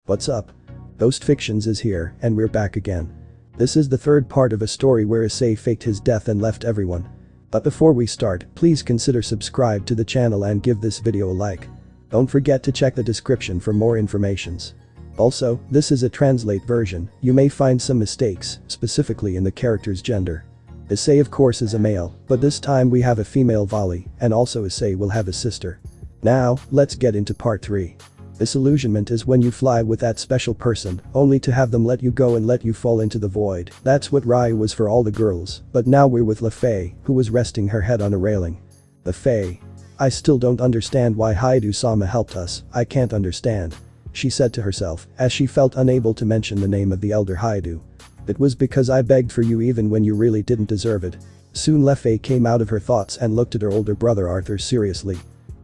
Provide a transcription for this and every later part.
What's up? Ghost Fictions is here, and we're back again. This is the third part of a story where Issei faked his death and left everyone. But before we start, please consider subscribe to the channel and give this video a like. Don't forget to check the description for more informations. Also, this is a translate version, you may find some mistakes, specifically in the character's gender. Issei of course is a male, but this time we have a female volley, and also Issei will have a sister. Now, let's get into part 3. Disillusionment is when you fly with that special person, only to have them let you go and let you fall into the void. That's what Ryu was for all the girls, but now we're with Lefei, who was resting her head on a railing. Lefei. I still don't understand why Haidu-sama helped us, I can't understand. She said to herself, as she felt unable to mention the name of the elder Haidu. It was because I begged for you even when you really didn't deserve it. Soon Lefei came out of her thoughts and looked at her older brother Arthur seriously.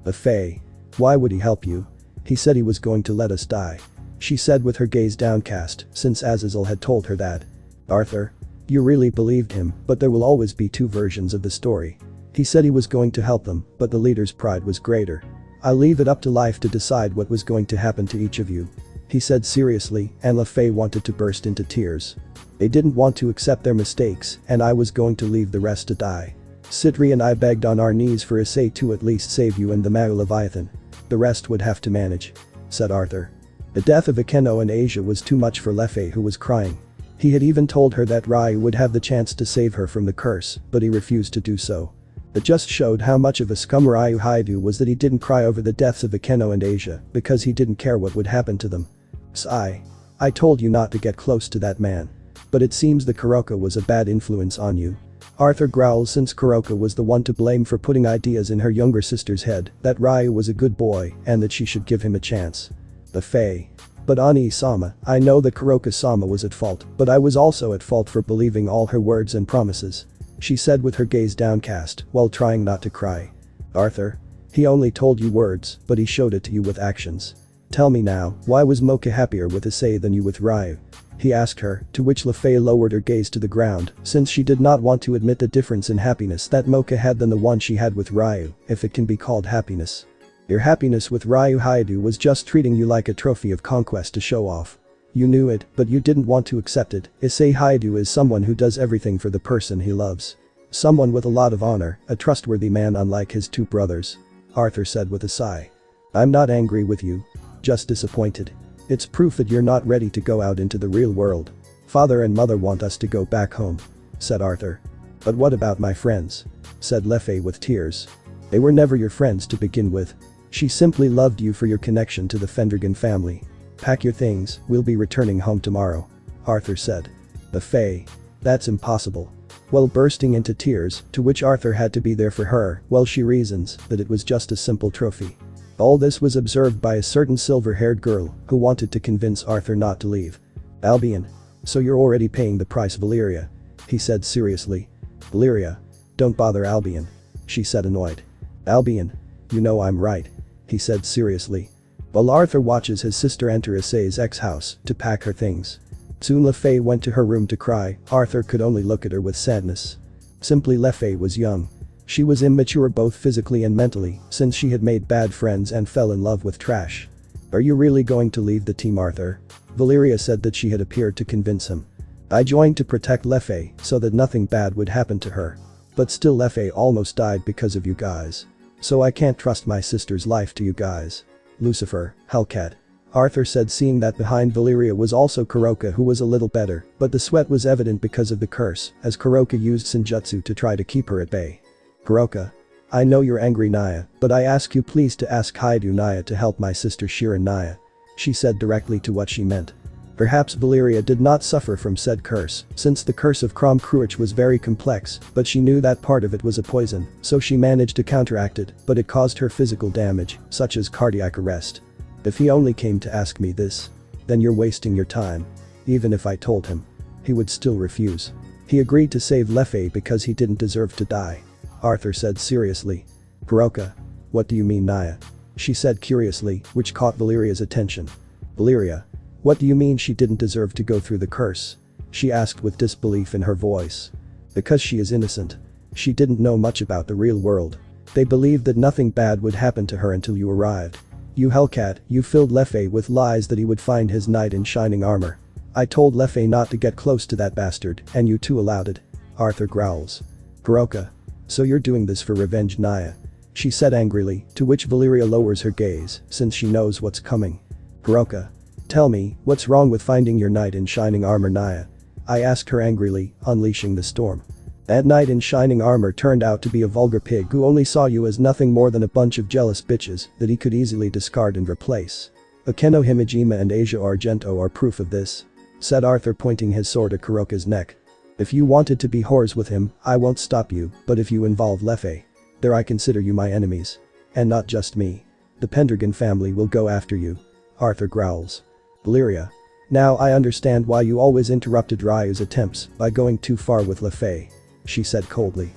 Lefei. Why would he help you? He said he was going to let us die. She said with her gaze downcast, since Azazel had told her that. Arthur. You really believed him, but there will always be two versions of the story. He said he was going to help them, but the leader's pride was greater. I'll leave it up to life to decide what was going to happen to each of you. He said seriously, and Lefei wanted to burst into tears. They didn't want to accept their mistakes, and I was going to leave the rest to die. Citri and I begged on our knees for Issei to at least save you and the Mao Leviathan. The rest would have to manage, said Arthur. The death of Akeno and Asia was too much for Lefei, who was crying. He had even told her that Ryu would have the chance to save her from the curse, but he refused to do so. It just showed how much of a scum Ryu Haidu was that he didn't cry over the deaths of Akeno and Asia because he didn't care what would happen to them. Issei. I told you not to get close to that man. But it seems the KUROKA was a bad influence on you. Arthur growled since KUROKA was the one to blame for putting ideas in her younger sister's head that Ryu was a good boy and that she should give him a chance. Lefei. But Ani-sama, I know that KUROKA-sama was at fault, but I was also at fault for believing all her words and promises. She said with her gaze downcast while trying not to cry. Arthur. He only told you words, but he showed it to you with actions. Tell me now, why was Mocha happier with Issei than you with Ryu? He asked her, to which Lefei lowered her gaze to the ground, since she did not want to admit the difference in happiness that Mocha had than the one she had with Ryu, if it can be called happiness. Your happiness with Ryu Haidu was just treating you like a trophy of conquest to show off. You knew it, but you didn't want to accept it. Issei Haidu is someone who does everything for the person he loves. Someone with a lot of honor, a trustworthy man unlike his two brothers. Arthur said with a sigh. I'm not angry with you. Just disappointed. It's proof that you're not ready to go out into the real world. Father and mother want us to go back home, said Arthur. But what about my friends? Said Lefei with tears. They were never your friends to begin with. She simply loved you for your connection to the Fendragon family. Pack your things, we'll be returning home tomorrow, Arthur said. Lefei. That's impossible. While bursting into tears, to which Arthur had to be there for her, while she reasons that it was just a simple trophy. All this was observed by a certain silver-haired girl who wanted to convince Arthur not to leave. Albion. So you're already paying the price, Valeria. He said seriously. Valeria. Don't bother Albion. She said annoyed. Albion. You know I'm right. He said seriously. While Arthur watches his sister enter Issei's ex-house to pack her things. Soon Lefei went to her room to cry, Arthur could only look at her with sadness. Simply Lefei was young. She was immature both physically and mentally, since she had made bad friends and fell in love with trash. Are you really going to leave the team, Arthur? Valeria said that she had appeared to convince him. I joined to protect Lefei so that nothing bad would happen to her. But still Lefei almost died because of you guys. So I can't trust my sister's life to you guys. Lucifer, Hellcat. Arthur said, seeing that behind Valeria was also KUROKA, who was a little better, but the sweat was evident because of the curse, as KUROKA used Senjutsu to try to keep her at bay. KUROKA. I know you're angry, Naya, but I ask you please to ask Haidu Naya to help my sister Shirin Naya. She said directly to what she meant. Perhaps Valeria did not suffer from said curse, since the curse of Krom Kruich was very complex, but she knew that part of it was a poison, so she managed to counteract it, but it caused her physical damage, such as cardiac arrest. If he only came to ask me this. Then you're wasting your time. Even if I told him. He would still refuse. He agreed to save Lefei because he didn't deserve to die. Arthur said seriously. KUROKA. What do you mean, Naya? She said curiously, which caught Valeria's attention. Valeria. What do you mean she didn't deserve to go through the curse? She asked with disbelief in her voice. Because she is innocent. She didn't know much about the real world. They believed that nothing bad would happen to her until you arrived. You hellcat, you filled Lefei with lies that he would find his knight in shining armor. I told Lefei not to get close to that bastard, and you too allowed it. Arthur growls. KUROKA. So you're doing this for revenge, Naya? She said angrily, to which Valeria lowers her gaze, since she knows what's coming. KUROKA. Tell me, what's wrong with finding your knight in shining armor, Naya? I asked her angrily, unleashing the storm. That knight in shining armor turned out to be a vulgar pig who only saw you as nothing more than a bunch of jealous bitches that he could easily discard and replace. Akeno Himejima and Asia Argento are proof of this, said Arthur, pointing his sword at KUROKA's neck. If you wanted to be whores with him, I won't stop you, but if you involve Lefei, there I consider you my enemies. And not just me. The Pendragon family will go after you. Arthur growls. Valeria. Now I understand why you always interrupted Ryu's attempts by going too far with Lefei, she said coldly.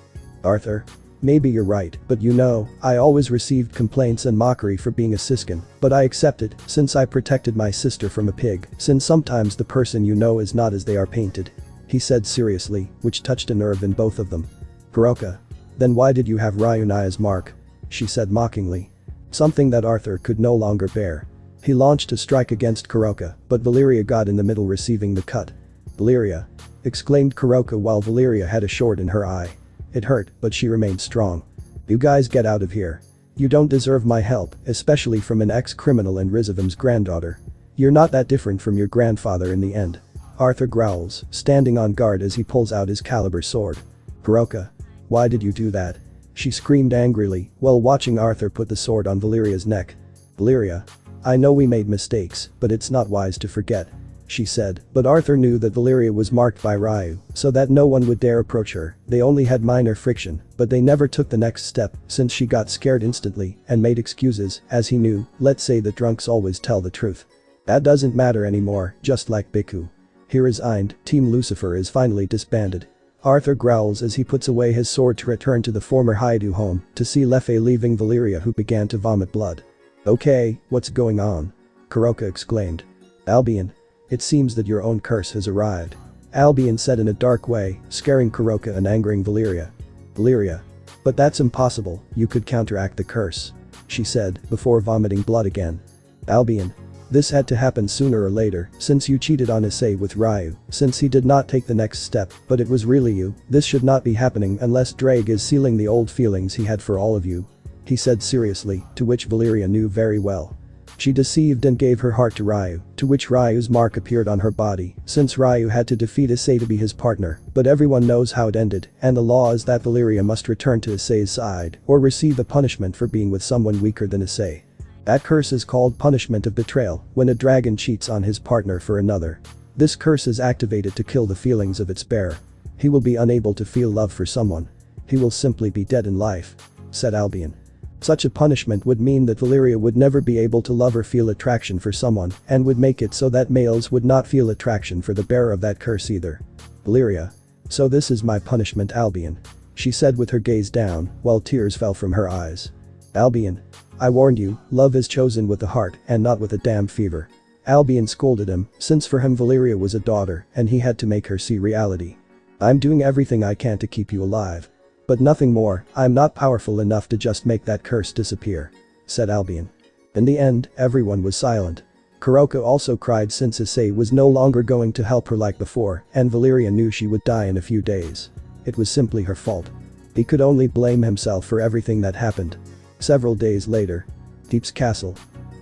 Arthur. Maybe you're right, but you know, I always received complaints and mockery for being a siskin, but I accepted, since I protected my sister from a pig, since sometimes the person you know is not as they are painted. He said seriously, which touched a nerve in both of them. KUROKA. Then why did you have Ryu Naya's mark? She said mockingly. Something that Arthur could no longer bear. He launched a strike against KUROKA, but Valeria got in the middle, receiving the cut. Valeria. Exclaimed KUROKA while Valeria had a sword in her eye. It hurt, but she remained strong. You guys get out of here. You don't deserve my help, especially from an ex-criminal and Rizavim's granddaughter. You're not that different from your grandfather in the end. Arthur growls, standing on guard as he pulls out his caliber sword. KUROKA. Why did you do that? She screamed angrily while watching Arthur put the sword on Valeria's neck. Valeria. I know we made mistakes, but it's not wise to forget, she said, but Arthur knew that Valeria was marked by Ryu, so that no one would dare approach her. They only had minor friction, but they never took the next step since she got scared instantly and made excuses, as he knew, let's say that drunks always tell the truth. That doesn't matter anymore, just like Biku. He resigned, Team Lucifer is finally disbanded. Arthur growls as he puts away his sword to return to the former Haidu home to see Lefei leaving Valeria, who began to vomit blood. Okay, what's going on? KUROKA exclaimed. Albion. It seems that your own curse has arrived. Albion said in a dark way, scaring KUROKA and angering Valeria. Valeria. But that's impossible, you could counteract the curse, she said, before vomiting blood again. Albion. This had to happen sooner or later, since you cheated on Issei with Ryu, since he did not take the next step, but it was really you. This should not be happening unless Drake is sealing the old feelings he had for all of you, he said seriously, to which Valeria knew very well. She deceived and gave her heart to Ryu, to which Ryu's mark appeared on her body, since Ryu had to defeat Issei to be his partner, but everyone knows how it ended, and the law is that Valeria must return to Issei's side, or receive a punishment for being with someone weaker than Issei. That curse is called punishment of betrayal, when a dragon cheats on his partner for another. This curse is activated to kill the feelings of its bearer. He will be unable to feel love for someone. He will simply be dead in life, said Albion. Such a punishment would mean that Valeria would never be able to love or feel attraction for someone, and would make it so that males would not feel attraction for the bearer of that curse either. Valeria. So this is my punishment, Albion, she said with her gaze down, while tears fell from her eyes. Albion. I warned you, love is chosen with the heart and not with a damn fever. Albion scolded him, since for him Valeria was a daughter and he had to make her see reality. I'm doing everything I can to keep you alive. But nothing more, I'm not powerful enough to just make that curse disappear, said Albion. In the end, everyone was silent. KUROKA also cried since Issei was no longer going to help her like before, and Valeria knew she would die in a few days. It was simply her fault. He could only blame himself for everything that happened. Several days later. Teep's castle.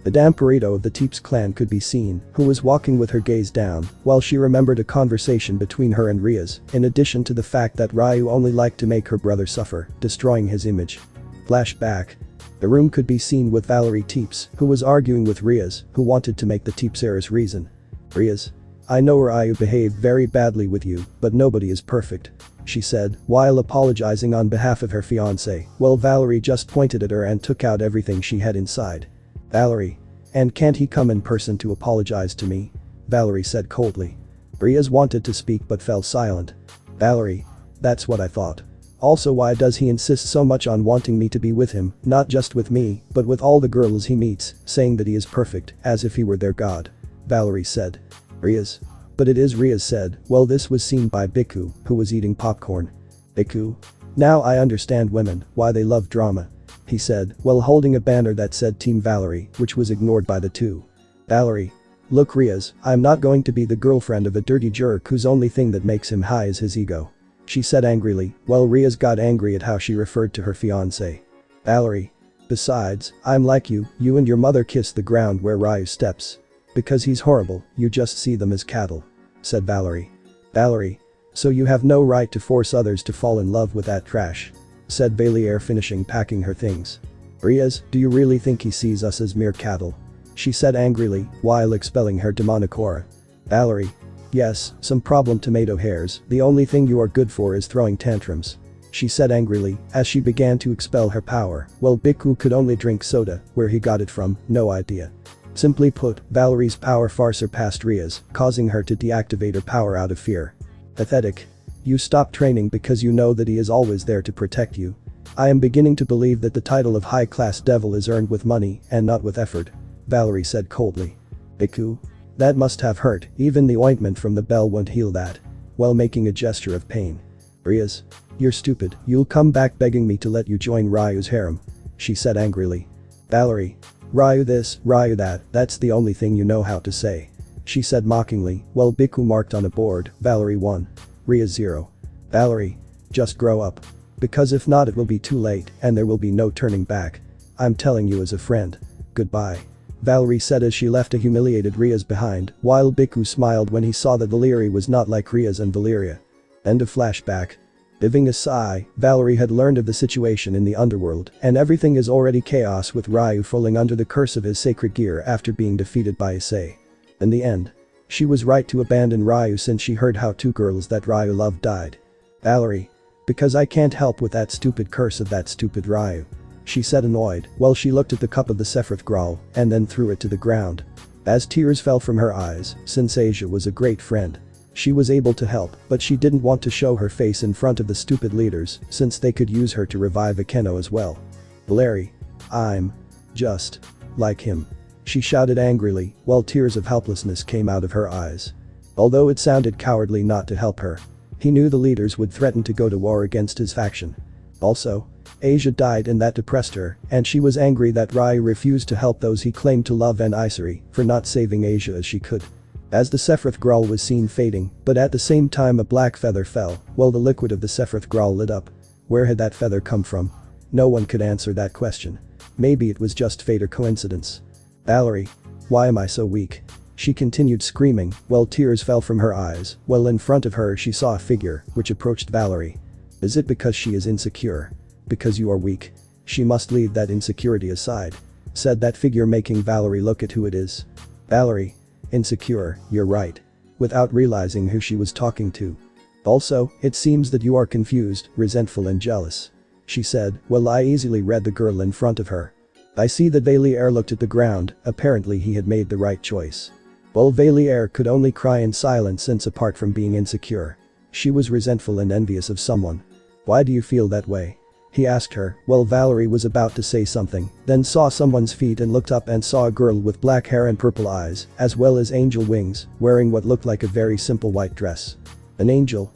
The Damperito of the Teeps clan could be seen, who was walking with her gaze down, while she remembered a conversation between her and Riaz, in addition to the fact that Ryu only liked to make her brother suffer, destroying his image. Flashback. The room could be seen with Valerie Teeps, who was arguing with Riaz, who wanted to make the Teeps heiress reason. Riaz. I know Ryu behaved very badly with you, but nobody is perfect, she said, while apologizing on behalf of her fiancé, while Valerie just pointed at her and took out everything she had inside. Valerie. And can't he come in person to apologize to me? Valerie said coldly. Riaz wanted to speak but fell silent. Valerie. That's what I thought. Also, why does he insist so much on wanting me to be with him, not just with me, but with all the girls he meets, saying that he is perfect, as if he were their god? Valerie said. Riaz. But it is, Riaz said, well, this was seen by Biku, who was eating popcorn. Biku. Now I understand women, why they love drama. he said, while holding a banner that said Team Valerie, which was ignored by the two. Valerie. Look Riaz, I'm not going to be the girlfriend of a dirty jerk whose only thing that makes him high is his ego. She said angrily, while Riaz got angry at how she referred to her fiancé. Valerie. Besides, I'm like you and your mother kiss the ground where Ryu steps. Because he's horrible, you just see them as cattle. Said Valerie. Valerie. So you have no right to force others to fall in love with that trash. Said Valier, finishing packing her things. Riaz, do you really think he sees us as mere cattle? She said angrily, while expelling her demonic aura. Valerie. Yes, some problem tomato hairs, the only thing you are good for is throwing tantrums. She said angrily, as she began to expel her power, while Biku could only drink soda, where he got it from, no idea. Simply put, Valerie's power far surpassed Ria's, causing her to deactivate her power out of fear. Pathetic. You stop training because you know that he is always there to protect you. I am beginning to believe that the title of high-class devil is earned with money and not with effort. Valerie said coldly. Biku? That must have hurt, even the ointment from the bell won't heal that. While making a gesture of pain. Riaz. You're stupid, you'll come back begging me to let you join Ryu's harem. She said angrily. Valerie. Ryu this, Ryu that, that's the only thing you know how to say. She said mockingly, while Biku marked on a board, Valerie 1. Riaz 0. Valerie. Just grow up. Because if not it will be too late and there will be no turning back. I'm telling you as a friend. Goodbye. Valerie said as she left a humiliated Riaz behind, while Biku smiled when he saw that Valerie was not like Riaz and Valeria. End of flashback. Giving a sigh, Valerie had learned of the situation in the underworld and everything is already chaos with Ryu falling under the curse of his sacred gear after being defeated by Issei. In the end. She was right to abandon Ryu since she heard how two girls that Ryu loved died. Valerie. Because I can't help with that stupid curse of that stupid Ryu. She said annoyed while she looked at the cup of the Sephiroth Grawl and then threw it to the ground. As tears fell from her eyes, since Asia was a great friend. She was able to help, but she didn't want to show her face in front of the stupid leaders since they could use her to revive Akeno as well. Valerie. I'm. Just. Like him. She shouted angrily while tears of helplessness came out of her eyes. Although it sounded cowardly not to help her. He knew the leaders would threaten to go to war against his faction. Also. Asia died and that depressed her, and she was angry that Ryu refused to help those he claimed to love and Issei for not saving Asia as she could. As the Sephiroth Grawl was seen fading, but at the same time a black feather fell, while the liquid of the Sephiroth Grawl lit up. Where had that feather come from? No one could answer that question. Maybe it was just fate or coincidence. Valerie. Why am I so weak? She continued screaming, while tears fell from her eyes, while in front of her she saw a figure, which approached Valerie. Is it because she is insecure? Because you are weak. She must leave that insecurity aside. Said that figure, making Valerie look at who it is. Valerie. Insecure, you're right. Without realizing who she was talking to. Also, it seems that you are confused, resentful and jealous. She said, while I easily read the girl in front of her. I see that Valier looked at the ground, apparently he had made the right choice. While Valier could only cry in silence since apart from being insecure. She was resentful and envious of someone. Why do you feel that way? He asked her, while Valerie was about to say something, then saw someone's feet and looked up and saw a girl with black hair and purple eyes, as well as angel wings, wearing what looked like a very simple white dress. An angel?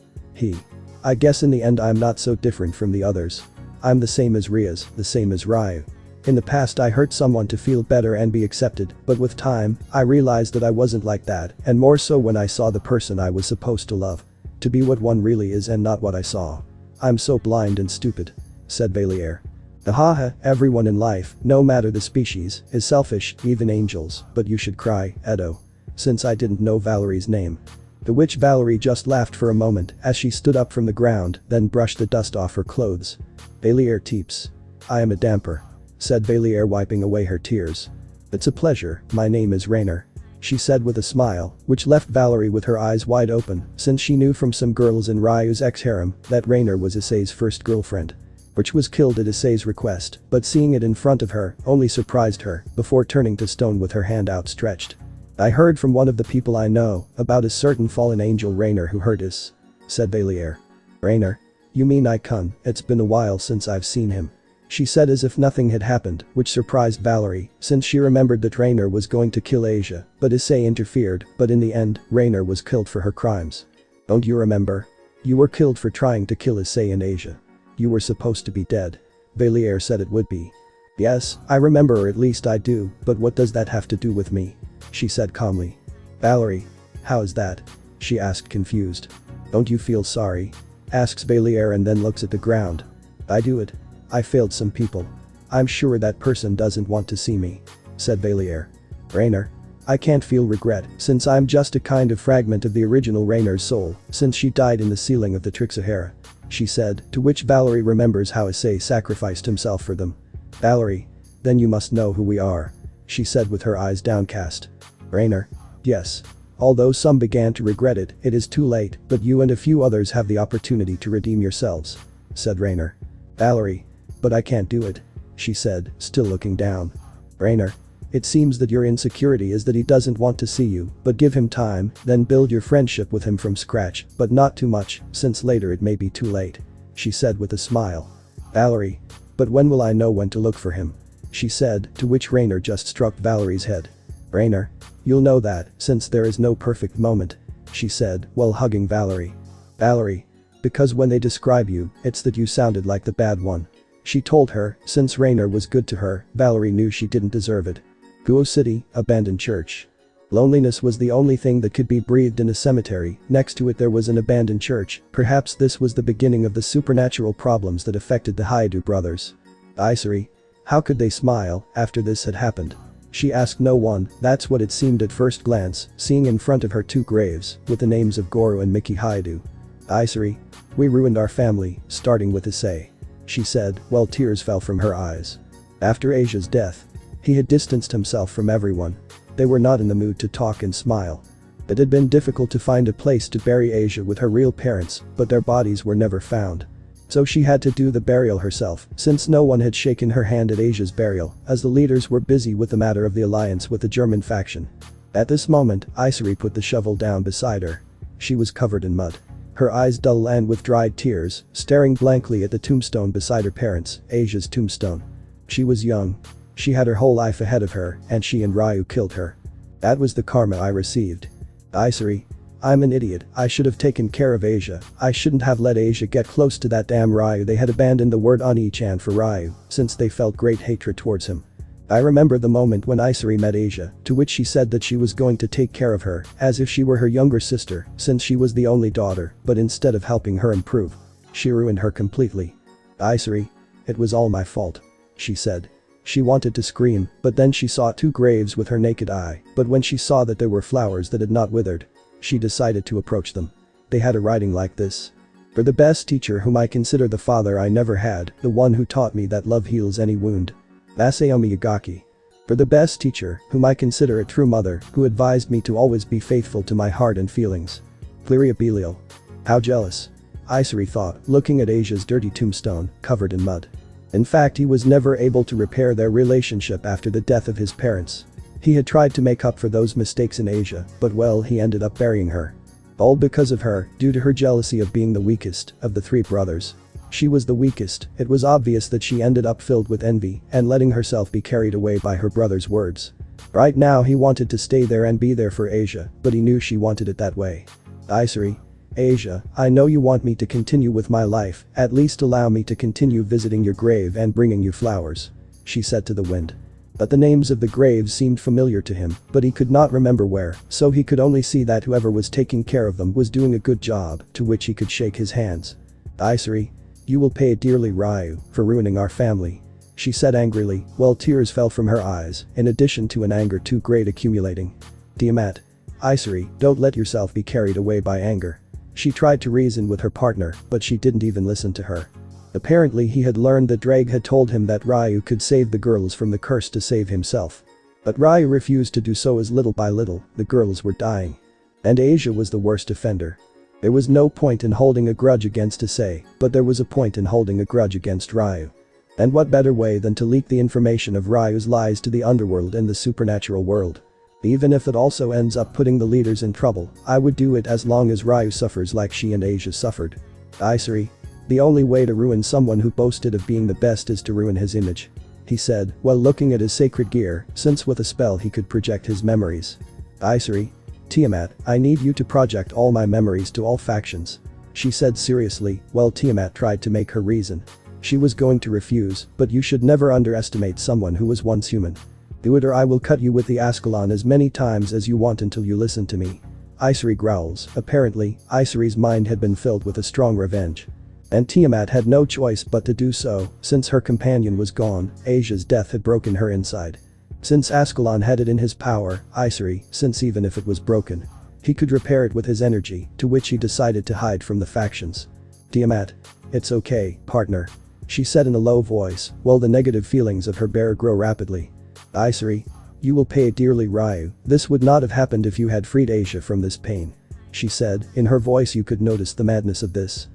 I guess in the end I'm not so different from the others. I'm the same as Riaz, the same as Ryu. In the past I hurt someone to feel better and be accepted, but with time, I realized that I wasn't like that, and more so when I saw the person I was supposed to love. To be what one really is and not what I saw. I'm so blind and stupid. Said Valier. Haha, everyone in life, no matter the species, is selfish, even angels, but you should cry, Edo. Since I didn't know Valerie's name. To which Valerie just laughed for a moment as she stood up from the ground, then brushed the dust off her clothes. Valier teeps. I am a damper. Said Valier, wiping away her tears. It's a pleasure, my name is Rainer. She said with a smile, which left Valerie with her eyes wide open since she knew from some girls in Ryu's ex-harem that Rainer was Issei's first girlfriend. Which was killed at Issei's request, but seeing it in front of her only surprised her before turning to stone with her hand outstretched. I heard from one of the people I know about a certain fallen angel Rainer who hurt us. Said Valier. Rainer? You mean Icon? It's been a while since I've seen him. She said as if nothing had happened, which surprised Valerie since she remembered that Rainer was going to kill Asia, but Issei interfered, but in the end, Rainer was killed for her crimes. Don't you remember? You were killed for trying to kill Issei and Asia. You were supposed to be dead. Valier said it would be. Yes, I remember, or at least I do, but what does that have to do with me? She said calmly. Valerie. How is that? She asked confused. Don't you feel sorry? Asks Valier and then looks at the ground. I do it. I failed some people. I'm sure that person doesn't want to see me. Said Valier. Rainer. I can't feel regret since I'm just a kind of fragment of the original Rainer's soul since she died in the ceiling of the Trixahera. She said, to which Valerie remembers how Issei sacrificed himself for them. Valerie. Then you must know who we are. She said with her eyes downcast. Rainer. Yes. Although some began to regret it, it is too late, but you and a few others have the opportunity to redeem yourselves. Said Rainer. Valerie. But I can't do it. She said, still looking down. Rainer. It seems that your insecurity is that he doesn't want to see you, but give him time, then build your friendship with him from scratch, but not too much, since later it may be too late. She said with a smile. Valerie. But when will I know when to look for him? She said, to which Rainer just struck Valerie's head. Rainer. You'll know that, since there is no perfect moment. She said, while hugging Valerie. Valerie. Because when they describe you, it's that you sounded like the bad one. She told her, since Rainer was good to her, Valerie knew she didn't deserve it. Guo City, abandoned church. Loneliness was the only thing that could be breathed in a cemetery. Next to it there was an abandoned church. Perhaps this was the beginning of the supernatural problems that affected the Haidu brothers. Issei. How could they smile after this had happened? She asked no one. That's what it seemed at first glance, seeing in front of her two graves with the names of Goro and Miki Haidu. Issei. We ruined our family, starting with Issei. She said, while tears fell from her eyes. After Asia's death, he had distanced himself from everyone. They were not in the mood to talk and smile. It had been difficult to find a place to bury Asia with her real parents, but their bodies were never found. So she had to do the burial herself, since no one had shaken her hand at Asia's burial, as the leaders were busy with the matter of the alliance with the German faction. At this moment, Issei put the shovel down beside her. She was covered in mud. Her eyes dull and with dried tears, staring blankly at the tombstone beside her parents, Asia's tombstone. She was young. She had her whole life ahead of her, and she and Ryu killed her. That was the karma I received. Issei. I'm an idiot. I should have taken care of Asia. I shouldn't have let Asia get close to that damn Ryu. They had abandoned the word Oni-chan for Ryu, since they felt great hatred towards him. I remember the moment when Issei met Asia, to which she said that she was going to take care of her, as if she were her younger sister, since she was the only daughter, but instead of helping her improve, she ruined her completely. Issei. It was all my fault. She said. She wanted to scream, but then she saw two graves with her naked eye, but when she saw that there were flowers that had not withered, she decided to approach them. They had a writing like this. For the best teacher whom I consider the father I never had, the one who taught me that love heals any wound. Masayomi Yagaki. For the best teacher, whom I consider a true mother, who advised me to always be faithful to my heart and feelings. Cleria Belial. How jealous. Issei thought, looking at Asia's dirty tombstone, covered in mud. In fact, he was never able to repair their relationship after the death of his parents. He had tried to make up for those mistakes in Asia, but well, he ended up burying her. All because of her, due to her jealousy of being the weakest of the three brothers. She was the weakest. It was obvious that she ended up filled with envy and letting herself be carried away by her brother's words. Right now he wanted to stay there and be there for Asia, but he knew she wanted it that way. Issei. Asia, I know you want me to continue with my life, at least allow me to continue visiting your grave and bringing you flowers. She said to the wind. But the names of the graves seemed familiar to him, but he could not remember where, so he could only see that whoever was taking care of them was doing a good job, to which he could shake his hands. Issei. You will pay dearly, Ryu, for ruining our family. She said angrily, while tears fell from her eyes, in addition to an anger too great accumulating. Tiamat. Issei, don't let yourself be carried away by anger. She tried to reason with her partner, but she didn't even listen to her. Apparently he had learned that Drake had told him that Ryu could save the girls from the curse to save himself. But Ryu refused to do so, as little by little, the girls were dying. And Asia was the worst offender. There was no point in holding a grudge against Issei, but there was a point in holding a grudge against Ryu. And what better way than to leak the information of Ryu's lies to the underworld and the supernatural world? Even if it also ends up putting the leaders in trouble, I would do it as long as Ryu suffers like she and Asia suffered. Issei. The only way to ruin someone who boasted of being the best is to ruin his image. He said, while looking at his sacred gear, since with a spell he could project his memories. Issei. Tiamat, I need you to project all my memories to all factions. She said seriously, while Tiamat tried to make her reason. She was going to refuse, but you should never underestimate someone who was once human. Do it or I will cut you with the Ascalon as many times as you want until you listen to me. Issei growls. Apparently, Issei's mind had been filled with a strong revenge. And Tiamat had no choice but to do so, since her companion was gone. Asia's death had broken her inside. Since Ascalon had it in his power, Issei, since even if it was broken, he could repair it with his energy, to which he decided to hide from the factions. Tiamat. It's okay, partner. She said in a low voice, while the negative feelings of her bear grow rapidly. Issei. You will pay dearly, Ryu. This would not have happened if you had freed Asia from this pain. She said, in her voice you could notice the madness of this.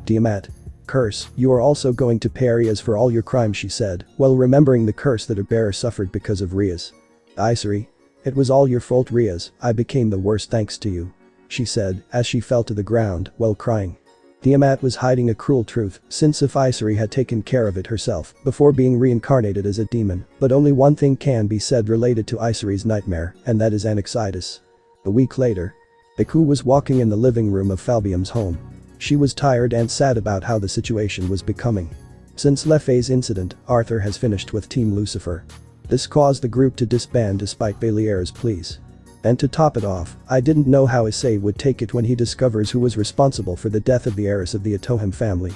Tiamat. Curse, you are also going to pay Rias for all your crimes, she said, while remembering the curse that her bearer suffered because of Rias. Issei. It was all your fault, Rias. I became the worst thanks to you. She said, as she fell to the ground, while crying. Tiamat was hiding a cruel truth, since if Issei had taken care of it herself before being reincarnated as a demon, but only one thing can be said related to Issei's nightmare, and that is Anaxitis. A week later, Biku was walking in the living room of Falbium's home. She was tired and sad about how the situation was becoming. Since Lefay's incident, Arthur has finished with Team Lucifer. This caused the group to disband despite Belier's pleas. And to top it off, I didn't know how Issei would take it when he discovers who was responsible for the death of the heiress of the Itohim family.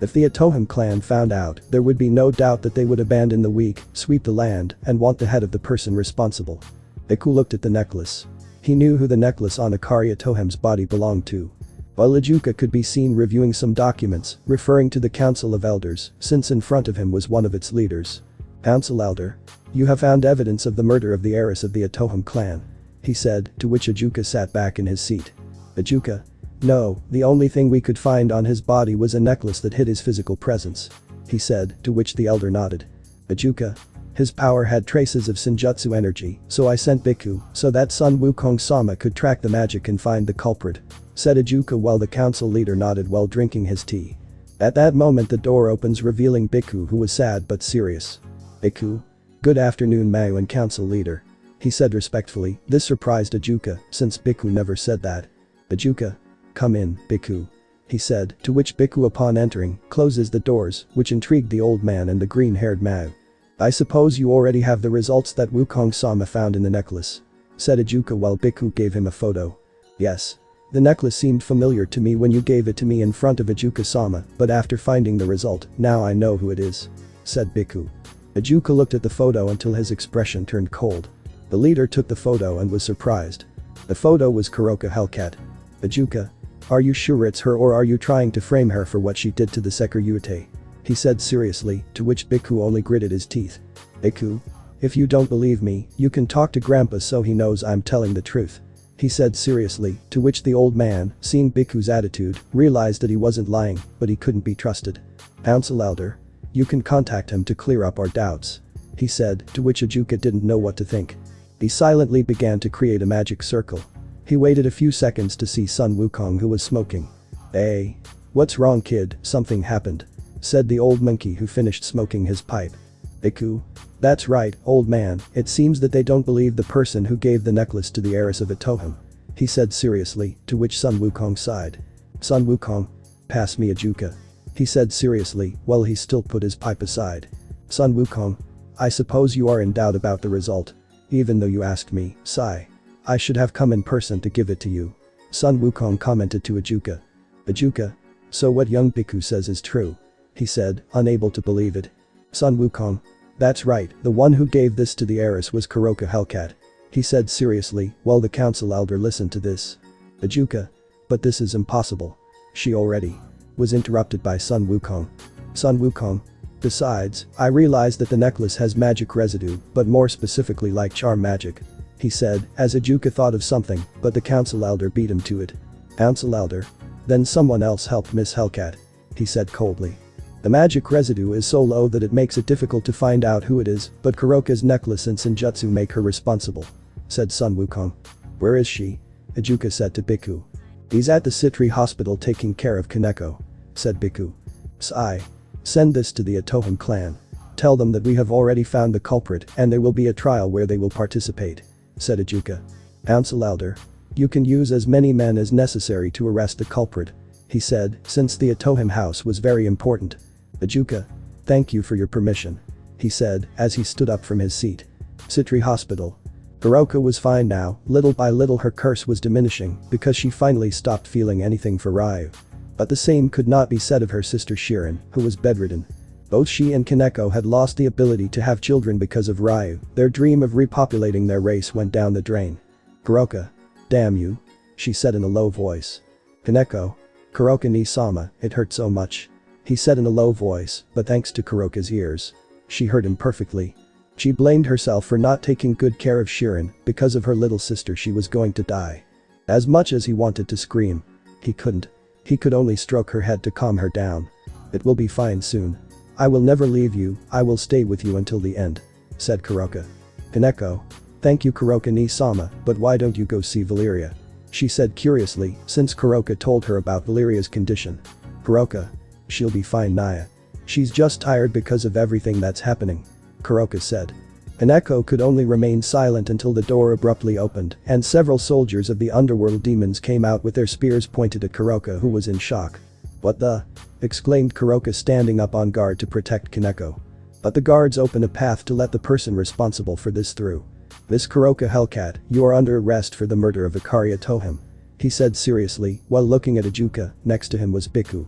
If the Itohim clan found out, there would be no doubt that they would abandon the weak, sweep the land, and want the head of the person responsible. Biku looked at the necklace. He knew who the necklace on Akari Itohim's body belonged to. While Ijuka could be seen reviewing some documents, referring to the Council of Elders, since in front of him was one of its leaders. Council Elder. You have found evidence of the murder of the heiress of the Itohim clan. He said, to which Ijuka sat back in his seat. Ijuka. No, the only thing we could find on his body was a necklace that hid his physical presence. He said, to which the elder nodded. Ijuka. His power had traces of Senjutsu energy, so I sent Biku, so that Sun Wukong-sama could track the magic and find the culprit. Said Ijuka while the council leader nodded while drinking his tea. At that moment the door opens revealing Biku, who was sad but serious. Biku. Good afternoon, Mayu and council leader. He said respectfully. This surprised Ijuka, since Biku never said that. Ijuka. Come in, Biku. He said, to which Biku upon entering, closes the doors, which intrigued the old man and the green-haired Mayu. I suppose you already have the results that Wukong-sama found in the necklace. Said Ijuka while Biku gave him a photo. Yes. The necklace seemed familiar to me when you gave it to me in front of Ijuka-sama, but after finding the result, now I know who it is. Said Biku. Ijuka looked at the photo until his expression turned cold. The leader took the photo and was surprised. The photo was KUROKA Hellcat. Ijuka. Are you sure it's her or are you trying to frame her for what she did to the Sekiryute? He said seriously, to which Biku only gritted his teeth. Biku. If you don't believe me, you can talk to Grandpa so he knows I'm telling the truth. He said seriously, to which the old man, seeing Biku's attitude, realized that he wasn't lying, but he couldn't be trusted. Council Elder. You can contact him to clear up our doubts. He said, to which Ijuka didn't know what to think. He silently began to create a magic circle. He waited a few seconds to see Sun Wukong, who was smoking. Hey. What's wrong, kid? Something happened. Said the old monkey, who finished smoking his pipe. Biku. That's right, old man, it seems that they don't believe the person who gave the necklace to the heiress of Itohim. He said seriously, to which Sun Wukong sighed. Sun Wukong. Pass me Ijuka. He said seriously, while he still put his pipe aside. Sun Wukong. I suppose you are in doubt about the result. Even though you asked me, sigh. I should have come in person to give it to you. Sun Wukong commented to Ijuka. Ijuka. So what young Biku says is true. He said, unable to believe it. Sun Wukong. That's right, the one who gave this to the heiress was KUROKA Hellcat. He said seriously, while the council elder listened to this. Ijuka. But this is impossible. She already was interrupted by Sun Wukong. Sun Wukong. Besides, I realize that the necklace has magic residue, but more specifically like charm magic. He said, as Ijuka thought of something, but the council elder beat him to it. Council elder. Then someone else helped Miss Hellcat. He said coldly. The magic residue is so low that it makes it difficult to find out who it is, but KUROKA's necklace and Senjutsu make her responsible. Said Sun Wukong. Where is she? Ijuka said to Biku. He's at the Citri hospital taking care of Kaneko. Said Biku. Sigh. Send this to the Itohim clan. Tell them that we have already found the culprit and there will be a trial where they will participate. Said Ijuka. Council Elder. You can use as many men as necessary to arrest the culprit. He said, since the Itohim house was very important. Ajuka. Thank you for your permission. He said as he stood up from his seat. Citri Hospital. KUROKA was fine now, little by little her curse was diminishing because she finally stopped feeling anything for Ryu. But the same could not be said of her sister Shirin, who was bedridden. Both she and Kaneko had lost the ability to have children because of Ryu, their dream of repopulating their race went down the drain. KUROKA. Damn you. She said in a low voice. Kaneko. KUROKA ni sama, it hurt so much. He said in a low voice, but thanks to KUROKA's ears. She heard him perfectly. She blamed herself for not taking good care of Shirin, because of her little sister she was going to die. As much as he wanted to scream, he couldn't. He could only stroke her head to calm her down. It will be fine soon. I will never leave you, I will stay with you until the end. Said KUROKA. Kaneko. Thank you KUROKA ni sama, but why don't you go see Valeria? She said curiously, since KUROKA told her about Valeria's condition. KUROKA. She'll be fine Naya. She's just tired because of everything that's happening. KUROKA said. Kaneko could only remain silent until the door abruptly opened and several soldiers of the underworld demons came out with their spears pointed at KUROKA, who was in shock. What the? Exclaimed KUROKA, standing up on guard to protect Kaneko. But the guards opened a path to let the person responsible for this through. Miss KUROKA Hellcat, you are under arrest for the murder of Ikaria Tohim. He said seriously while looking at Ajuka. Next to him was Biku.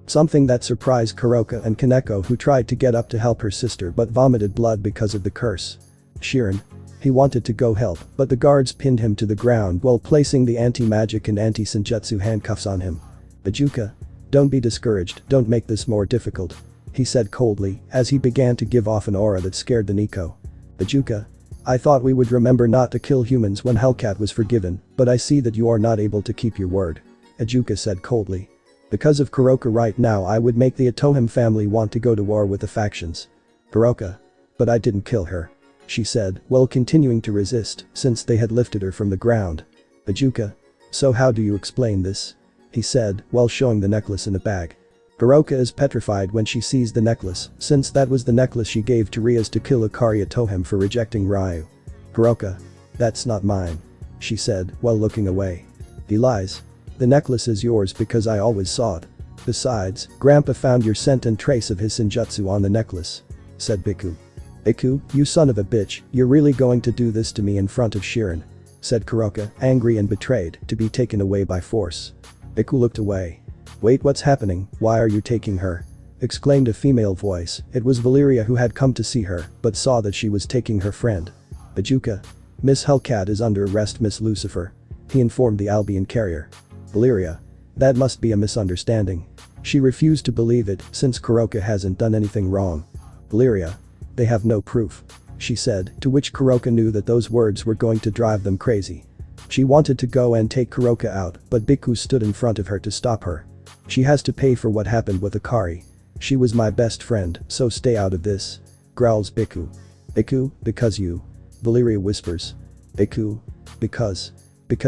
Something that surprised KUROKA and Kaneko, who tried to get up to help her sister but vomited blood because of the curse. Shirin. He wanted to go help, but the guards pinned him to the ground while placing the anti-magic and anti-senjutsu handcuffs on him. Ajuka. Don't be discouraged, don't make this more difficult. He said coldly as he began to give off an aura that scared the Nico. Ajuka. I thought we would remember not to kill humans when Hellcat was forgiven, but I see that you are not able to keep your word. Ajuka said coldly. Because of KUROKA right now I would make the Itohim family want to go to war with the factions. KUROKA. But I didn't kill her. She said while continuing to resist since they had lifted her from the ground. Ajuka. So how do you explain this? He said while showing the necklace in a bag. KUROKA is petrified when she sees the necklace since that was the necklace she gave to Riaz to kill Ikaria Tohim for rejecting Ryu. KUROKA. That's not mine. She said while looking away. He lies. The necklace is yours because I always saw it. Besides, Grandpa found your scent and trace of his senjutsu on the necklace. Said Biku. Biku, you son of a bitch, you're really going to do this to me in front of Shirin? Said KUROKA, angry and betrayed, to be taken away by force. Biku looked away. Wait, what's happening, why are you taking her? Exclaimed a female voice. It was Valeria who had come to see her, but saw that she was taking her friend. Ajuka. Miss Hellcat is under arrest, Miss Lucifer. He informed the Albion carrier. Valeria. That must be a misunderstanding. She refused to believe it since KUROKA hasn't done anything wrong. Valeria. They have no proof. She said, to which KUROKA knew that those words were going to drive them crazy. She wanted to go and take KUROKA out, but Biku stood in front of her to stop her. She has to pay for what happened with Akari. She was my best friend, so stay out of this. Growls Biku. Biku, because you. Valeria whispers. Biku. Because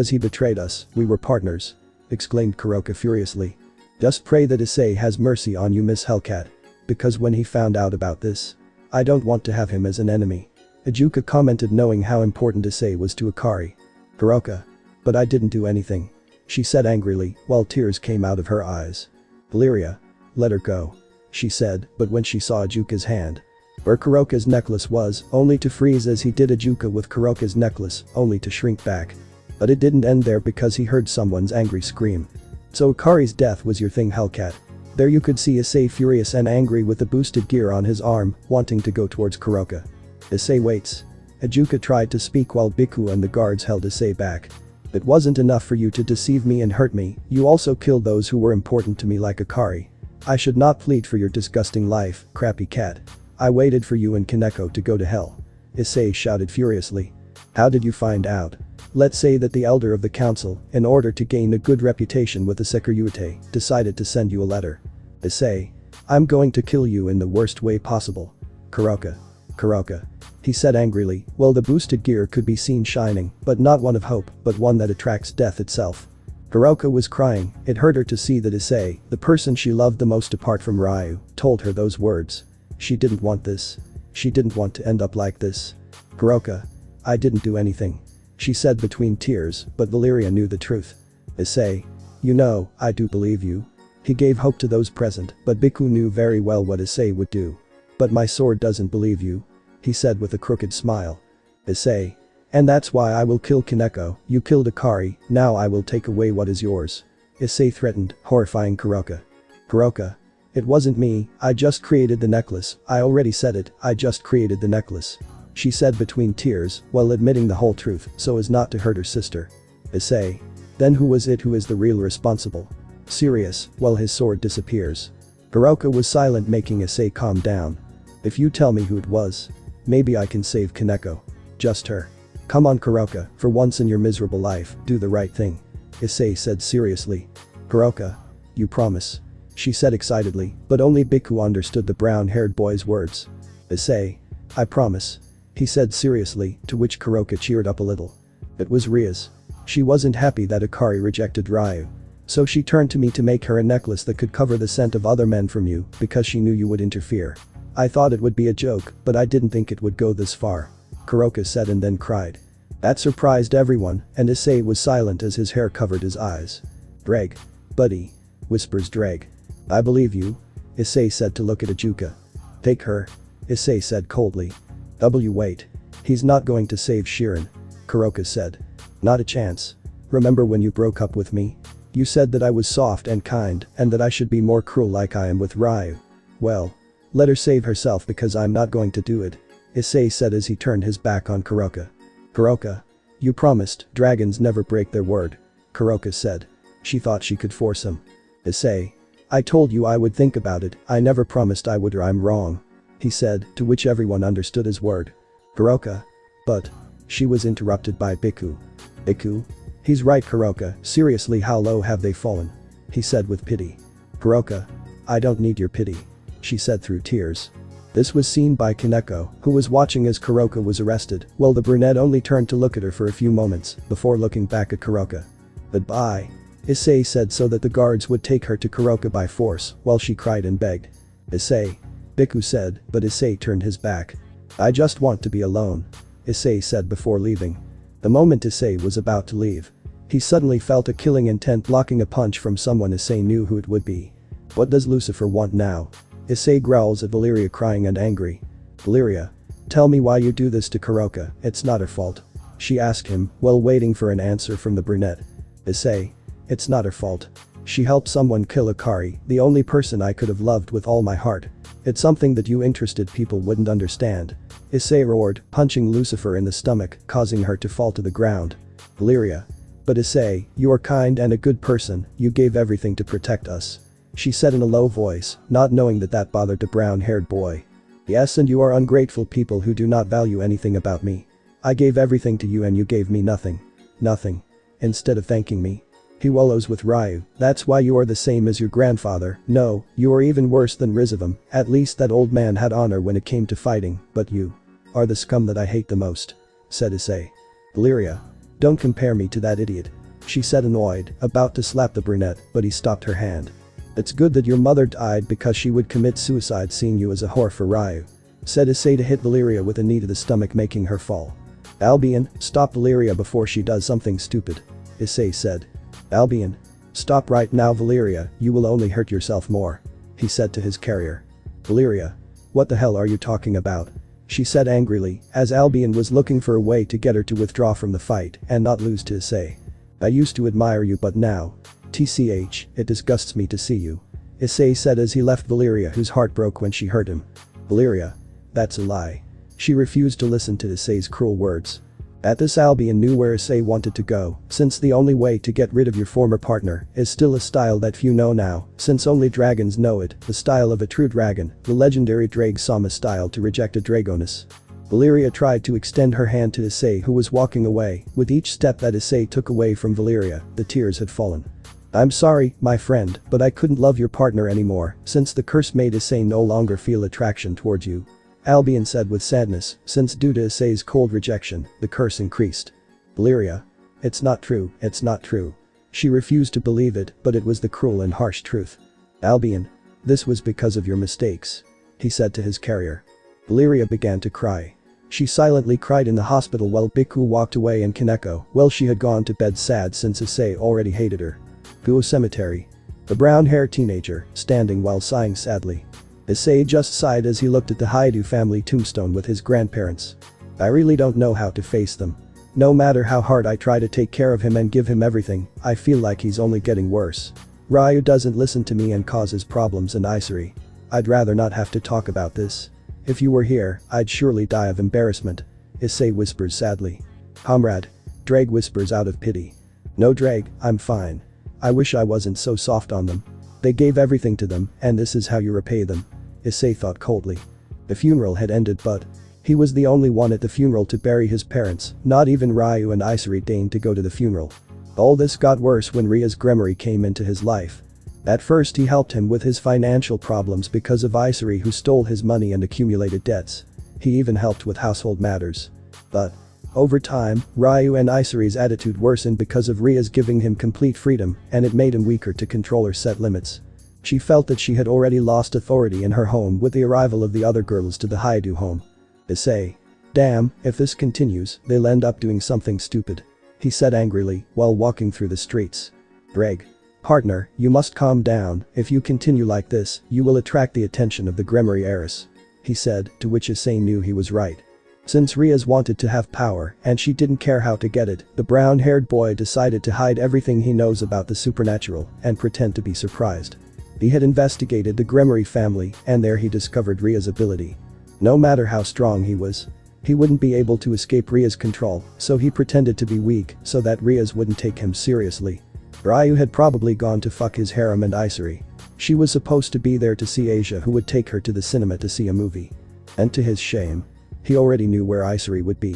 he betrayed us, we were partners. Exclaimed KUROKA furiously. Just pray that Issei has mercy on you, Miss Hellcat. Because when he found out about this, I don't want to have him as an enemy. Ajuka commented, knowing how important Issei was to Akari. KUROKA. But I didn't do anything. She said angrily while tears came out of her eyes. Valeria. Let her go. She said, but when she saw Ajuka's hand where KUROKA's necklace was, only to freeze as he did Ajuka with KUROKA's necklace, only to shrink back. But it didn't end there because he heard someone's angry scream. So Akari's death was your thing, Hellcat. There you could see Issei furious and angry with the boosted gear on his arm, wanting to go towards KUROKA. Issei waits. Ajuka tried to speak while Biku and the guards held Issei back. It wasn't enough for you to deceive me and hurt me, you also killed those who were important to me like Akari. I should not plead for your disgusting life, crappy cat. I waited for you and Kaneko to go to hell. Issei shouted furiously. How did you find out? Let's say that the elder of the council, in order to gain a good reputation with the Securitate, decided to send you a letter. Issei. I'm going to kill you in the worst way possible. KUROKA. He said angrily, while the boosted gear could be seen shining, but not one of hope, but one that attracts death itself. KUROKA was crying, it hurt her to see that Issei, the person she loved the most apart from Ryu, told her those words. She didn't want this. She didn't want to end up like this. KUROKA. I didn't do anything. She said between tears, but Valeria knew the truth. Issei. You know, I do believe you. He gave hope to those present, but Biku knew very well what Issei would do. "But my sword doesn't believe you," he said with a crooked smile. "Issei. And that's why I will kill Kaneko. You killed Akari, now I will take away what is yours." Issei threatened, horrifying KUROKA. "KUROKA. It wasn't me, I just created the necklace, I already said it, I just created the necklace," she said between tears, while admitting the whole truth so as not to hurt her sister. Issei. "Then who was it who is the real responsible?" Serious, while his sword disappears. KUROKA was silent, making Issei calm down. "If you tell me who it was, maybe I can save Kaneko. Just her. Come on KUROKA, for once in your miserable life, do the right thing," Issei said seriously. "KUROKA. You promise?" she said excitedly, but only Biku understood the brown-haired boy's words. "Issei. I promise," he said seriously, to which KUROKA cheered up a little. It was Ria's. She wasn't happy that Akari rejected Ryu. "So she turned to me to make her a necklace that could cover the scent of other men from you, because she knew you would interfere. I thought it would be a joke, but I didn't think it would go this far," KUROKA said and then cried. That surprised everyone, and Issei was silent as his hair covered his eyes. "Dreg. Buddy," whispers Dreg. "I believe you," Issei said to look at Ajuka. "Take her," Issei said coldly. Wait. He's not going to save Shirin," KUROKA said. "Not a chance. Remember when you broke up with me? You said that I was soft and kind and that I should be more cruel like I am with Ryu. Well, let her save herself because I'm not going to do it," Issei said as he turned his back on KUROKA. "KUROKA. You promised, dragons never break their word," KUROKA said. She thought she could force him. "Issei. I told you I would think about it, I never promised I would or I'm wrong," he said, to which everyone understood his word. "KUROKA. But," she was interrupted by Biku. "Biku? He's right KUROKA, seriously how low have they fallen?" he said with pity. "KUROKA. I don't need your pity," she said through tears. This was seen by Kaneko, who was watching as KUROKA was arrested, while the brunette only turned to look at her for a few moments before looking back at KUROKA. "Goodbye," Issei said so that the guards would take her to KUROKA by force while she cried and begged. "Issei," Biku said, but Issei turned his back. "I just want to be alone," Issei said before leaving. The moment Issei was about to leave, he suddenly felt a killing intent blocking a punch from someone Issei knew who it would be. "What does Lucifer want now?" Issei growls at Valeria, crying and angry. "Valeria. Tell me why you do this to KUROKA, it's not her fault," she asked him while waiting for an answer from the brunette. "Issei. It's not her fault. She helped someone kill Akari, the only person I could have loved with all my heart. It's something that you interested people wouldn't understand," Issei roared, punching Lucifer in the stomach, causing her to fall to the ground. "Valeria. But Issei, you are kind and a good person, you gave everything to protect us," she said in a low voice, not knowing that bothered the brown-haired boy. "Yes, and you are ungrateful people who do not value anything about me. I gave everything to you and you gave me nothing. Nothing. Instead of thanking me. He wallows with Ryu, that's why you are the same as your grandfather, no, you are even worse than Rizavam, at least that old man had honor when it came to fighting, but you are the scum that I hate the most," said Issei. "Valeria. Don't compare me to that idiot," she said annoyed, about to slap the brunette, but he stopped her hand. "It's good that your mother died because she would commit suicide seeing you as a whore for Ryu," said Issei to hit Valeria with a knee to the stomach, making her fall. "Albion, stop Valeria before she does something stupid," Issei said. "Albion. Stop right now Valeria, you will only hurt yourself more," he said to his carrier. "Valeria. What the hell are you talking about?" she said angrily, as Albion was looking for a way to get her to withdraw from the fight and not lose to Issei. "I used to admire you but now. TCH, it disgusts me to see you," Issei said as he left Valeria, whose heart broke when she heard him. "Valeria. That's a lie." She refused to listen to Issei's cruel words. At this, Albion knew where Issei wanted to go, since the only way to get rid of your former partner is still a style that few know now, since only dragons know it, the style of a true dragon, the legendary Drag Sama style to reject a Dragoness. Valeria tried to extend her hand to Issei, who was walking away. With each step that Issei took away from Valeria, the tears had fallen. "I'm sorry, my friend, but I couldn't love your partner anymore, since the curse made Issei no longer feel attraction towards you," Albion said with sadness, since due to Issei's cold rejection, the curse increased. "Valeria. It's not true, it's not true." She refused to believe it, but it was the cruel and harsh truth. "Albion. This was because of your mistakes," he said to his carrier. Valeria began to cry. She silently cried in the hospital while Biku walked away, and Kaneko, well, she had gone to bed sad since Issei already hated her. Guo Cemetery. The brown-haired teenager, standing while sighing sadly. Issei just sighed as he looked at the Haidu family tombstone with his grandparents. I really don't know how to face them. No matter how hard I try to take care of him and give him everything, I feel like he's only getting worse. Ryu doesn't listen to me and causes problems in Issei. I'd rather not have to talk about this. If you were here, I'd surely die of embarrassment. Issei whispers sadly. Comrade. Drake whispers out of pity. No Drake, I'm fine. I wish I wasn't so soft on them. They gave everything to them, and this is how you repay them. Issei thought coldly. The funeral had ended but he was the only one at the funeral to bury his parents, not even Ryu and Issei deigned to go to the funeral. All this got worse when Ria's grimoire came into his life. At first he helped him with his financial problems because of Issei who stole his money and accumulated debts. He even helped with household matters. But over time, Ryu and Issei's attitude worsened because of Ria's giving him complete freedom, and it made him weaker to control or set limits. She felt that she had already lost authority in her home with the arrival of the other girls to the Haidu home. Issei. Damn, if this continues, they'll end up doing something stupid. He said angrily while walking through the streets. Greg. Partner, you must calm down, if you continue like this, you will attract the attention of the grimoire heiress. He said, to which Issei knew he was right. Since Ria's wanted to have power and she didn't care how to get it, the brown-haired boy decided to hide everything he knows about the supernatural and pretend to be surprised. He had investigated the grimoire family and there he discovered Ria's ability. No matter how strong he was, he wouldn't be able to escape Ria's control, so he pretended to be weak so that Ria's wouldn't take him seriously. Ryu had probably gone to fuck his harem and Issei. She was supposed to be there to see Asia who would take her to the cinema to see a movie. And to his shame, he already knew where Issei would be.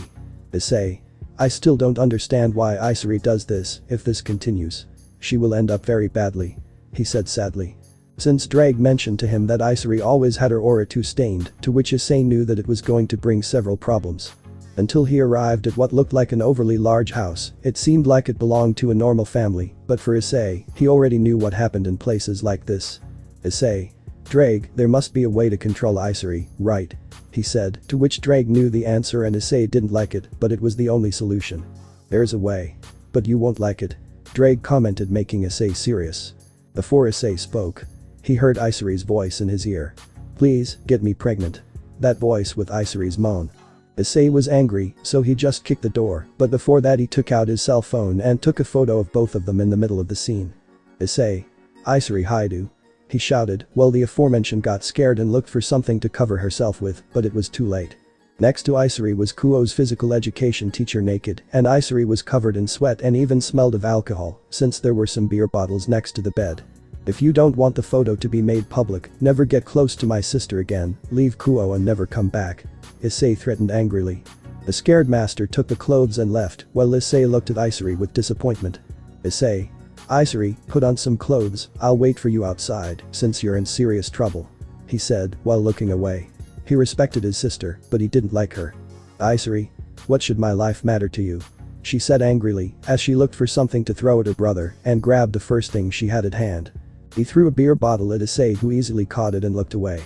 Issei. I still don't understand why Issei does this. If this continues, she will end up very badly. He said sadly. Since Drake mentioned to him that Issei always had her aura too stained, to which Issei knew that it was going to bring several problems. Until he arrived at what looked like an overly large house, it seemed like it belonged to a normal family, but for Issei, he already knew what happened in places like this. Issei. Drake, there must be a way to control Issei, right? He said, to which Drake knew the answer and Issei didn't like it, but it was the only solution. There's a way. But you won't like it. Drake commented, making Issei serious. Before Issei spoke, he heard Issei's voice in his ear. Please, get me pregnant. That voice with Issei's moan. Issei was angry, so he just kicked the door, but before that he took out his cell phone and took a photo of both of them in the middle of the scene. Issei. Issei Haidu. He shouted, while the aforementioned got scared and looked for something to cover herself with, but it was too late. Next to Issei was Kuo's physical education teacher naked, and Issei was covered in sweat and even smelled of alcohol, since there were some beer bottles next to the bed. If you don't want the photo to be made public, never get close to my sister again, leave Kuo and never come back. Issei threatened angrily. The scared master took the clothes and left, while Issei looked at Issei with disappointment. Issei. Issei, put on some clothes, I'll wait for you outside, since you're in serious trouble. He said, while looking away. He respected his sister, but he didn't like her. Issei. What should my life matter to you? She said angrily, as she looked for something to throw at her brother and grabbed the first thing she had at hand. He threw a beer bottle at Issei who easily caught it and looked away.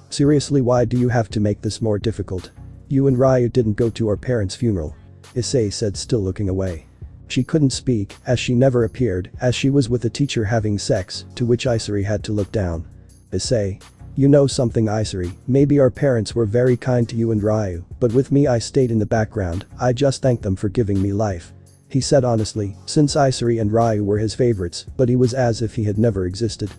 Seriously, why do you have to make this more difficult? You and Ryu didn't go to our parents' funeral. Issei said, still looking away. She couldn't speak, as she never appeared, as she was with the teacher having sex, to which Issei had to look down. Issei. You know something, Issei, maybe our parents were very kind to you and Ryu, but with me I stayed in the background, I just thanked them for giving me life. He said honestly, since Issei and Ryu were his favorites, but he was as if he had never existed.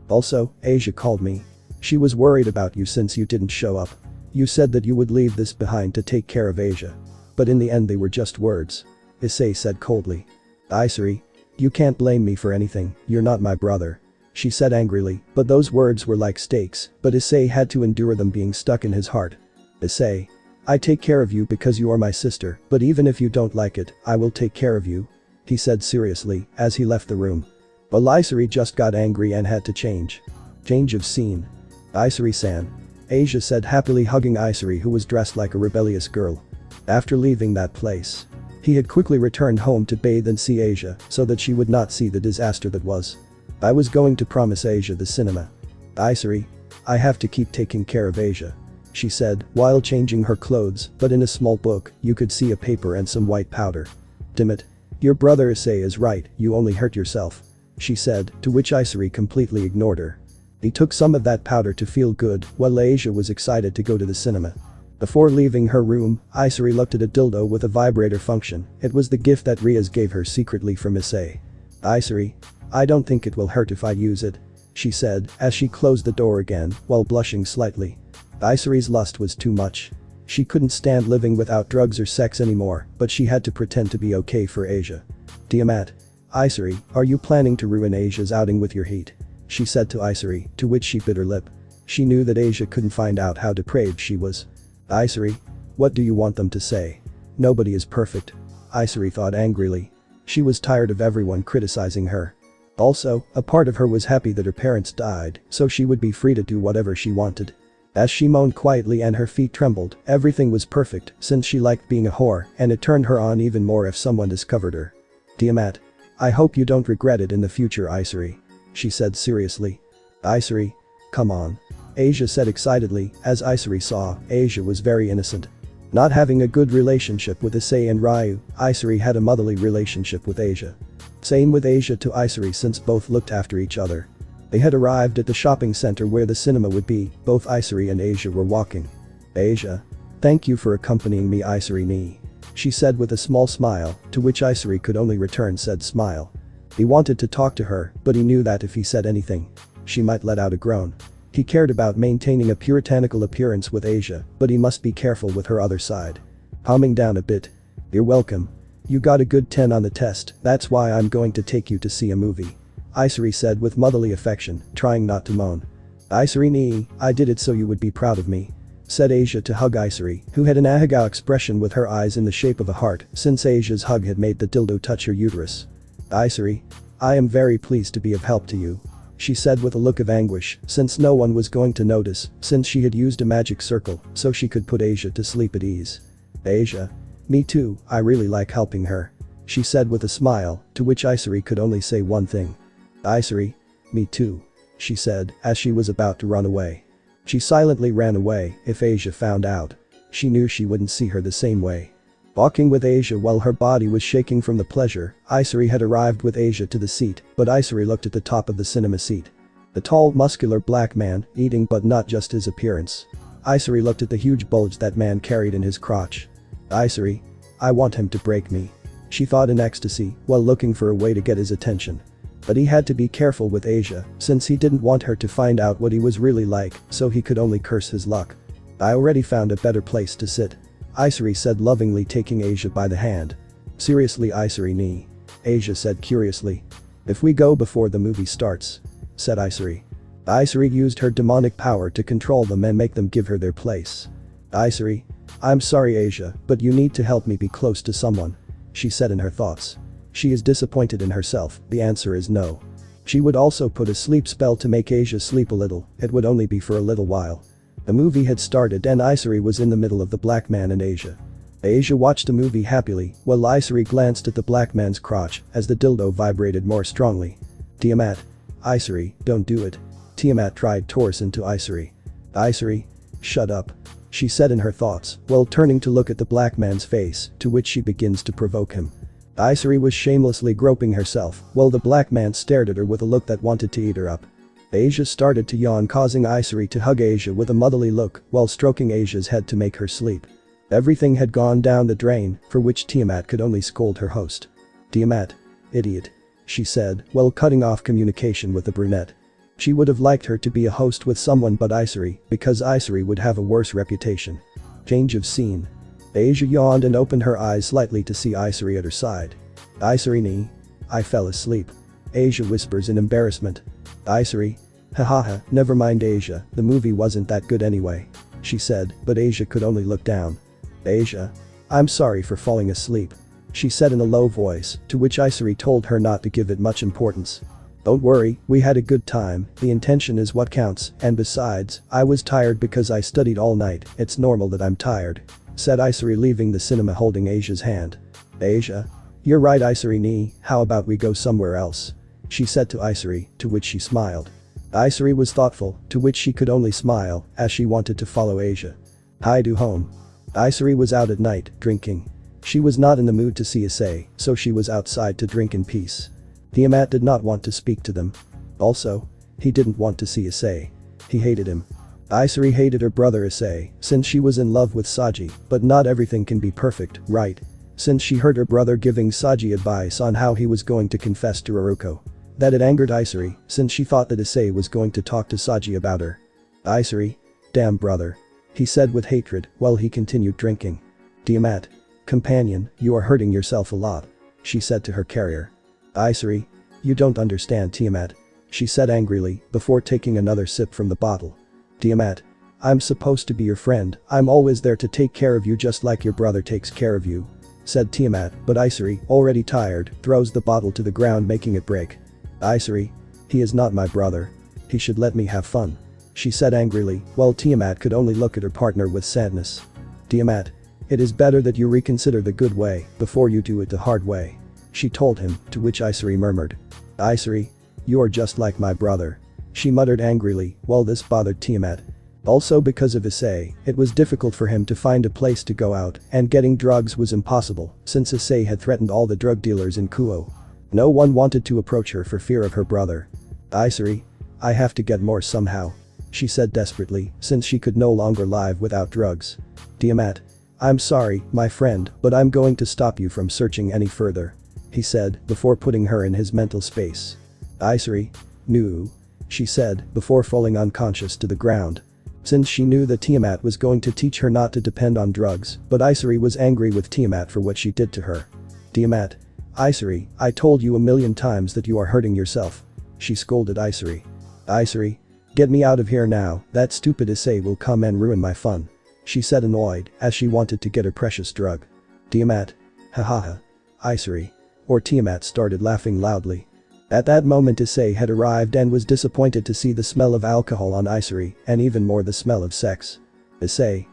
Also, Asia called me. She was worried about you since you didn't show up. You said that you would leave this behind to take care of Asia. But in the end they were just words. Issei said coldly. Issei. You can't blame me for anything, you're not my brother. She said angrily, but those words were like stakes, but Issei had to endure them being stuck in his heart. Issei. I take care of you because you are my sister, but even if you don't like it, I will take care of you. He said seriously, as he left the room. But Issei just got angry and had to change. Change of scene. Issei-san. Asia said happily, hugging Issei who was dressed like a rebellious girl. After leaving that place, he had quickly returned home to bathe and see Asia so that she would not see the disaster that was. I was going to promise Asia the cinema. Issei. I have to keep taking care of Asia. She said while changing her clothes, but in a small book you could see a paper and some white powder. Damn it. Your brother Issei is right, you only hurt yourself. she said, to which Issei completely ignored her. He took some of that powder to feel good, while Asia was excited to go to the cinema. Before leaving her room, Issei looked at a dildo with a vibrator function. It was the gift that Riaz gave her secretly from Issei. Issei, I don't think it will hurt if I use it, she said as she closed the door again while blushing slightly. Issei's lust was too much. She couldn't stand living without drugs or sex anymore, but she had to pretend to be okay for Asia. Tiamat. Issei, are you planning to ruin Asia's outing with your heat? She said to Issei, to which she bit her lip. She knew that Asia couldn't find out how depraved she was. Issei, what do you want them to say? Nobody is perfect. Issei thought angrily. She was tired of everyone criticizing her. Also, a part of her was happy that her parents died, so she would be free to do whatever she wanted. As she moaned quietly and her feet trembled, everything was perfect since she liked being a whore and it turned her on even more if someone discovered her. Tiamat. I hope you don't regret it in the future, Issei, she said seriously. Issei, come on. Asia said excitedly, as Issei saw, Asia was very innocent. Not having a good relationship with Issei and Ryu, Issei had a motherly relationship with Asia. Same with Asia to Issei since both looked after each other. They had arrived at the shopping center where the cinema would be, both Issei and Asia were walking. Asia. Thank you for accompanying me, Issei, she said with a small smile, to which Issei could only return said smile. He wanted to talk to her, but he knew that if he said anything, she might let out a groan. He cared about maintaining a puritanical appearance with Asia, but he must be careful with her other side. Calming down a bit. You're welcome. You got a good 10 on the test, that's why I'm going to take you to see a movie. Issei said with motherly affection, trying not to moan. Issei, I did it so you would be proud of me, said Asia to hug Issei, who had an ahagao expression with her eyes in the shape of a heart since Asia's hug had made the dildo touch her uterus. Issei, I am very pleased to be of help to you, she said with a look of anguish since no one was going to notice since she had used a magic circle so she could put Asia to sleep at ease. Asia. Me too, I really like helping her, she said with a smile, to which Issei could only say one thing. Issei. Me too, she said as she was about to run away. She silently ran away. If Asia found out, she knew she wouldn't see her the same way. Walking with Asia while her body was shaking from the pleasure, Issei had arrived with Asia to the seat, but Issei looked at the top of the cinema seat. The tall, muscular black man, eating but not just his appearance. Issei looked at the huge bulge that man carried in his crotch. Issei. I want him to break me, she thought in ecstasy while looking for a way to get his attention. But he had to be careful with Asia since he didn't want her to find out what he was really like, so he could only curse his luck. I already found a better place to sit, Issei said lovingly taking Asia by the hand. Seriously, Issei, Asia said curiously. If we go before the movie starts, said Issei. Issei used her demonic power to control them and make them give her their place. Issei. I'm sorry, Asia, but you need to help me be close to someone, she said in her thoughts. She is disappointed in herself, the answer is no. She would also put a sleep spell to make Asia sleep a little, it would only be for a little while. The movie had started and Issei was in the middle of the black man and Asia. Asia watched the movie happily, while Issei glanced at the black man's crotch as the dildo vibrated more strongly. Tiamat. Issei, don't do it. Tiamat tried towards into Issei. Issei. Shut up, she said in her thoughts, while turning to look at the black man's face, to which she begins to provoke him. Issei was shamelessly groping herself, while the black man stared at her with a look that wanted to eat her up. Asia started to yawn, causing Issei to hug Asia with a motherly look while stroking Asia's head to make her sleep. Everything had gone down the drain, for which Tiamat could only scold her host. Tiamat. Idiot, she said, while cutting off communication with the brunette. She would have liked her to be a host with someone but Issei, because Issei would have a worse reputation. Change of scene. Asia yawned and opened her eyes slightly to see Issei at her side. Issei. I fell asleep, Asia whispers in embarrassment. Issei. Hahaha, never mind Asia, the movie wasn't that good anyway, she said, but Asia could only look down. Asia. I'm sorry for falling asleep, she said in a low voice, to which Issei told her not to give it much importance. Don't worry, we had a good time, the intention is what counts, and besides, I was tired because I studied all night, it's normal that I'm tired, said Issei leaving the cinema holding Asia's hand. Asia. You're right, Issei, how about we go somewhere else, she said to Issei, to which she smiled. Issei was thoughtful, to which she could only smile, as she wanted to follow Asia. Hi to home. Issei was out at night, drinking. She was not in the mood to see Issei, so she was outside to drink in peace. Tiamat did not want to speak to them. Also, he didn't want to see Issei. He hated him. Issei hated her brother Issei, since she was in love with Saji, but not everything can be perfect, right? Since she heard her brother giving Saji advice on how he was going to confess to KUROKA. That it angered Issei, since she thought that Issei was going to talk to Saji about her. Issei, damn brother. He said with hatred while he continued drinking. Tiamat, companion, you are hurting yourself a lot. She said to her carrier. Issei, you don't understand Tiamat. She said angrily before taking another sip from the bottle. Tiamat, I'm supposed to be your friend, I'm always there to take care of you just like your brother takes care of you. Said Tiamat, but Issei, already tired, throws the bottle to the ground making it break. Issei, he is not my brother. He should let me have fun. She said angrily, while Tiamat could only look at her partner with sadness. Tiamat, it is better that you reconsider the good way before you do it the hard way. She told him, to which Issei murmured. Issei, you are just like my brother. She muttered angrily, while this bothered Tiamat. Also because of Issei, it was difficult for him to find a place to go out, and getting drugs was impossible, since Issei had threatened all the drug dealers in Kuo. No one wanted to approach her for fear of her brother. Issei, I have to get more somehow. She said desperately, since she could no longer live without drugs. Tiamat, I'm sorry, my friend, but I'm going to stop you from searching any further. He said, before putting her in his mental space. Issei, no. She said, before falling unconscious to the ground. Since she knew that Tiamat was going to teach her not to depend on drugs, but Issei was angry with Tiamat for what she did to her. Tiamat, Issei, I told you a million times that you are hurting yourself. She scolded Issei. Issei, get me out of here now, that stupid Issei will come and ruin my fun. She said annoyed, as she wanted to get her precious drug. Tiamat, hahaha. Issei. Or Tiamat started laughing loudly. At that moment Issei had arrived and was disappointed to see the smell of alcohol on Issei, and even more the smell of sex. Issei.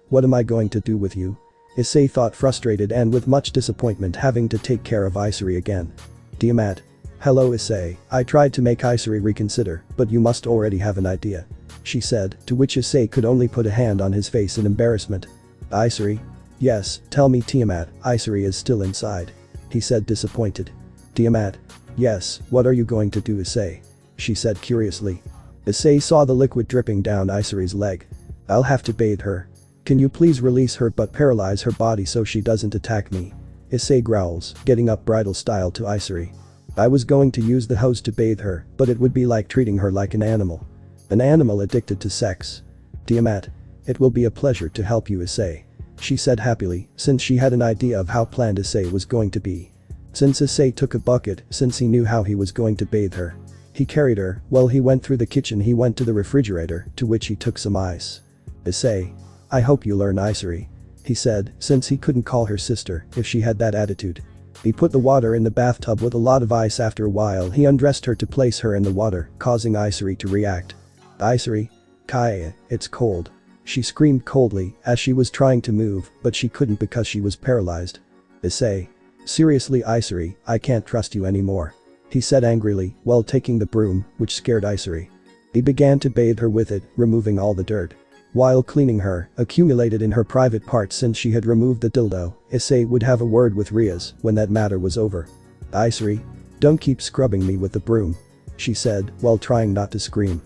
What am I going to do with you? Issei thought, frustrated and with much disappointment, having to take care of Issei again. Tiamat. Hello Issei, I tried to make Issei reconsider, but you must already have an idea. She said, to which Issei could only put a hand on his face in embarrassment. Issei. Yes, tell me Tiamat, Issei is still inside. He said, disappointed. Tiamat. Yes, what are you going to do Issei? She said curiously. Issei saw the liquid dripping down Issei's leg. I'll have to bathe her. Can you please release her but paralyze her body so she doesn't attack me? Issei growls, getting up bridal style to Issei. I was going to use the hose to bathe her, but it would be like treating her like an animal. An animal addicted to sex. Tiamat. It will be a pleasure to help you Issei. She said happily, since she had an idea of how planned Issei was going to be. Since Issei took a bucket, since he knew how he was going to bathe her. He carried her, while he went through the kitchen he went to the refrigerator, to which he took some ice. Issei. I hope you learn Issei. He said, since he couldn't call her sister if she had that attitude. He put the water in the bathtub with a lot of ice. After a while he undressed her to place her in the water, causing Issei to react. Issei. Kaya, it's cold. She screamed coldly as she was trying to move, but she couldn't because she was paralyzed. Issei. Seriously Issei, I can't trust you anymore. He said angrily while taking the broom, which scared Issei. He began to bathe her with it, removing all the dirt. While cleaning her, accumulated in her private parts since she had removed the dildo, Issei would have a word with Riaz when that matter was over. Issei. Don't keep scrubbing me with the broom. She said while trying not to scream.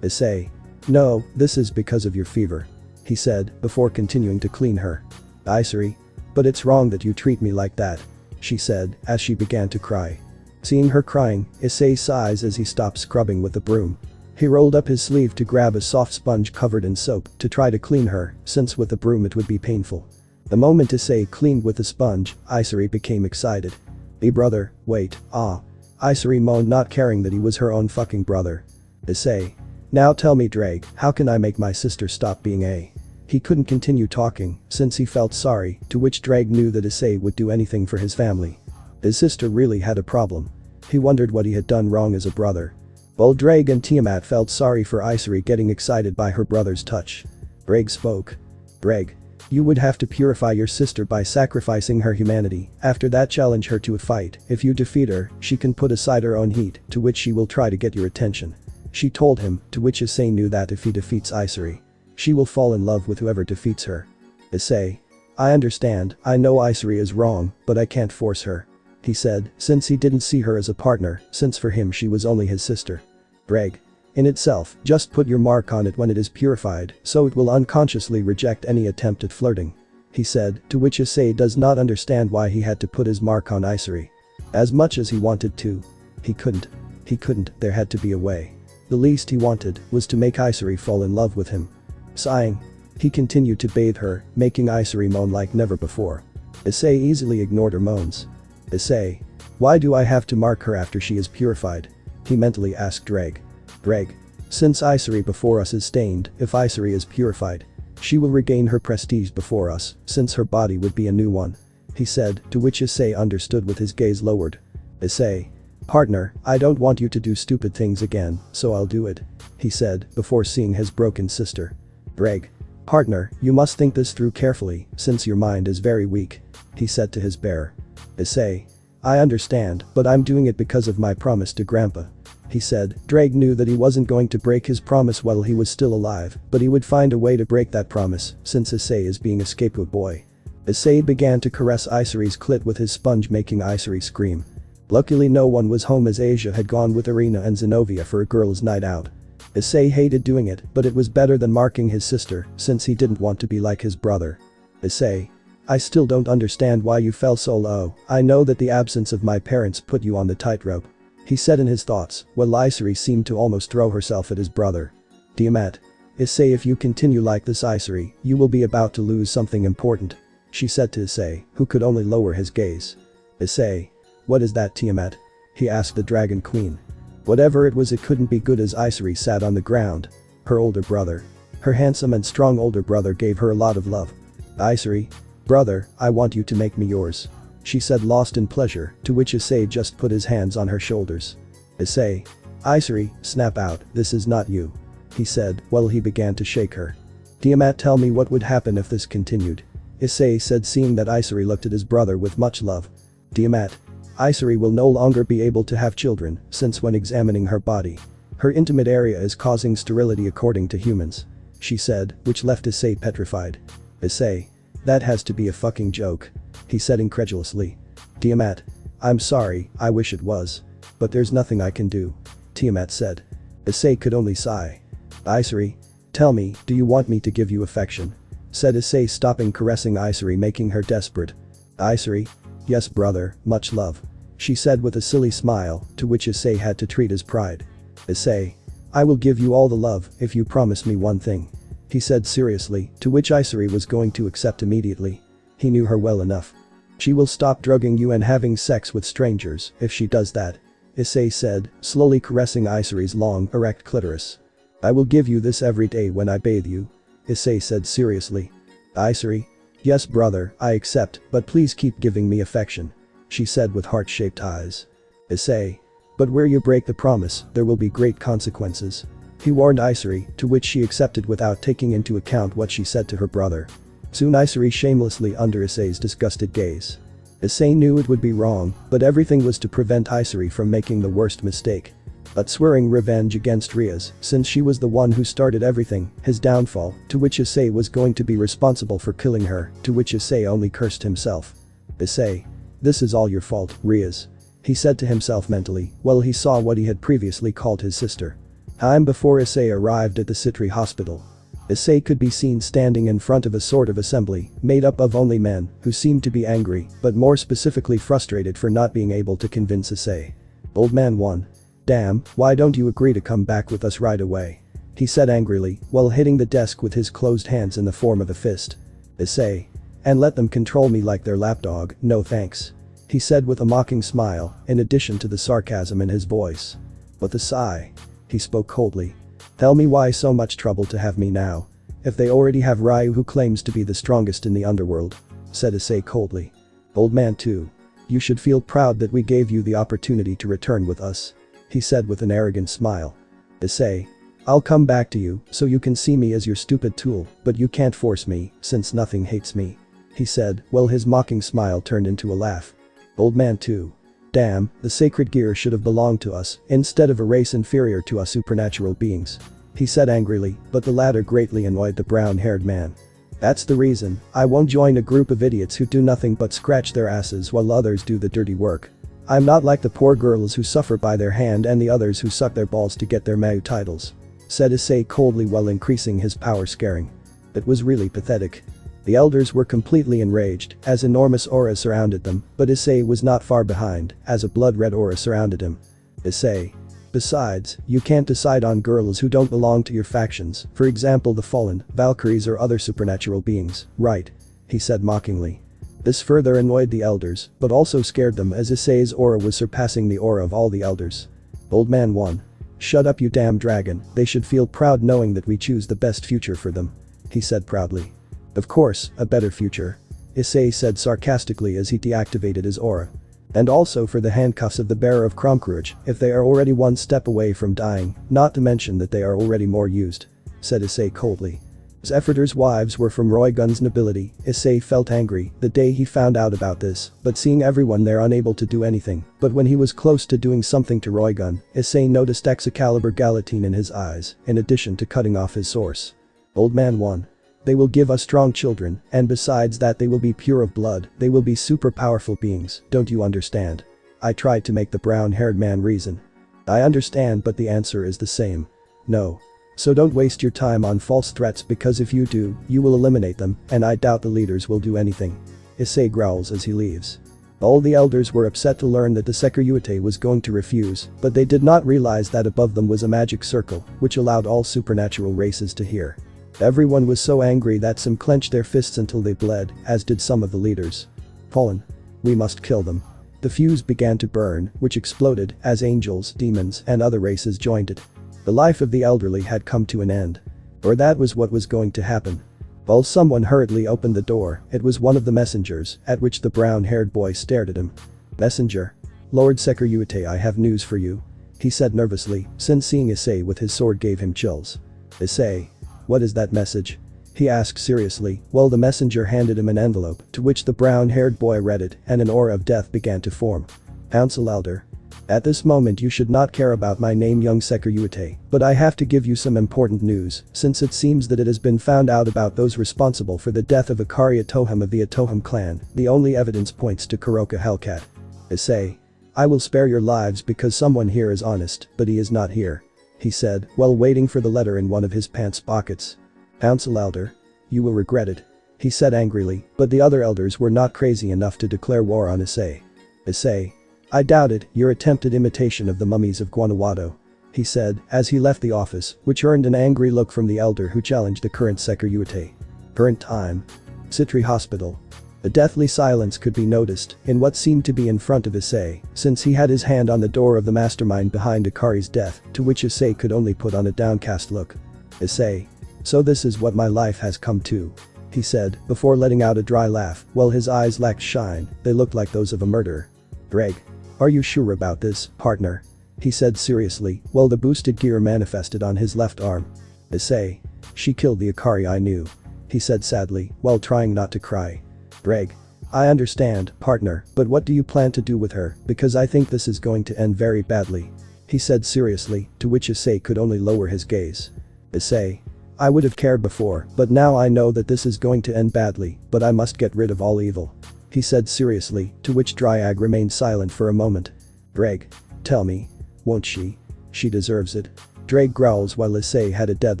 Issei. No, this is because of your fever. He said before continuing to clean her. Issei. But it's wrong that you treat me like that. She said as she began to cry. Seeing her crying, Issei sighs as he stopped scrubbing with the broom. He rolled up his sleeve to grab a soft sponge covered in soap to try to clean her, since with the broom it would be painful. The moment Issei cleaned with the sponge, Issei became excited. Brother, wait, Issei moaned, not caring that he was her own fucking brother. Issei. Now tell me Drake, how can I make my sister stop being a? He couldn't continue talking, since he felt sorry, to which Drake knew that Issei would do anything for his family. His sister really had a problem. He wondered what he had done wrong as a brother. While Drake and Tiamat felt sorry for Issei getting excited by her brother's touch. Drake spoke. Drake. You would have to purify your sister by sacrificing her humanity, after that challenge her to a fight. If you defeat her, she can put aside her own heat, to which she will try to get your attention. She told him, to which Issei knew that if he defeats Issei, she will fall in love with whoever defeats her. Issei. I understand, I know Issei is wrong, but I can't force her. he said, since he didn't see her as a partner, since for him she was only his sister. Dreg. In itself, just put your mark on it when it is purified, so it will unconsciously reject any attempt at flirting. He said, to which Issei does not understand why he had to put his mark on Issei. As much as he wanted to. He couldn't, there had to be a way. The least he wanted was to make Issei fall in love with him. Sighing. He continued to bathe her, making Issei moan like never before. Issei easily ignored her moans. Issei. Why do I have to mark her after she is purified? He mentally asked Dreg. Dreg. Since Issei before us is stained, if Issei is purified, she will regain her prestige before us, since her body would be a new one. He said, to which Issei understood with his gaze lowered. Issei. Partner, I don't want you to do stupid things again, so I'll do it. He said, before seeing his broken sister. Dreg. Partner, you must think this through carefully, since your mind is very weak. He said to his bear. Issei. I understand, but I'm doing it because of my promise to Grandpa. He said. Dreg knew that he wasn't going to break his promise while he was still alive, but he would find a way to break that promise, since Issei is being a scapegoat boy. Issei began to caress Issei's clit with his sponge, making Issei scream. Luckily no one was home as Asia had gone with Irina and Zenobia for a girls' night out. Issei hated doing it, but it was better than marking his sister, since he didn't want to be like his brother. Issei. I still don't understand why you fell so low. I know that the absence of my parents put you on the tightrope. He said in his thoughts, while Issei seemed to almost throw herself at his brother. Tiamat. Issei, if you continue like this Issei, you will be about to lose something important. She said to Issei, who could only lower his gaze. Issei. What is that, Tiamat? He asked the Dragon Queen. Whatever it was, it couldn't be good as Issei sat on the ground. Her older brother. Her handsome and strong older brother gave her a lot of love. Issei. Brother, I want you to make me yours. She said, lost in pleasure, to which Issei just put his hands on her shoulders. Issei. Issei, snap out, this is not you. He said, while he began to shake her. Tiamat, tell me what would happen if this continued. Issei said, seeing that Issei looked at his brother with much love. Tiamat. Issei will no longer be able to have children, since when examining her body, her intimate area is causing sterility according to humans. She said, which left Issei petrified. Issei. That has to be a fucking joke. He said incredulously. Tiamat. I'm sorry, I wish it was. But there's nothing I can do. Tiamat said. Issei could only sigh. Issei. Tell me, do you want me to give you affection? Said Issei, stopping caressing Issei, making her desperate. Issei. Yes brother, much love. She said with a silly smile, to which Issei had to treat his pride. Issei. I will give you all the love if you promise me one thing. He said seriously, to which Issei was going to accept immediately. He knew her well enough. She will stop drugging you and having sex with strangers if she does that. Issei said, slowly caressing Issei's long, erect clitoris. I will give you this every day when I bathe you. Issei said seriously. Issei. Yes brother, I accept, but please keep giving me affection. She said with heart-shaped eyes. Issei. But where you break the promise, there will be great consequences. He warned Issei, to which she accepted without taking into account what she said to her brother. Soon Issei shamelessly under Issei's disgusted gaze. Issei knew it would be wrong, but everything was to prevent Issei from making the worst mistake. But swearing revenge against Riaz, since she was the one who started everything, his downfall, to which Issei was going to be responsible for killing her, to which Issei only cursed himself. Issei. This is all your fault, Riaz. He said to himself mentally, while he saw what he had previously called his sister. Time before Issei arrived at the Citri hospital. Issei could be seen standing in front of a sort of assembly, made up of only men, who seemed to be angry, but more specifically frustrated for not being able to convince Issei. Old man 1. Damn, why don't you agree to come back with us right away? He said angrily, while hitting the desk with his closed hands in the form of a fist. Issei. And let them control me like their lapdog, no thanks. He said with a mocking smile, in addition to the sarcasm in his voice. With a sigh. He spoke coldly. Tell me why so much trouble to have me now. If they already have Ryu, who claims to be the strongest in the underworld. Said Issei coldly. Old man 2. You should feel proud that we gave you the opportunity to return with us. He said with an arrogant smile. Issei. I'll come back to you, so you can see me as your stupid tool, but you can't force me, since nothing hates me. He said, while his mocking smile turned into a laugh. Old man 2. Damn, the sacred gear should have belonged to us, instead of a race inferior to us supernatural beings. He said angrily, but the latter greatly annoyed the brown-haired man. That's the reason, I won't join a group of idiots who do nothing but scratch their asses while others do the dirty work. I'm not like the poor girls who suffer by their hand and the others who suck their balls to get their Mao titles," said Issei coldly while increasing his power scaring. It was really pathetic. The elders were completely enraged as enormous aura surrounded them, but Issei was not far behind as a blood-red aura surrounded him. Issei. Besides, you can't decide on girls who don't belong to your factions, for example the Fallen, Valkyries or other supernatural beings, right? He said mockingly. This further annoyed the elders, but also scared them as Issei's aura was surpassing the aura of all the elders. Old Man 1. Shut up you damn dragon, they should feel proud knowing that we choose the best future for them. He said proudly. Of course, a better future. Issei said sarcastically as he deactivated his aura. And also for the handcuffs of the bearer of Kromkruj, if they are already one step away from dying, not to mention that they are already more used. Said Issei coldly. As Efforter's wives were from Roygun's nobility, Issei felt angry the day he found out about this, but seeing everyone there unable to do anything, but when he was close to doing something to Roygun, Issei noticed Excalibur Galatine in his eyes, in addition to cutting off his source. Old Man 1. They will give us strong children, and besides that they will be pure of blood, they will be super powerful beings, don't you understand? I tried to make the brown-haired man reason. I understand but the answer is the same. No. So don't waste your time on false threats because if you do, you will eliminate them, and I doubt the leaders will do anything. Issei growls as he leaves. All the elders were upset to learn that the Sekiryuite was going to refuse, but they did not realize that above them was a magic circle, which allowed all supernatural races to hear. Everyone was so angry that some clenched their fists until they bled, as did some of the leaders. Fallen. We must kill them. The fuse began to burn, which exploded as angels, demons, and other races joined it. The life of the elderly had come to an end. Or that was what was going to happen. While someone hurriedly opened the door, it was one of the messengers, at which the brown-haired boy stared at him. Messenger. Lord Sekiryuite, I have news for you. He said nervously, since seeing Issei with his sword gave him chills. Issei. What is that message? He asked seriously, while the messenger handed him an envelope, to which the brown-haired boy read it, and an aura of death began to form. Council Elder. At this moment you should not care about my name young Sekiryuite, but I have to give you some important news, since it seems that it has been found out about those responsible for the death of Akari Atoham of the Atoham clan, the only evidence points to KUROKA Hellcat. Issei. I will spare your lives because someone here is honest, but he is not here. He said, while waiting for the letter in one of his pants pockets. Council Elder. You will regret it. He said angrily, but the other elders were not crazy enough to declare war on Issei. Issei. I doubt it, your attempted imitation of the mummies of Guanajuato. He said, as he left the office, which earned an angry look from the elder who challenged the current Sekiryuite. Current time. Citri Hospital. A deathly silence could be noticed in what seemed to be in front of Issei, since he had his hand on the door of the mastermind behind Akari's death, to which Issei could only put on a downcast look. Issei. So this is what my life has come to. He said, before letting out a dry laugh, while his eyes lacked shine, they looked like those of a murderer. Greg. Are you sure about this, partner? He said seriously, while the boosted gear manifested on his left arm. Issei. She killed the Akari I knew. He said sadly, while trying not to cry. Greg. I understand, partner, but what do you plan to do with her, because I think this is going to end very badly. He said seriously, to which Issei could only lower his gaze. Issei. I would have cared before, but now I know that this is going to end badly, but I must get rid of all evil. He said seriously, to which Dryag remained silent for a moment. Greg. Tell me. Won't she? She deserves it. Drake growls while Issei had a dead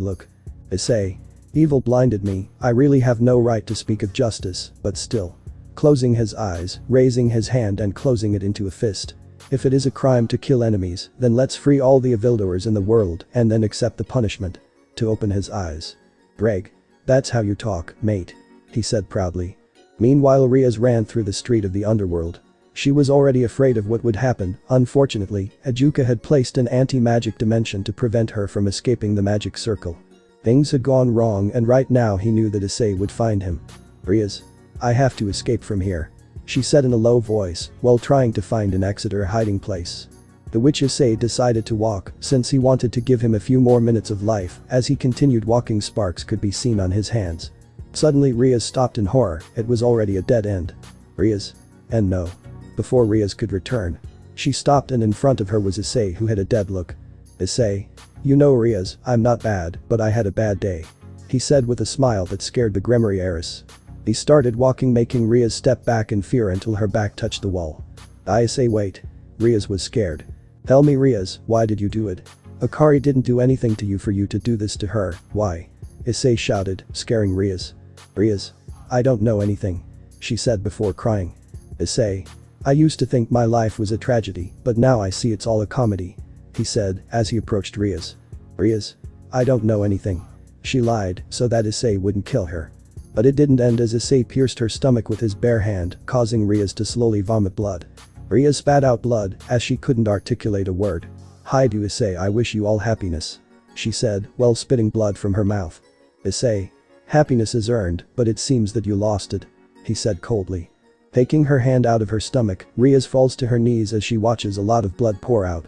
look. Issei. Evil blinded me, I really have no right to speak of justice, but still. Closing his eyes, raising his hand and closing it into a fist. If it is a crime to kill enemies, then let's free all the Avildors in the world and then accept the punishment. To open his eyes. Greg. That's how you talk, mate. He said proudly. Meanwhile Riaz ran through the street of the underworld. She was already afraid of what would happen, unfortunately, Ajuka had placed an anti-magic dimension to prevent her from escaping the magic circle. Things had gone wrong and right now he knew that Issei would find him. Riaz. I have to escape from here. She said in a low voice, while trying to find an exit or hiding place. The witch Issei decided to walk, since he wanted to give him a few more minutes of life, as he continued walking sparks could be seen on his hands. Suddenly Riaz stopped in horror, it was already a dead end. Riaz. And no. Before Riaz could return. She stopped and in front of her was Issei who had a dead look. Issei. You know Riaz, I'm not bad, but I had a bad day. He said with a smile that scared the Gremory heiress. He started walking making Riaz step back in fear until her back touched the wall. Issei wait. Rias was scared. Tell me Rias, why did you do it? Akari didn't do anything to you for you to do this to her, why? Issei shouted, scaring Rias. Rias. I don't know anything. She said before crying. Issei. I used to think my life was a tragedy, but now I see it's all a comedy. He said, as he approached Rias. Rias. I don't know anything. She lied, so that Issei wouldn't kill her. But it didn't end as Issei pierced her stomach with his bare hand, causing Rias to slowly vomit blood. Rias spat out blood, as she couldn't articulate a word. Hi to Issei, I wish you all happiness. She said, while spitting blood from her mouth. Issei. Happiness is earned, but it seems that you lost it. He said coldly. Taking her hand out of her stomach, Rias falls to her knees as she watches a lot of blood pour out.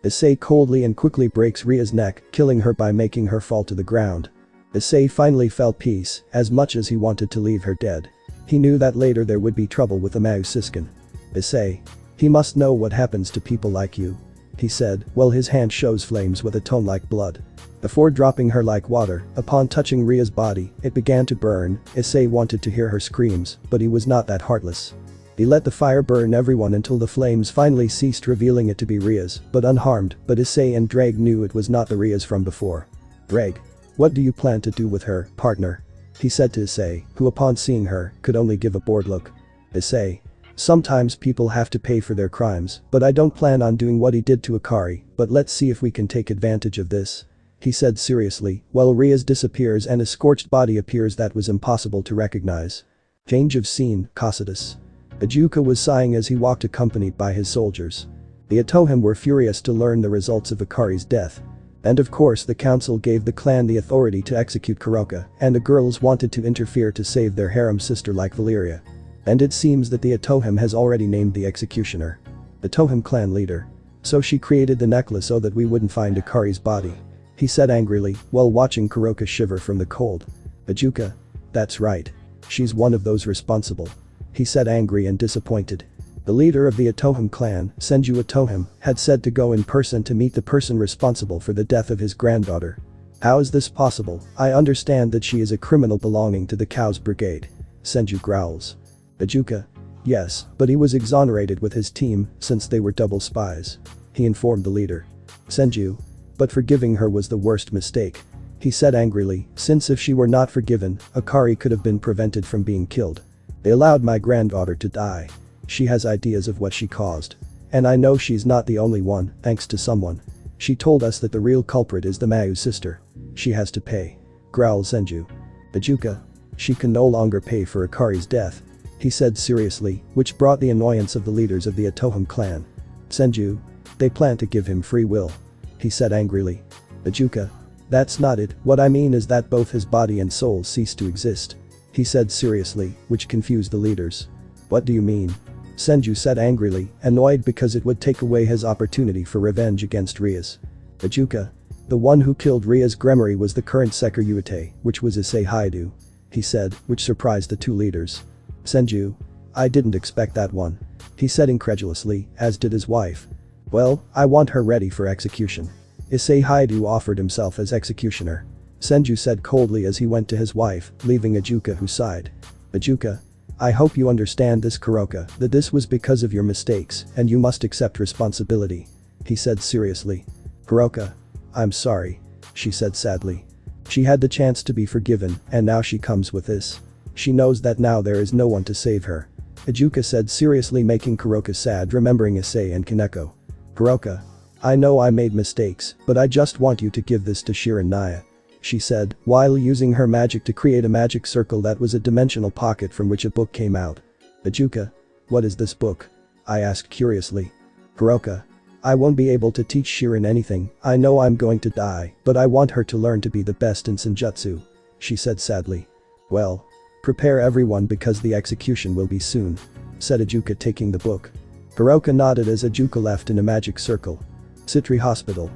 Issei coldly and quickly breaks Ria's neck, killing her by making her fall to the ground. Issei finally felt peace, as much as he wanted to leave her dead. He knew that later there would be trouble with the Mausiskin. Issei. He must know what happens to people like you. He said, while his hand shows flames with a tone like blood. Before dropping her like water, upon touching Ria's body, it began to burn. Issei wanted to hear her screams, but he was not that heartless. He let the fire burn everyone until the flames finally ceased, revealing it to be Ria's, but unharmed, but Issei and Drag knew it was not the Ria's from before. Drag. What do you plan to do with her, partner? He said to Issei, who upon seeing her, could only give a bored look. Issei. Sometimes people have to pay for their crimes, but I don't plan on doing what he did to Akari, but let's see if we can take advantage of this. He said seriously, while Rias disappears and a scorched body appears that was impossible to recognize. Change of scene, Cocytus. Ajuka was sighing as he walked accompanied by his soldiers. The Atohim were furious to learn the results of Akari's death. And of course the council gave the clan the authority to execute KUROKA, and the girls wanted to interfere to save their harem sister like Valeria. And it seems that the Atohim has already named the executioner. The Tohim clan leader. So she created the necklace so that we wouldn't find Akari's body. He said angrily, while watching KUROKA shiver from the cold. Ajuka. That's right. She's one of those responsible. He said angry and disappointed. The leader of the Atohim clan, Senju Atohim, had said to go in person to meet the person responsible for the death of his granddaughter. How is this possible? I understand that she is a criminal belonging to the Cows Brigade. Senju growls. Ajuka. Yes, but he was exonerated with his team, since they were double spies. He informed the leader. Senju. But forgiving her was the worst mistake. He said angrily, since if she were not forgiven, Akari could have been prevented from being killed. They allowed my granddaughter to die. She has ideas of what she caused. And I know she's not the only one, thanks to someone. She told us that the real culprit is the Mayu sister. She has to pay. Growled Senju. Ajuka. She can no longer pay for Akari's death. He said seriously, which brought the annoyance of the leaders of the Atohim clan. Senju. They plan to give him free will. He said angrily. Ajuka. That's not it, what I mean is that both his body and soul cease to exist. He said seriously, which confused the leaders. What do you mean? Senju said angrily, annoyed because it would take away his opportunity for revenge against Rias. Ajuka. The one who killed Rias Gremory was the current Sekiruyute, which was Issei Haidu. He said, which surprised the two leaders. Senju. I didn't expect that one. He said incredulously, as did his wife. Well, I want her ready for execution. Issei Haidu offered himself as executioner. Senju said coldly as he went to his wife, leaving Ajuka, who sighed. Ajuka. I hope you understand this, KUROKA, that this was because of your mistakes, and you must accept responsibility. He said seriously. KUROKA. I'm sorry. She said sadly. She had the chance to be forgiven, and now she comes with this. She knows that now there is no one to save her. Ajuka said seriously, making KUROKA sad, remembering Issei and Kaneko. KUROKA. I know I made mistakes, but I just want you to give this to Shirin Naya. She said, while using her magic to create a magic circle that was a dimensional pocket from which a book came out. Ajuka. What is this book? I asked curiously. KUROKA. I won't be able to teach Shirin anything, I know I'm going to die, but I want her to learn to be the best in Senjutsu. She said sadly. Well. Prepare everyone because the execution will be soon. Said Ajuka, taking the book. KUROKA nodded as Ajuka left in a magic circle. Citri Hospital.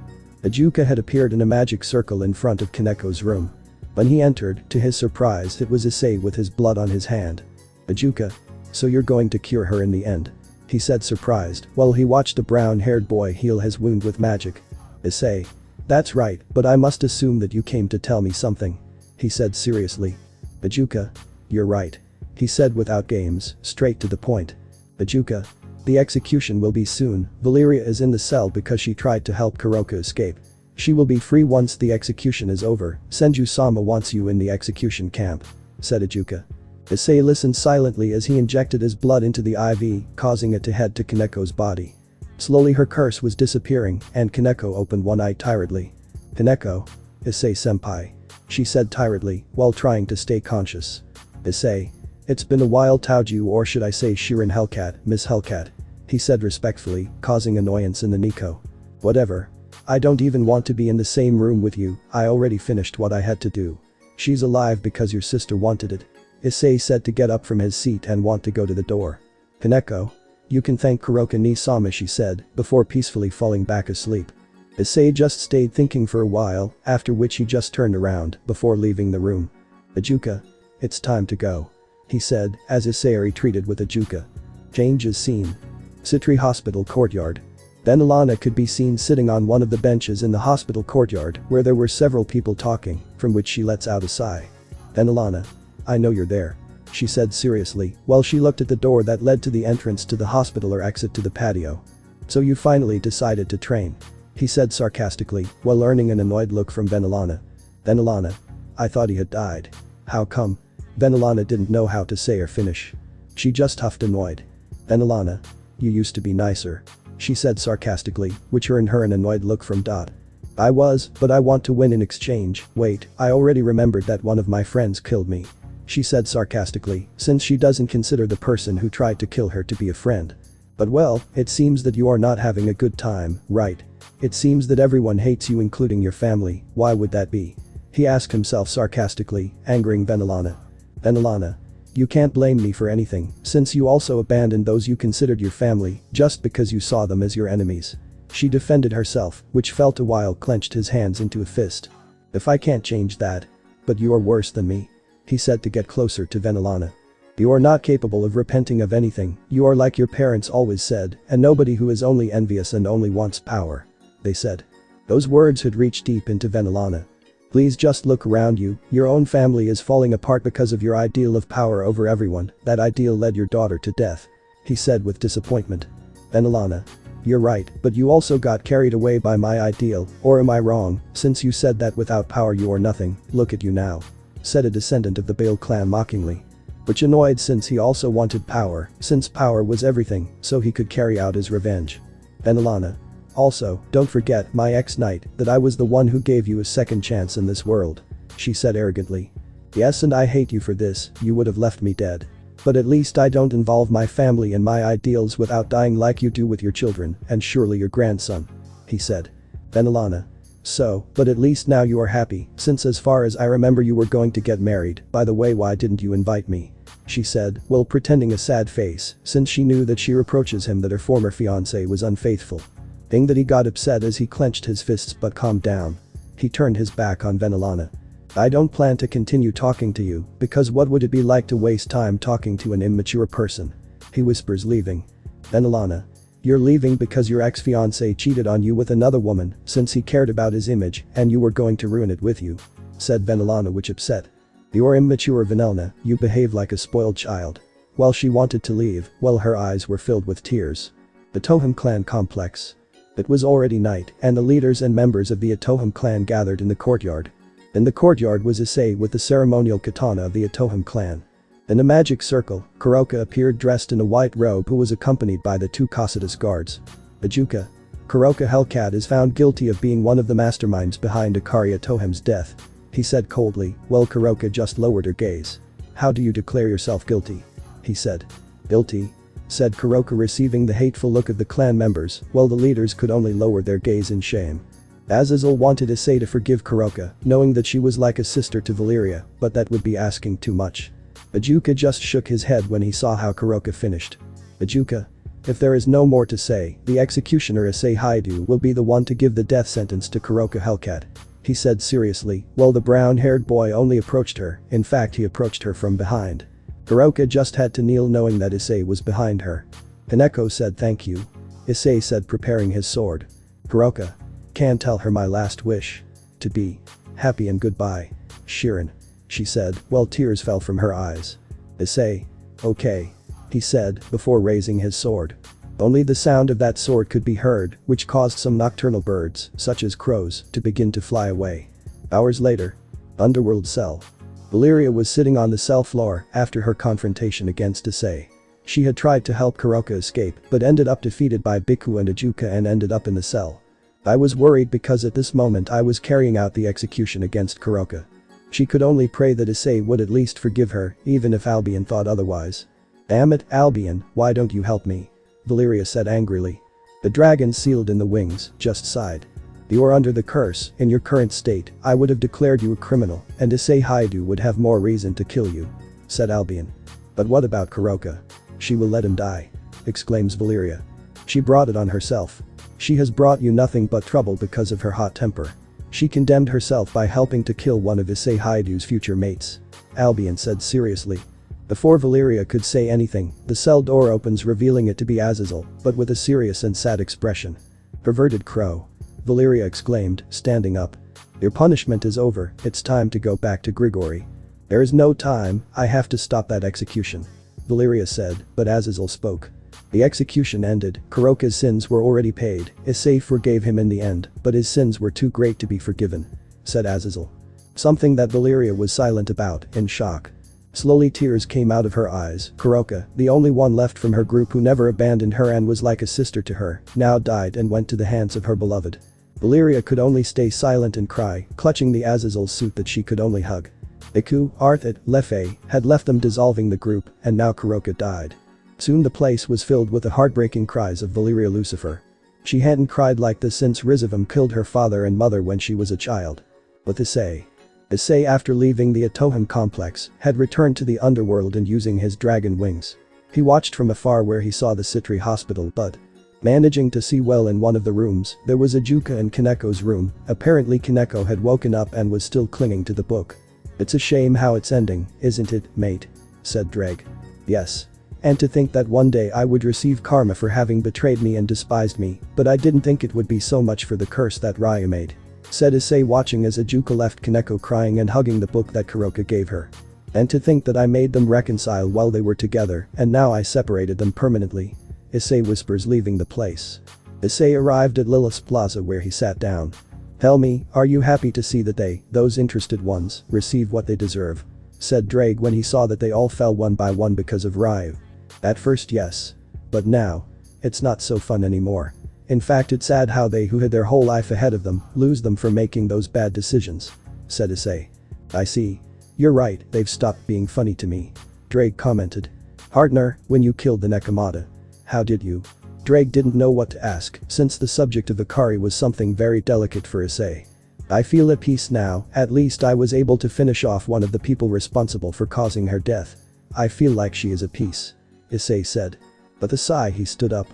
Ajuka had appeared in a magic circle in front of Kaneko's room. When he entered, to his surprise, it was Issei with his blood on his hand. Ajuka. So you're going to cure her in the end? He said surprised, while he watched a brown-haired boy heal his wound with magic. Issei. That's right, but I must assume that you came to tell me something. He said seriously. Ajuka. You're right. He said without games, straight to the point. Ajuka. The execution will be soon. Valeria is in the cell because she tried to help KUROKA escape. She will be free once the execution is over. Senju-sama wants you in the execution camp," said Ijuka. Issei listened silently as he injected his blood into the IV, causing it to head to Kaneko's body. Slowly her curse was disappearing, and Kaneko opened one eye tiredly. "Kaneko? Issei-senpai," she said tiredly, while trying to stay conscious. "Issei. It's been a while Taoju, or should I say Shirin Hellcat, Miss Hellcat," he said respectfully, causing annoyance in the Nico. "Whatever. I don't even want to be in the same room with you, I already finished what I had to do. She's alive because your sister wanted it." Issei said to get up from his seat and want to go to the door. "Kaneko? You can thank KUROKA ni-sama," she said, before peacefully falling back asleep. Issei just stayed thinking for a while, after which he just turned around, before leaving the room. "Ijuka. It's time to go," he said, as Issei retreated with Ijuka. Changes scene. Citri Hospital courtyard. Then Alana could be seen sitting on one of the benches in the hospital courtyard where there were several people talking, from which she lets out a sigh. Then Alana. "I know you're there," she said seriously, while she looked at the door that led to the entrance to the hospital or exit to the patio. "So you finally decided to train," he said sarcastically, while earning an annoyed look from Alana. Then Alana. "I thought he had died." "How come?" Alana didn't know how to say or finish. She just huffed annoyed. Then Alana. "You used to be nicer," she said sarcastically, which earned her an annoyed look from Dot. "I was, but I want to win in exchange. Wait, I already remembered that one of my friends killed me," she said sarcastically, since she doesn't consider the person who tried to kill her to be a friend. "But well, it seems that you are not having a good time, right? It seems that everyone hates you including your family, why would that be?" he asked himself sarcastically, angering Alana. Then Alana. "You can't blame me for anything, since you also abandoned those you considered your family, just because you saw them as your enemies." She defended herself, which felt a while clenched his hands into a fist. "If I can't change that. But you are worse than me," he said to get closer to Alana. "You are not capable of repenting of anything, you are like your parents always said, and nobody who is only envious and only wants power," they said. Those words had reached deep into Alana. "Please just look around you, your own family is falling apart because of your ideal of power over everyone, that ideal led your daughter to death," he said with disappointment. Then Alana. "You're right, but you also got carried away by my ideal, or am I wrong, since you said that without power you are nothing, look at you now," said a descendant of the Bale clan mockingly. Which annoyed since he also wanted power, since power was everything, so he could carry out his revenge. Then Alana. "Also, don't forget, my ex-knight, that I was the one who gave you a second chance in this world," she said arrogantly. "Yes, and I hate you for this, you would have left me dead. But at least I don't involve my family in my ideals without dying like you do with your children, and surely your grandson," he said. Then Alana. "So, but at least now you are happy, since as far as I remember you were going to get married, by the way why didn't you invite me?" she said, while pretending a sad face, since she knew that she reproaches him that her former fiancé was unfaithful. Thing that he got upset as he clenched his fists but calmed down. He turned his back on Alana. "I don't plan to continue talking to you, because what would it be like to waste time talking to an immature person?" he whispers leaving. Then Alana. "You're leaving because your ex-fiancé cheated on you with another woman, since he cared about his image, and you were going to ruin it with you," said Alana, which upset. "You're immature, Vanelna, you behave like a spoiled child." While she wanted to leave, while her eyes were filled with tears. The Toham clan complex. It was already night, and the leaders and members of the Atoham clan gathered in the courtyard. In the courtyard was Issei with the ceremonial katana of the Atoham clan. In a magic circle, KUROKA appeared dressed in a white robe who was accompanied by the two Cocytus guards. Ijuka. KUROKA Hellcat is found guilty of being one of the masterminds behind Akari Atoham's death, he said coldly, while KUROKA just lowered her gaze. "How do you declare yourself guilty?" he said. "Guilty?" said KUROKA, receiving the hateful look of the clan members, while the leaders could only lower their gaze in shame. Azazel wanted Issei to forgive KUROKA, knowing that she was like a sister to Valeria, but that would be asking too much. Ijuka just shook his head when he saw how KUROKA finished. "Ijuka. If there is no more to say, the executioner Issei Haidu will be the one to give the death sentence to KUROKA Hellcat," he said seriously, while the brown-haired boy only approached her, in fact he approached her from behind. KUROKA just had to kneel knowing that Issei was behind her. Kaneko said thank you. Issei said, preparing his sword. "KUROKA. Can tell her my last wish. To be happy and goodbye, Shirin," she said, while tears fell from her eyes. "Issei. Okay," he said, before raising his sword. Only the sound of that sword could be heard, which caused some nocturnal birds, such as crows, to begin to fly away. Hours later. Underworld cell. Valeria was sitting on the cell floor after her confrontation against Issei. She had tried to help KUROKA escape but ended up defeated by Biku and Ajuka and ended up in the cell. I was worried because at this moment I was carrying out the execution against KUROKA. She could only pray that Issei would at least forgive her, even if Albion thought otherwise. Damn it, Albion, why don't you help me? Valeria said angrily. The dragon sealed in the wings just sighed. You are under the curse. In your current state, I would have declared you a criminal, and Issei Haidu would have more reason to kill you, said Albion. But what about KUROKA? She will let him die, exclaims Valeria. She brought it on herself. She has brought you nothing but trouble because of her hot temper. She condemned herself by helping to kill one of Issei Haidu's future mates, Albion said seriously. Before Valeria could say anything, the cell door opens revealing it to be Azazel, but with a serious and sad expression. Perverted crow. Valeria exclaimed, standing up. Your punishment is over, it's time to go back to Grigori. There is no time, I have to stop that execution, Valeria said, but Azazel spoke. The execution ended, KUROKA's sins were already paid, Issei forgave him in the end, but his sins were too great to be forgiven, said Azazel. Something that Valeria was silent about, in shock. Slowly tears came out of her eyes. KUROKA, the only one left from her group who never abandoned her and was like a sister to her, now died and went to the hands of her beloved. Valeria could only stay silent and cry, clutching the Azazel's suit that she could only hug. Iku, Arthit, Lefei, had left them dissolving the group, and now KUROKA died. Soon the place was filled with the heartbreaking cries of Valeria Lucifer. She hadn't cried like this since Rizavam killed her father and mother when she was a child. With Issei. Issei, after leaving the Atoham complex, had returned to the underworld and using his dragon wings. He watched from afar where he saw the Citri hospital but, managing to see well in one of the rooms, there was Ajuka in Kaneko's room. Apparently Kaneko had woken up and was still clinging to the book. It's a shame how it's ending, isn't it, mate? Said Dreg. Yes. And to think that one day I would receive karma for having betrayed me and despised me, but I didn't think it would be so much for the curse that Raya made, said Issei, watching as Ajuka left Kaneko crying and hugging the book that KUROKA gave her. And to think that I made them reconcile while they were together and now I separated them permanently, Issei whispers, leaving the place. Issei arrived at Lilith's plaza where he sat down. Tell me, are you happy to see that they, those interested ones, receive what they deserve? Said Drake when he saw that they all fell one by one because of Ryu. At first yes. But now. It's not so fun anymore. In fact, it's sad how they who had their whole life ahead of them lose them for making those bad decisions, said Issei. I see. You're right, they've stopped being funny to me. Drake commented. Hardner, when you killed the Nekomata. How did you? Drake didn't know what to ask since the subject of Akari was something very delicate for Issei. I feel at peace now, at least I was able to finish off one of the people responsible for causing her death. I feel like she is at peace, Issei said. With a sigh he stood up.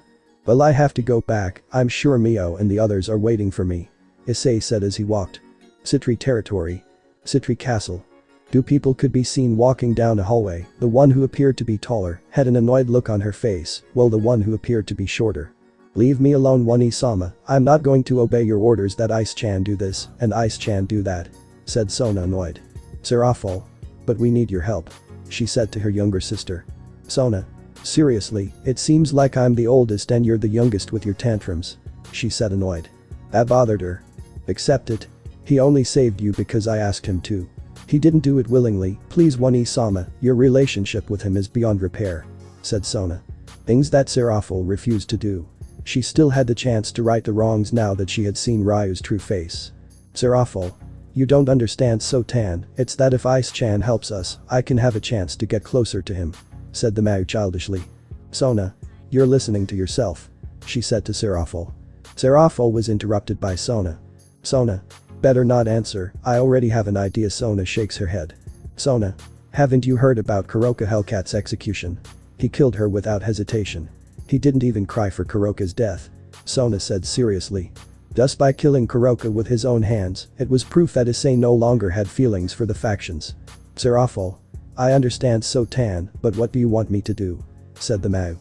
Well, I have to go back, I'm sure Mio and the others are waiting for me, Issei said as he walked. Citri territory. Citri castle. Two people could be seen walking down a hallway. The one who appeared to be taller had an annoyed look on her face, while the one who appeared to be shorter. Leave me alone, One-sama, I'm not going to obey your orders that Ice-chan do this and Ice-chan do that, said Sona, annoyed. Serafal. But we need your help, she said to her younger sister. Sona. Seriously, it seems like I'm the oldest and you're the youngest with your tantrums, she said, annoyed. That bothered her. Accept it. He only saved you because I asked him to. He didn't do it willingly, please One-sama, your relationship with him is beyond repair, said Sona. Things that Serafal refused to do. She still had the chance to right the wrongs now that she had seen Ryu's true face. Serafal. You don't understand, Sotan, it's that if Ice-chan helps us, I can have a chance to get closer to him, said the Mau childishly. Sona. You're listening to yourself, she said to Serafal. Serafal was interrupted by Sona. Sona. Better not answer, I already have an idea. Sona shakes her head. Sona. Haven't you heard about KUROKA Hellcat's execution? He killed her without hesitation. He didn't even cry for KUROKA's death, Sona said seriously. Thus by killing KUROKA with his own hands, it was proof that Issei no longer had feelings for the factions. Serafal. I understand, Sotan, but what do you want me to do? Said the Mau.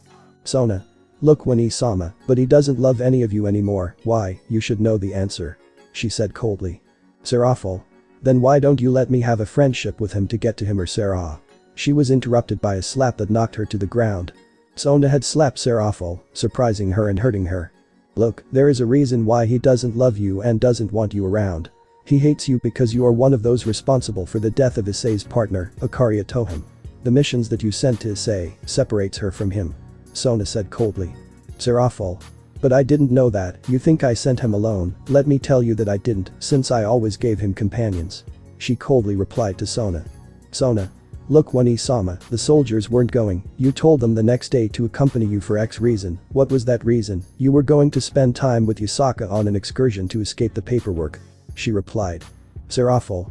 Sona. Look, One-sama, but he doesn't love any of you anymore. Why, you should know the answer, she said coldly. Serafal. Then why don't you let me have a friendship with him to get to him, or Sarah? She was interrupted by a slap that knocked her to the ground. Sona had slapped Serafal, surprising her and hurting her. Look, there is a reason why he doesn't love you and doesn't want you around. He hates you because you are one of those responsible for the death of Issei's partner, Akaria Tohim. The missions that you sent to Issei separates her from him. Sona said coldly. Serafal. But I didn't know that. You think I sent him alone? Let me tell you that I didn't, since I always gave him companions. She coldly replied to Sona. Sona. Look, when Isama, the soldiers weren't going, you told them the next day to accompany you for X reason. What was that reason? You were going to spend time with Yusaka on an excursion to escape the paperwork. She replied. Serafal.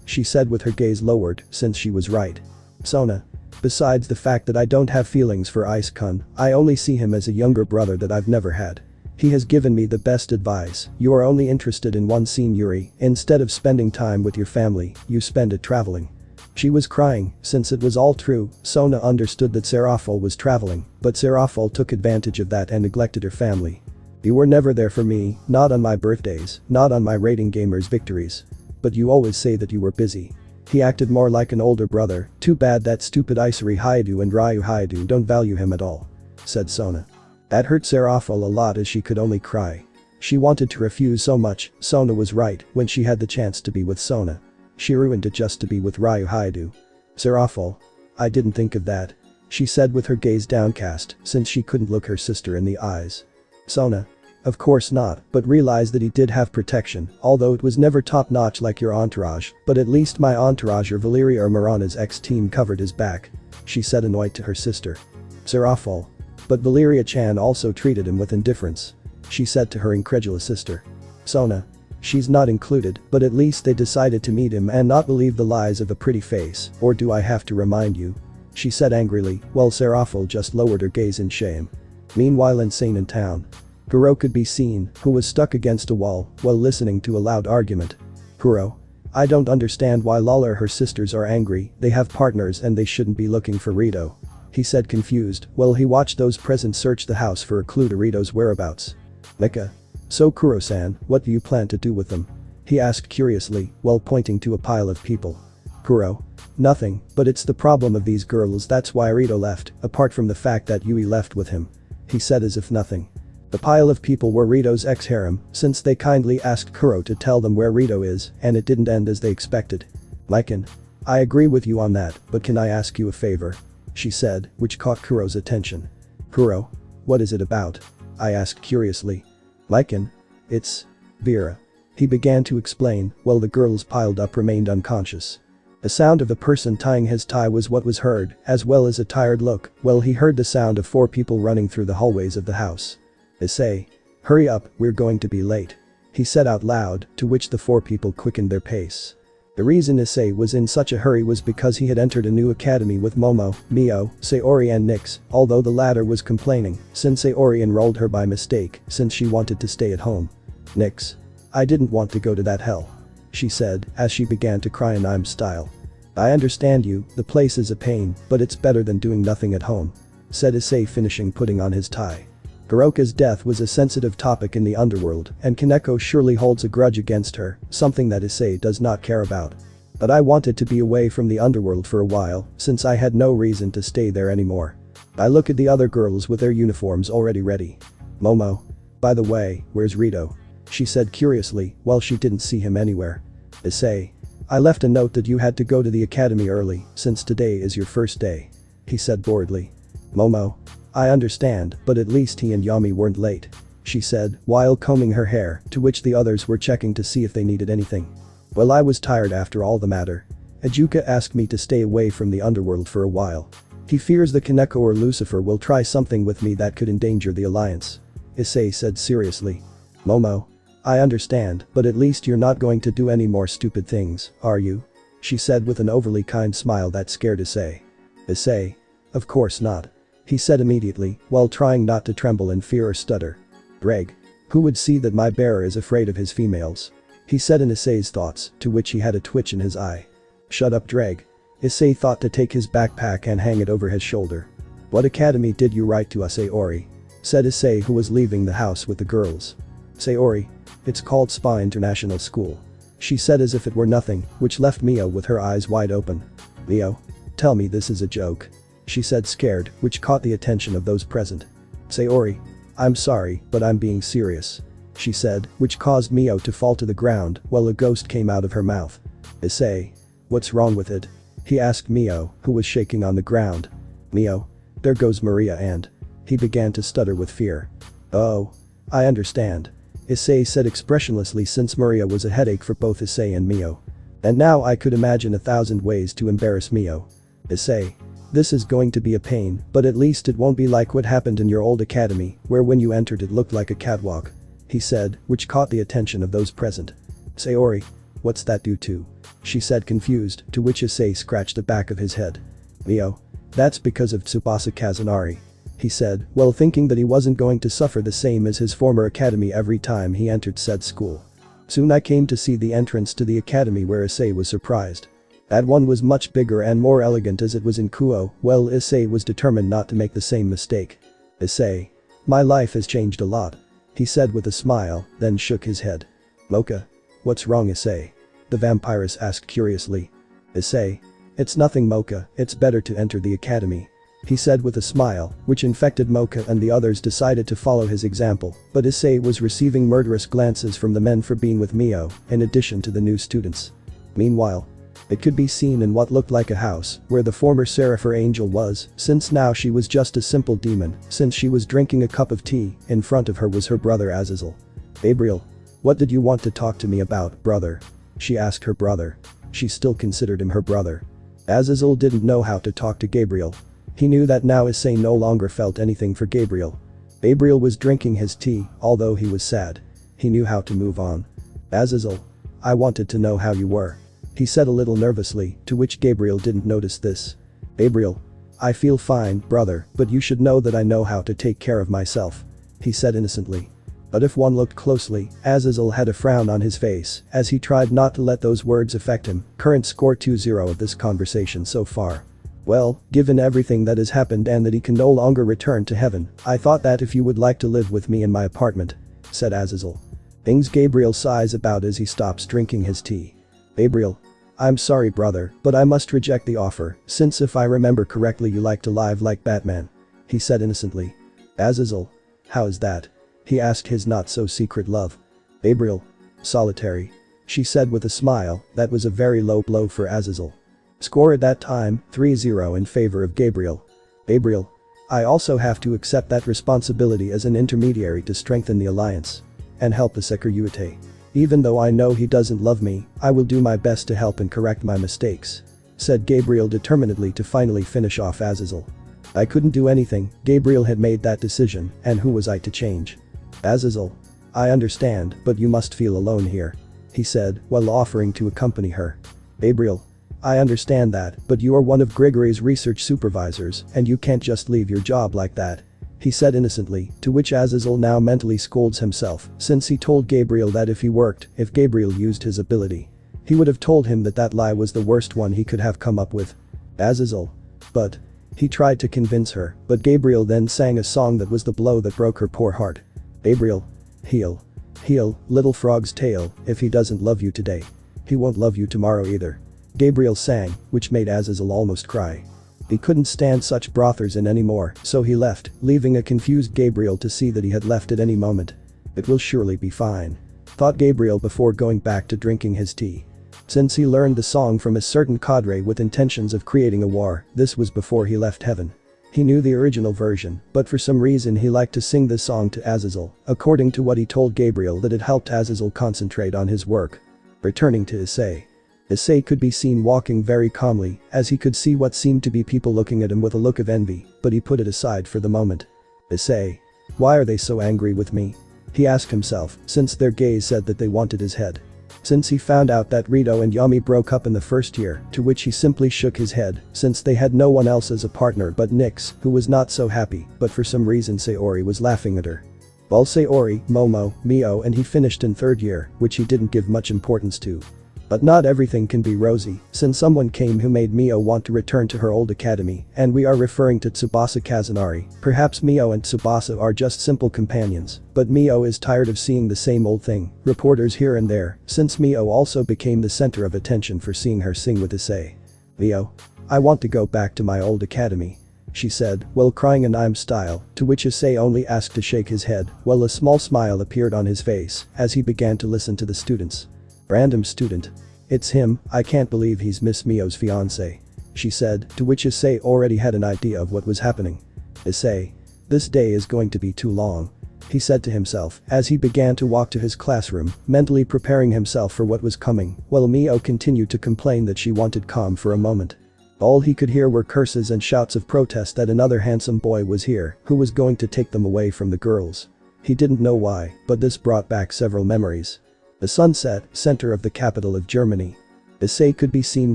She said with her gaze lowered, since she was right. Sona. Besides the fact that I don't have feelings for Ice-kun, I only see him as a younger brother that I've never had. He has given me the best advice. You are only interested in one scene, Yuri. Instead of spending time with your family, you spend it traveling. She was crying, since it was all true. Sona understood that Serafal was traveling, but Serafal took advantage of that and neglected her family. You were never there for me, not on my birthdays, not on my rating gamers' victories. But you always say that you were busy. He acted more like an older brother. Too bad that stupid Isari Haidu and Ryu Haidu don't value him at all. Said Sona. That hurt Serafal a lot as she could only cry. She wanted to refuse so much. Sona was right when she had the chance to be with Sona. She ruined it just to be with Ryu Haidu. Serafal. I didn't think of that. She said with her gaze downcast since she couldn't look her sister in the eyes. Sona. Of course not, but realized that he did have protection, although it was never top-notch like your entourage, but at least my entourage or Valeria or Marana's ex-team covered his back. She said annoyed to her sister. Serafal. But Valeria-chan also treated him with indifference. She said to her incredulous sister. Sona. She's not included, but at least they decided to meet him and not believe the lies of a pretty face, or do I have to remind you? She said angrily, while Serafal just lowered her gaze in shame. Meanwhile, insane in town. Kuro could be seen, who was stuck against a wall while listening to a loud argument. Kuro. I don't understand why Lala or her sisters are angry, they have partners and they shouldn't be looking for Rito. He said confused while he watched those present search the house for a clue to Rito's whereabouts. Mika. So Kuro-san, what do you plan to do with them? He asked curiously while pointing to a pile of people. Kuro. Nothing, but it's the problem of these girls, that's why Rito left, apart from the fact that Yui left with him. He said as if nothing. The pile of people were Rito's ex-harem, since they kindly asked Kuro to tell them where Rito is, and it didn't end as they expected. Lycan. I agree with you on that, but can I ask you a favor? She said, which caught Kuro's attention. Kuro. What is it about? I asked curiously. Lycan. It's Vera. He began to explain while the girls piled up remained unconscious. The sound of a person tying his tie was what was heard, as well as a tired look, while he heard the sound of 4 people running through the hallways of the house. Issei. Hurry up, we're going to be late. He said out loud, to which the 4 people quickened their pace. The reason Issei was in such a hurry was because he had entered a new academy with Momo, Mio, Sayori and Nyx, although the latter was complaining, since Sayori enrolled her by mistake, since she wanted to stay at home. Nyx. I didn't want to go to that hell. She said, as she began to cry in I'm style. I understand you, the place is a pain, but it's better than doing nothing at home. Said Issei finishing putting on his tie. KUROKA's death was a sensitive topic in the underworld, and Kaneko surely holds a grudge against her, something that Issei does not care about. But I wanted to be away from the underworld for a while, since I had no reason to stay there anymore. I look at the other girls with their uniforms already ready. Momo. By the way, where's Rito? She said curiously, while she didn't see him anywhere. Issei. I left a note that you had to go to the academy early, since today is your first day. He said boredly. Momo. I understand, but at least he and Yami weren't late. She said, while combing her hair, to which the others were checking to see if they needed anything. Well, I was tired after all the matter. Ajuka asked me to stay away from the underworld for a while. He fears the Kaneko or Lucifer will try something with me that could endanger the alliance. Issei said seriously. Momo. I understand, but at least you're not going to do any more stupid things, are you? She said with an overly kind smile that scared Issei. Issei. Of course not. He said immediately, while trying not to tremble in fear or stutter. Greg. Who would see that my bearer is afraid of his females? He said in Issei's thoughts, to which he had a twitch in his eye. Shut up, Dreg. Issei thought to take his backpack and hang it over his shoulder. What academy did you write to us, Sayori? Said Issei, who was leaving the house with the girls. Sayori. It's called Spa International School. She said as if it were nothing, which left Mio with her eyes wide open. Mio. Tell me this is a joke. she said scared, which caught the attention of those present. Sayori. I'm sorry, but I'm being serious. She said, which caused Mio to fall to the ground while a ghost came out of her mouth. Issei. What's wrong with it? He asked Mio, who was shaking on the ground. Mio. There goes Maria and. He began to stutter with fear. Oh. I understand. Issei said expressionlessly since Maria was a headache for both Issei and Mio. And now I could imagine 1,000 ways to embarrass Mio. Issei. This is going to be a pain, but at least it won't be like what happened in your old academy, where when you entered it looked like a catwalk. He said, which caught the attention of those present. Sayori. What's that due to? She said confused, to which Issei scratched the back of his head. Mio. That's because of Tsubasa Kazunari. He said, well thinking that he wasn't going to suffer the same as his former academy every time he entered said school. Soon I came to see the entrance to the academy where Issei was surprised. That one was much bigger and more elegant as it was in Kuo, well Issei was determined not to make the same mistake. Issei. My life has changed a lot. He said with a smile, then shook his head. Mocha. What's wrong Issei? The vampiress asked curiously. Issei. It's nothing Mocha, it's better to enter the academy. He said with a smile, which infected Mocha and the others decided to follow his example, but Issei was receiving murderous glances from the men for being with Mio, in addition to the new students. Meanwhile, it could be seen in what looked like a house, where the former Serapher angel was, since now she was just a simple demon, since she was drinking a cup of tea, in front of her was her brother Azazel. Gabriel. What did you want to talk to me about, brother? She asked her brother. She still considered him her brother. Azazel didn't know how to talk to Gabriel. He knew that now Issei no longer felt anything for Gabriel. Gabriel was drinking his tea, although he was sad. He knew how to move on. Azazel. I wanted to know how you were. He said a little nervously, to which Gabriel didn't notice this. Gabriel. I feel fine, brother, but you should know that I know how to take care of myself. He said innocently. But if one looked closely, Azazel had a frown on his face, as he tried not to let those words affect him. Current score 2-0 of this conversation so far. Well, given everything that has happened and that he can no longer return to heaven, I thought that if you would like to live with me in my apartment, said Azazel. Things Gabriel sighs about as he stops drinking his tea. Gabriel. I'm sorry brother, but I must reject the offer, since if I remember correctly you like to live like Batman. He said innocently. Azazel. How is that? He asked his not-so-secret love. Gabriel. Solitary. She said with a smile, that was a very low blow for Azazel. Score at that time, 3-0 in favor of Gabriel. Gabriel. I also have to accept that responsibility as an intermediary to strengthen the alliance. And help the Sekiruyute. Even though I know he doesn't love me, I will do my best to help and correct my mistakes. Said Gabriel determinedly to finally finish off Azazel. I couldn't do anything, Gabriel had made that decision, and who was I to change? Azazel. I understand, but you must feel alone here. He said, while offering to accompany her. Gabriel. I understand that, but you are one of Grigory's research supervisors, and you can't just leave your job like that. He said innocently, to which Azazel now mentally scolds himself, since he told Gabriel that if Gabriel used his ability, he would have told him that that lie was the worst one he could have come up with. Azazel. But. He tried to convince her, but Gabriel then sang a song that was the blow that broke her poor heart. Gabriel. Heel. Heel, little frog's tail, if he doesn't love you today, he won't love you tomorrow either. Gabriel sang, which made Azazel almost cry. He couldn't stand such brothers in anymore, so he left, leaving a confused Gabriel to see that he had left at any moment. It will surely be fine. Thought Gabriel before going back to drinking his tea. Since he learned the song from a certain cadre with intentions of creating a war, this was before he left heaven. He knew the original version, but for some reason he liked to sing this song to Azazel, according to what he told Gabriel that it helped Azazel concentrate on his work. Returning to Issei. Issei could be seen walking very calmly, as he could see what seemed to be people looking at him with a look of envy, but he put it aside for the moment. Issei. Why are they so angry with me? He asked himself, since their gaze said that they wanted his head. Since he found out that Rito and Yami broke up in the first year, to which he simply shook his head, since they had no one else as a partner but Nyx, who was not so happy, but for some reason Sayori was laughing at her. Well Sayori, Momo, Mio and he finished in third year, which he didn't give much importance to. But not everything can be rosy, since someone came who made Mio want to return to her old academy, and we are referring to Tsubasa Kazunari. Perhaps Mio and Tsubasa are just simple companions, but Mio is tired of seeing the same old thing, reporters here and there, since Mio also became the center of attention for seeing her sing with Issei. Mio. I want to go back to my old academy. she said, while crying in I'm style, to which Issei only asked to shake his head, while a small smile appeared on his face as he began to listen to the students. Random student. It's him, I can't believe he's Miss Mio's fiancé, she said, to which Issei already had an idea of what was happening. Issei. This day is going to be too long, he said to himself as he began to walk to his classroom, mentally preparing himself for what was coming, while Mio continued to complain that she wanted calm for a moment. All he could hear were curses and shouts of protest that another handsome boy was here who was going to take them away from the girls. He didn't know why, but this brought back several memories. The sunset, center of the capital of Germany. Issei could be seen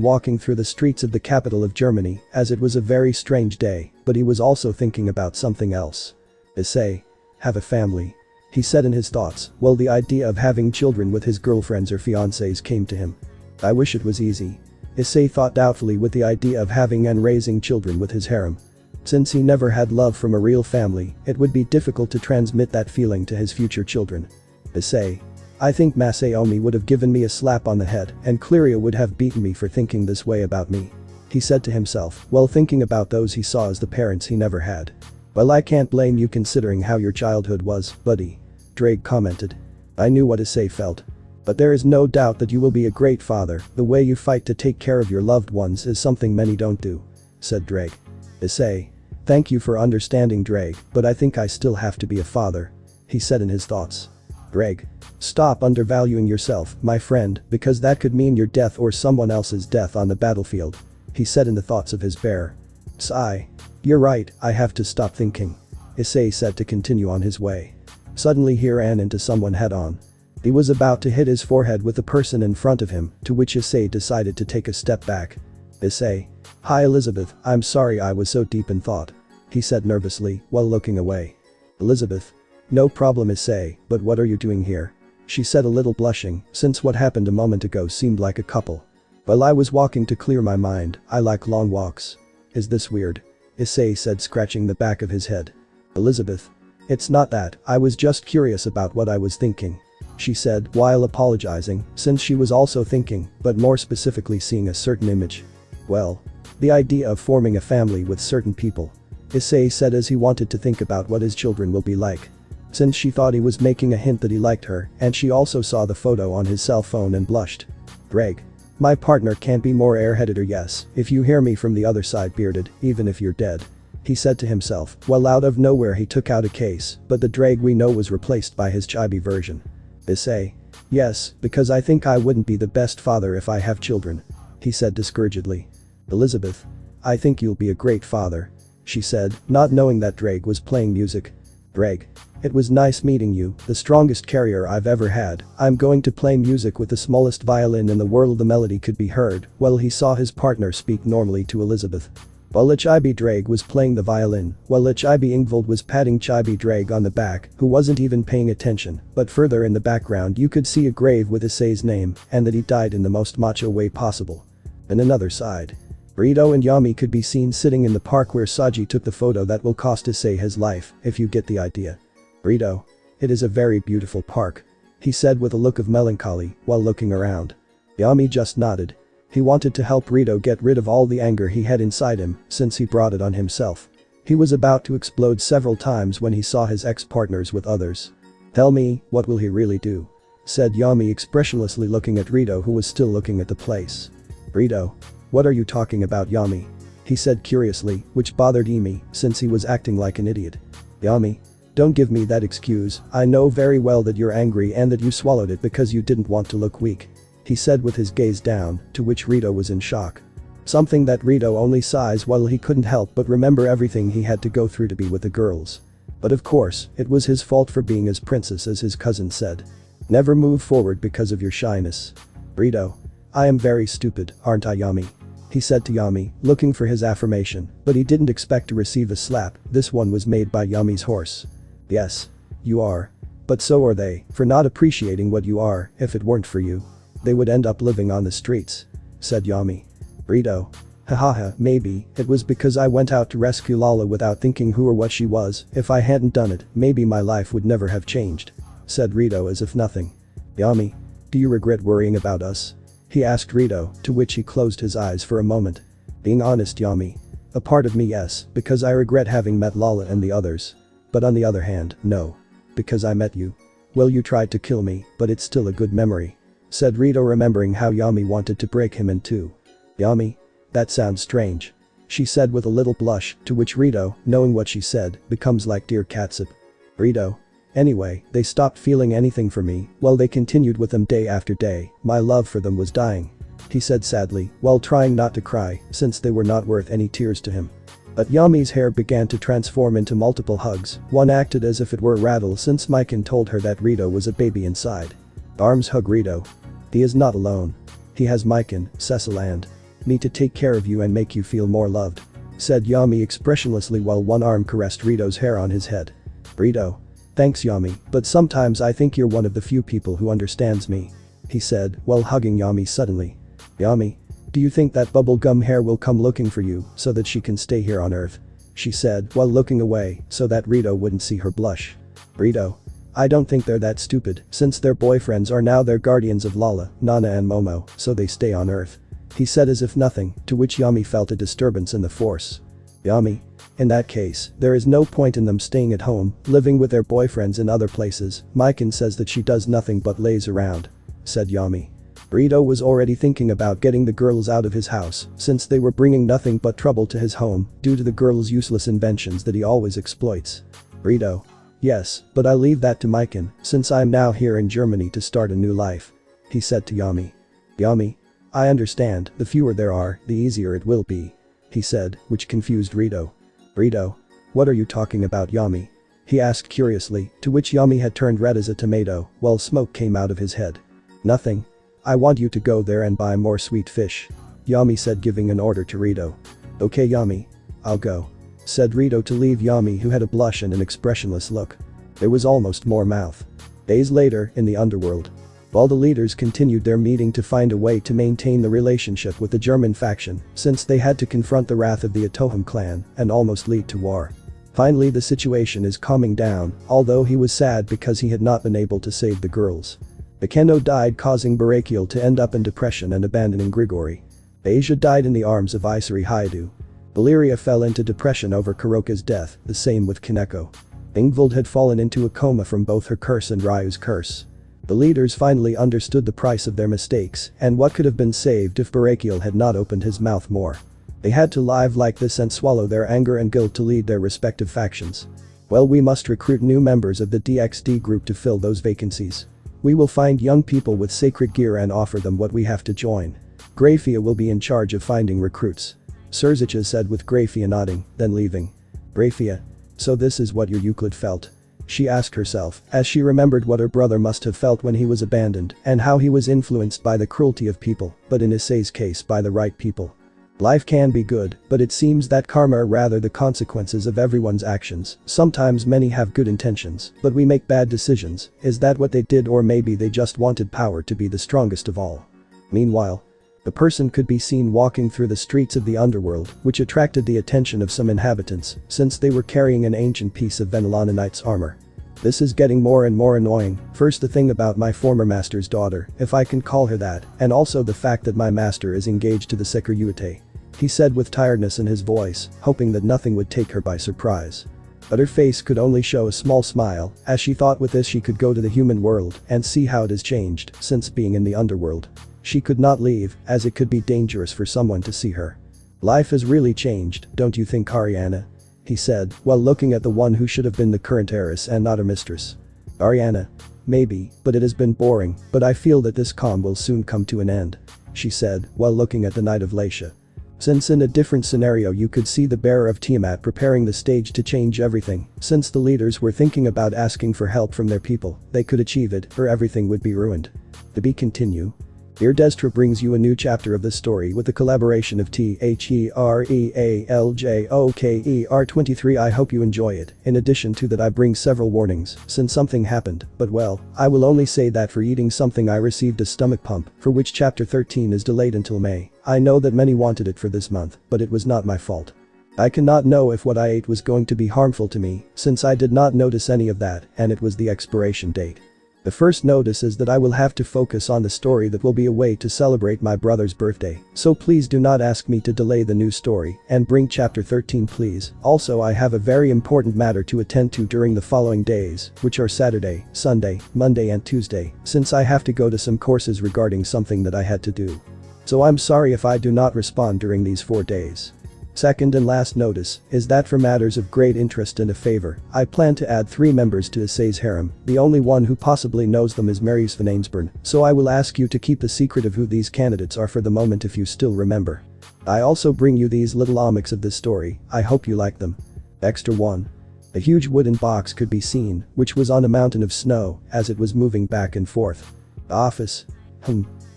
walking through the streets of the capital of Germany as it was a very strange day, but he was also thinking about something else. Issei. Have a family. He said in his thoughts, while the idea of having children with his girlfriends or fiancés came to him. I wish it was easy. Issei thought doubtfully with the idea of having and raising children with his harem. Since he never had love from a real family, it would be difficult to transmit that feeling to his future children. Issei. I think Masaomi would have given me a slap on the head and Cleria would have beaten me for thinking this way about me. He said to himself while thinking about those he saw as the parents he never had. Well, I can't blame you considering how your childhood was, buddy. Drake commented. I knew what Issei felt. But there is no doubt that you will be a great father, the way you fight to take care of your loved ones is something many don't do, said Drake. Issei. Thank you for understanding, Drake, but I think I still have to be a father, he said in his thoughts. Drake. Stop undervaluing yourself, my friend, because that could mean your death or someone else's death on the battlefield, he said in the thoughts of his bear. Sigh. You're right, I have to stop thinking, Issei said to continue on his way. Suddenly he ran into someone head-on. He was about to hit his forehead with the person in front of him, to which Issei decided to take a step back. Issei. Hi Elizabeth, I'm sorry I was so deep in thought, he said nervously while looking away. Elizabeth. No problem Issei, but what are you doing here? She said a little blushing, since what happened a moment ago seemed like a couple. Well, I was walking to clear my mind, I like long walks. Is this weird? Issei said, scratching the back of his head. Elizabeth. It's not that, I was just curious about what I was thinking, she said while apologizing, since she was also thinking, but more specifically seeing a certain image. Well. The idea of forming a family with certain people. Issei said as he wanted to think about what his children will be like. Since she thought he was making a hint that he liked her, and she also saw the photo on his cell phone and blushed. Greg. My partner can't be more airheaded or yes, if you hear me from the other side bearded, even if you're dead, he said to himself, while out of nowhere he took out a case, but the Drake we know was replaced by his chibi version. Issei. Yes, because I think I wouldn't be the best father if I have children, he said discouragedly. Elizabeth. I think you'll be a great father, she said, not knowing that Drake was playing music. Drake. It was nice meeting you, the strongest carrier I've ever had. I'm going to play music with the smallest violin in the world. The melody could be heard while he saw his partner speak normally to Elizabeth. While Chibi Drake was playing the violin, while Chibi Ingvald was patting Chibi Drake on the back, who wasn't even paying attention, but further in the background you could see a grave with Issei's name and that he died in the most macho way possible. On another side. Rito and Yami could be seen sitting in the park where Saji took the photo that will cost Issei his life, if you get the idea. Rito. It is a very beautiful park, he said with a look of melancholy while looking around. Yami just nodded. He wanted to help Rito get rid of all the anger he had inside him since he brought it on himself. He was about to explode several times when he saw his ex-partners with others. Tell me, what will he really do? Said Yami expressionlessly looking at Rito, who was still looking at the place. Rito. What are you talking about, Yami? He said curiously, which bothered Emi since he was acting like an idiot. Yami. Don't give me that excuse, I know very well that you're angry and that you swallowed it because you didn't want to look weak, he said with his gaze down, to which Rito was in shock. Something that Rito only sighs while he couldn't help but remember everything he had to go through to be with the girls. But of course, it was his fault for being as princess as his cousin said. Never move forward because of your shyness. Rito. I am very stupid, aren't I, Yami? He said to Yami, looking for his affirmation, but he didn't expect to receive a slap. This one was made by Yami's horse. Yes. You are. But so are they, for not appreciating what you are. If it weren't for you, they would end up living on the streets, said Yami. Rito. Hahaha, maybe, it was because I went out to rescue Lala without thinking who or what she was. If I hadn't done it, maybe my life would never have changed, said Rito as if nothing. Yami. Do you regret worrying about us? He asked Rito, to which he closed his eyes for a moment. Being honest, Yami. A part of me yes, because I regret having met Lala and the others. But on the other hand, no. Because I met you. Well, you tried to kill me, but it's still a good memory," said Rito, remembering how Yami wanted to break him in two. "Yami? That sounds strange," she said with a little blush, to which Rito, knowing what she said, becomes like dear catsup. Rito. Anyway, they stopped feeling anything for me, while they continued with them day after day, my love for them was dying," he said sadly, while trying not to cry, since they were not worth any tears to him. But Yami's hair began to transform into multiple hugs, one acted as if it were a rattle since Mikan told her that Rito was a baby inside. Arms hug Rito. He is not alone. He has Mikan, Cecil and me to take care of you and make you feel more loved," said Yami expressionlessly while one arm caressed Rito's hair on his head. Rito. "Thanks Yami, but sometimes I think you're one of the few people who understands me," he said while hugging Yami suddenly. "Yami. Do you think that bubblegum hair will come looking for you so that she can stay here on Earth?" she said while looking away so that Rito wouldn't see her blush. Rito. "I don't think they're that stupid, since their boyfriends are now their guardians of Lala, Nana and Momo, so they stay on Earth," he said as if nothing, to which Yami felt a disturbance in the force. Yami. "In that case, there is no point in them staying at home, living with their boyfriends in other places. Mikan says that she does nothing but lays around," said Yami. Rito was already thinking about getting the girls out of his house, since they were bringing nothing but trouble to his home, due to the girls' useless inventions that he always exploits. Rito. "Yes, but I leave that to Mikan, since I'm now here in Germany to start a new life," he said to Yami. Yami. "I understand, the fewer there are, the easier it will be," he said, which confused Rito. Rito. "What are you talking about Yami?" he asked curiously, to which Yami had turned red as a tomato, while smoke came out of his head. "Nothing. I want you to go there and buy more sweet fish," Yami said, giving an order to Rito. "Okay Yami. I'll go," said Rito to leave Yami, who had a blush and an expressionless look. There was almost more mouth. Days later, in the underworld. While the leaders continued their meeting to find a way to maintain the relationship with the German faction, since they had to confront the wrath of the Atoham clan and almost lead to war. Finally the situation is calming down, although he was sad because he had not been able to save the girls. Bekeno died, causing Barakiel to end up in depression and abandoning Grigori. Asia died in the arms of Issei Haidu. Valeria fell into depression over KUROKA's death, the same with Kaneko. Ingvild had fallen into a coma from both her curse and Ryu's curse. The leaders finally understood the price of their mistakes and what could have been saved if Barakiel had not opened his mouth more. They had to live like this and swallow their anger and guilt to lead their respective factions. Well, we must recruit new members of the DXD group to fill those vacancies. We will find young people with sacred gear and offer them what we have to join. Grafia will be in charge of finding recruits. Serzicha said with Grafia nodding, then leaving. Grafia. So this is what your Euclid felt? She asked herself, as she remembered what her brother must have felt when he was abandoned and how he was influenced by the cruelty of people, but in Issei's case by the right people. Life can be good, but it seems that karma are rather the consequences of everyone's actions. Sometimes many have good intentions, but we make bad decisions. Is that what they did, or maybe they just wanted power to be the strongest of all? Meanwhile, the person could be seen walking through the streets of the underworld, which attracted the attention of some inhabitants, since they were carrying an ancient piece of Venelana Knight's armor. This is getting more and more annoying. First, the thing about my former master's daughter, if I can call her that, and also the fact that my master is engaged to the Sekiryuite, he said with tiredness in his voice, hoping that nothing would take her by surprise. But her face could only show a small smile, as she thought with this she could go to the human world and see how it has changed since being in the underworld. She could not leave, as it could be dangerous for someone to see her. Life has really changed, don't you think, Ariana? He said, while looking at the one who should have been the current heiress and not her mistress. Ariana. Maybe, but it has been boring, but I feel that this calm will soon come to an end, she said, while looking at the Knight of Laisha. Since in a different scenario you could see the bearer of Tiamat preparing the stage to change everything, since the leaders were thinking about asking for help from their people, they could achieve it, or everything would be ruined. To be continue. Dear Destra brings you a new chapter of this story with the collaboration of THEREALJOKER23. I hope you enjoy it. In addition to that, I bring several warnings since something happened, but well, I will only say that for eating something I received a stomach pump, for which chapter 13 is delayed until May. I know that many wanted it for this month, but it was not my fault. I cannot know if what I ate was going to be harmful to me, since I did not notice any of that, and it was the expiration date. The first notice is that I will have to focus on the story that will be a way to celebrate my brother's birthday, so please do not ask me to delay the new story and bring chapter 13 please. Also I have a very important matter to attend to during the following days, which are Saturday, Sunday, Monday and Tuesday, since I have to go to some courses regarding something that I had to do. So I'm sorry if I do not respond during these 4 days. Second and last notice is that for matters of great interest and a favor, I plan to add 3 members to Issei's harem. The only one who possibly knows them is Mary Sven Ainsburn, so I will ask you to keep a secret of who these candidates are for the moment if you still remember. I also bring you these little omics of this story, I hope you like them. Extra 1. A huge wooden box could be seen, which was on a mountain of snow, as it was moving back and forth. Office.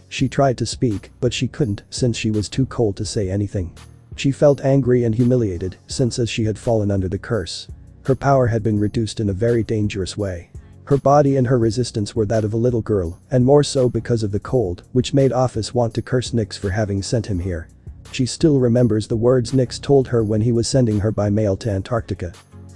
She tried to speak, but she couldn't, since she was too cold to say anything. She felt angry and humiliated, since as she had fallen under the curse. Her power had been reduced in a very dangerous way. Her body and her resistance were that of a little girl, and more so because of the cold, which made Office want to curse Nix for having sent him here. She still remembers the words Nix told her when he was sending her by mail to Antarctica.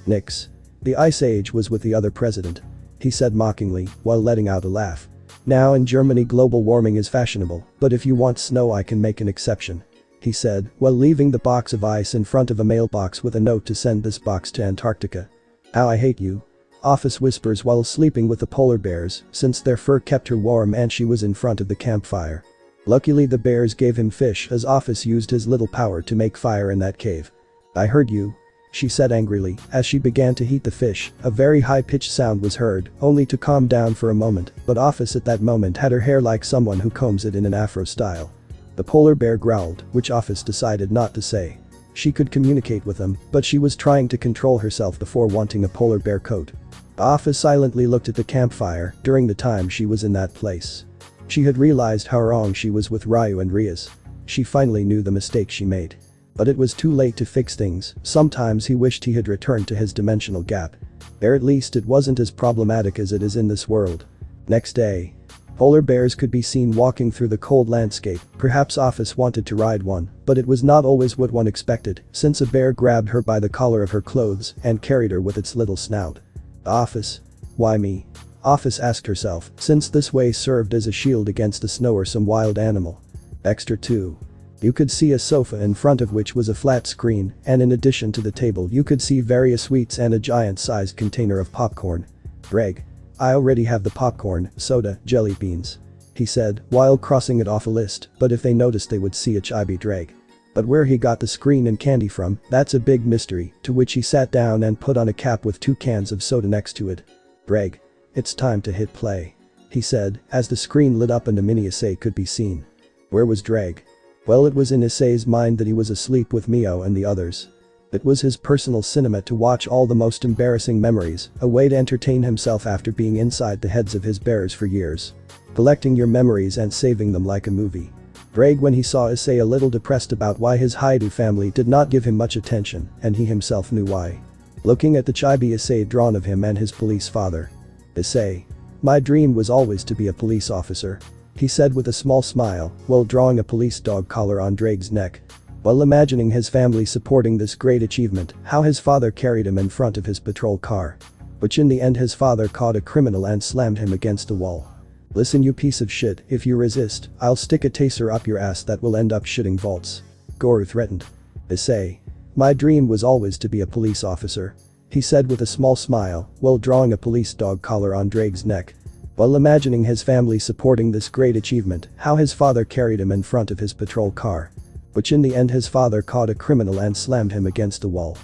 Nix. The Ice Age was with the other president. He said mockingly, while letting out a laugh. Now in Germany global warming is fashionable, but if you want snow I can make an exception. He said, while leaving the box of ice in front of a mailbox with a note to send this box to Antarctica. Ow, I hate you. Office whispers while sleeping with the polar bears, since their fur kept her warm and she was in front of the campfire. Luckily the bears gave him fish as Office used his little power to make fire in that cave. I heard you. She said angrily, as she began to heat the fish. A very high-pitched sound was heard, only to calm down for a moment, but Office at that moment had her hair like someone who combs it in an afro style. The polar bear growled, which Office decided not to say. She could communicate with them, but she was trying to control herself before wanting a polar bear coat. Office silently looked at the campfire during the time she was in that place. She had realized how wrong she was with Ryu and Rias. She finally knew the mistake she made. But it was too late to fix things. Sometimes he wished he had returned to his dimensional gap. There at least it wasn't as problematic as it is in this world. Next day. Polar bears could be seen walking through the cold landscape. Perhaps Office wanted to ride one, but it was not always what one expected, since a bear grabbed her by the collar of her clothes and carried her with its little snout. Office. Why me? Office asked herself, since this way served as a shield against the snow or some wild animal. Extra 2. You could see a sofa in front of which was a flat screen, and in addition to the table you could see various sweets and a giant-sized container of popcorn. Greg. I already have the popcorn, soda, jelly beans. He said, while crossing it off a list, but if they noticed they would see a chibi drag. But where he got the screen and candy from, that's a big mystery, to which he sat down and put on a cap with 2 cans of soda next to it. Greg. It's time to hit play. He said, as the screen lit up and a mini Issei could be seen. Where was Drag? Well, it was in Issei's mind that he was asleep with Mio and the others. It was his personal cinema to watch all the most embarrassing memories, a way to entertain himself after being inside the heads of his bearers for years. Collecting your memories and saving them like a movie. Greg when he saw Issei a little depressed about why his Haidu family did not give him much attention, and he himself knew why. Looking at the chibi Issei drawn of him and his police father. Issei. My dream was always to be a police officer. He said with a small smile, while drawing a police dog collar on Drake's neck. While imagining his family supporting this great achievement, how his father carried him in front of his patrol car. Which in the end his father caught a criminal and slammed him against the wall. Listen you piece of shit, if you resist, I'll stick a taser up your ass that will end up shitting vaults. Goro threatened. Issei. My dream was always to be a police officer. He said with a small smile, while drawing a police dog collar on Drake's neck. While imagining his family supporting this great achievement, how his father carried him in front of his patrol car. Which in the end his father caught a criminal and slammed him against the wall.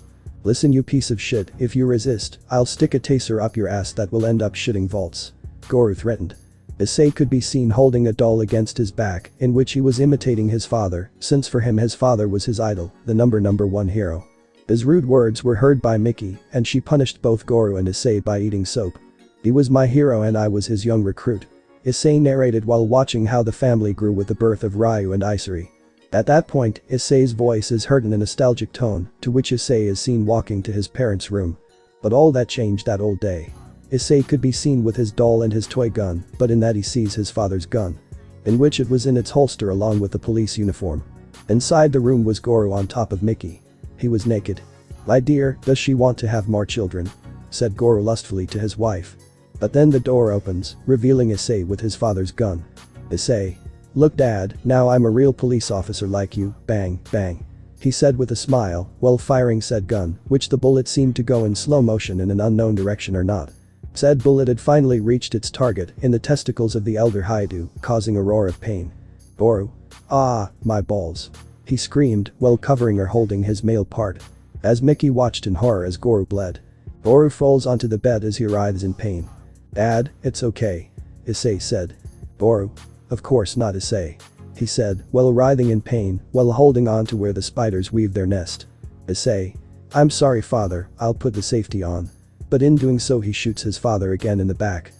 Listen you piece of shit, if you resist, I'll stick a taser up your ass that will end up shitting vaults. Goro threatened. Issei could be seen holding a doll against his back, in which he was imitating his father, since for him his father was his idol, the number 1 hero. His rude words were heard by Mickey, and she punished both Goro and Issei by eating soap. He was my hero and I was his young recruit. Issei narrated while watching how the family grew with the birth of Ryu and Issei. At that point, Issei's voice is heard in a nostalgic tone, to which Issei is seen walking to his parents' room. But all that changed that old day. Issei could be seen with his doll and his toy gun, but in that he sees his father's gun. In which it was in its holster along with the police uniform. Inside the room was Goro on top of Mickey. He was naked. My dear, does she want to have more children? Said Goro lustfully to his wife. But then the door opens, revealing Issei with his father's gun. Issei. Look dad, now I'm a real police officer like you, bang, bang. He said with a smile, while firing said gun, which the bullet seemed to go in slow motion in an unknown direction or not. Said bullet had finally reached its target in the testicles of the elder Haidu, causing a roar of pain. Boru. Ah, my balls. He screamed, while covering or holding his male part. As Mickey watched in horror as Goru bled. Boru falls onto the bed as he writhes in pain. Dad, it's okay. Issei said. Boru. Of course not Issei. He said, while writhing in pain, while holding on to where the spiders weave their nest. Issei. I'm sorry father, I'll put the safety on. But in doing so he shoots his father again in the back.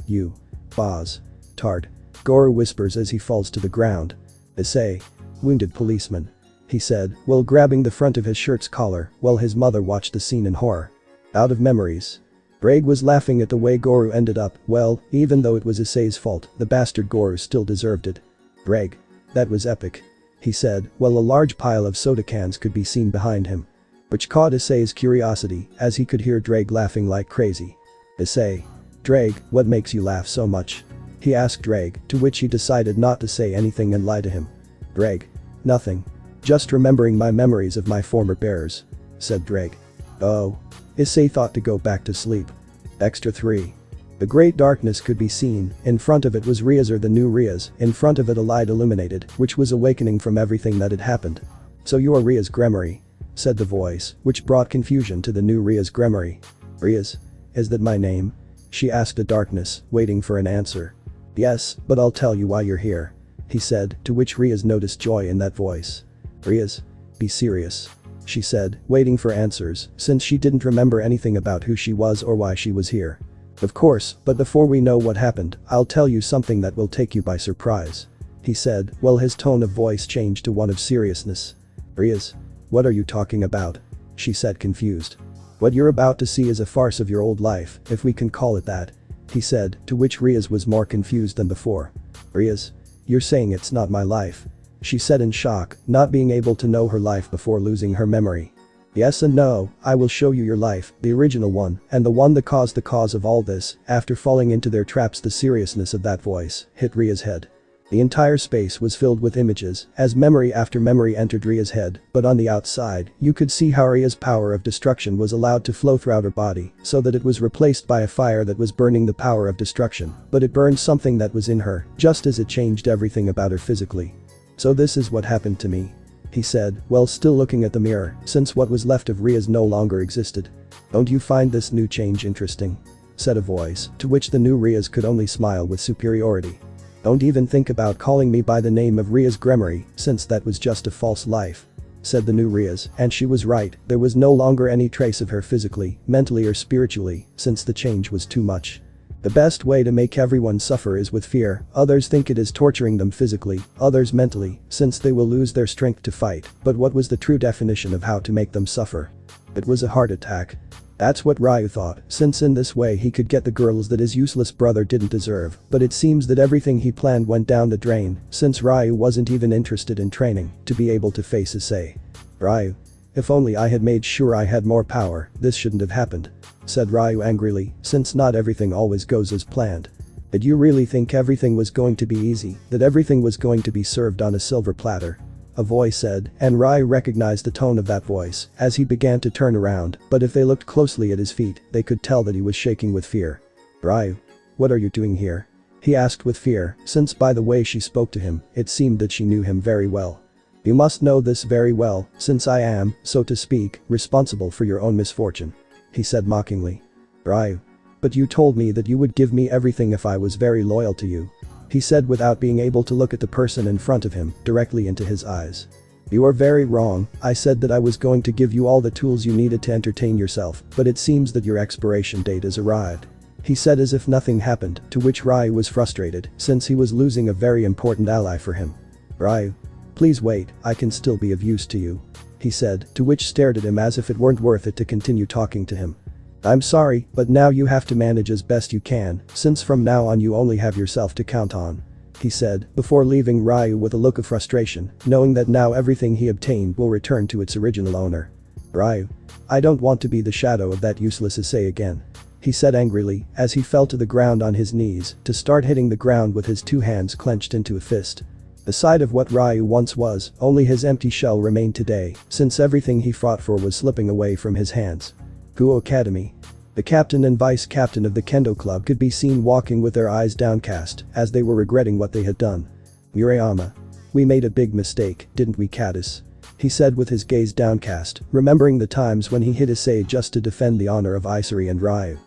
You. Boz. Tard. Goru whispers as he falls to the ground. Issei. Wounded policeman. He said, while grabbing the front of his shirt's collar, while his mother watched the scene in horror. Out of memories. Bragg was laughing at the way Goru ended up, well, even though it was Issei's fault, the bastard Goru still deserved it. Bragg. That was epic. He said, while a large pile of soda cans could be seen behind him. Which caught Issei's curiosity, as he could hear Drake laughing like crazy. Issei. Drake, what makes you laugh so much? He asked Drake, to which he decided not to say anything and lie to him. Drake. Nothing. Just remembering my memories of my former bears. Said Drake. Oh. Issei thought to go back to sleep. Extra 3. The great darkness could be seen, in front of it was Riaz or the new Riaz, in front of it a light illuminated, which was awakening from everything that had happened. So you are Riaz Gremory? Said the voice, which brought confusion to the new Riaz Gremory. Riaz? Is that my name? She asked the darkness, waiting for an answer. Yes, but I'll tell you why you're here. He said, to which Riaz noticed joy in that voice. Riaz? Be serious. She said, waiting for answers, since she didn't remember anything about who she was or why she was here. Of course, but before we know what happened, I'll tell you something that will take you by surprise. He said, while his tone of voice changed to one of seriousness. Riaz? What are you talking about? She said confused. What you're about to see is a farce of your old life, if we can call it that. He said, to which Riaz was more confused than before. Riaz? You're saying it's not my life? She said in shock, not being able to know her life before losing her memory. Yes and no, I will show you your life, the original one, and the one that caused the cause of all this. After falling into their traps, the seriousness of that voice hit Ria's head. The entire space was filled with images, as memory after memory entered Ria's head, but on the outside, you could see how Ria's power of destruction was allowed to flow throughout her body, so that it was replaced by a fire that was burning the power of destruction, but it burned something that was in her, just as it changed everything about her physically. So this is what happened to me. He said, while still looking at the mirror, since what was left of Riaz no longer existed. Don't you find this new change interesting? Said a voice, to which the new Riaz could only smile with superiority. Don't even think about calling me by the name of Riaz Gremory, since that was just a false life. Said the new Riaz, and she was right, there was no longer any trace of her physically, mentally or spiritually, since the change was too much. The best way to make everyone suffer is with fear. Others think it is torturing them physically, others mentally, since they will lose their strength to fight. But what was the true definition of how to make them suffer? It was a heart attack. That's what Ryu thought, since in this way he could get the girls that his useless brother didn't deserve. But it seems that everything he planned went down the drain, since Ryu wasn't even interested in training to be able to face Issei. Ryu. If only I had made sure I had more power, this shouldn't have happened. Said Ryu angrily, since not everything always goes as planned. Did you really think everything was going to be easy, that everything was going to be served on a silver platter? A voice said, and Ryu recognized the tone of that voice as he began to turn around, but if they looked closely at his feet, they could tell that he was shaking with fear. Ryu. What are you doing here? He asked with fear, since by the way she spoke to him, it seemed that she knew him very well. You must know this very well, since I am, so to speak, responsible for your own misfortune. He said mockingly. Ryu. But you told me that you would give me everything if I was very loyal to you. He said without being able to look at the person in front of him, directly into his eyes. You are very wrong, I said that I was going to give you all the tools you needed to entertain yourself, but it seems that your expiration date has arrived. He said as if nothing happened, to which Ryu was frustrated, since he was losing a very important ally for him. Ryu. Please wait, I can still be of use to you. He said, to which stared at him as if it weren't worth it to continue talking to him. I'm sorry, but now you have to manage as best you can, since from now on you only have yourself to count on. He said, before leaving Ryu with a look of frustration, knowing that now everything he obtained will return to its original owner. Ryu. I don't want to be the shadow of that useless Issei again. he said angrily as he fell to the ground on his knees to start hitting the ground with his 2 hands clenched into a fist. The side of what Ryu once was, only his empty shell remained today, since everything he fought for was slipping away from his hands. Kuo Academy. The captain and vice captain of the kendo club could be seen walking with their eyes downcast as they were regretting what they had done. Murayama. We made a big mistake, didn't we, Caddis? He said with his gaze downcast, remembering the times when he hit Issei just to defend the honor of Issei and Ryu.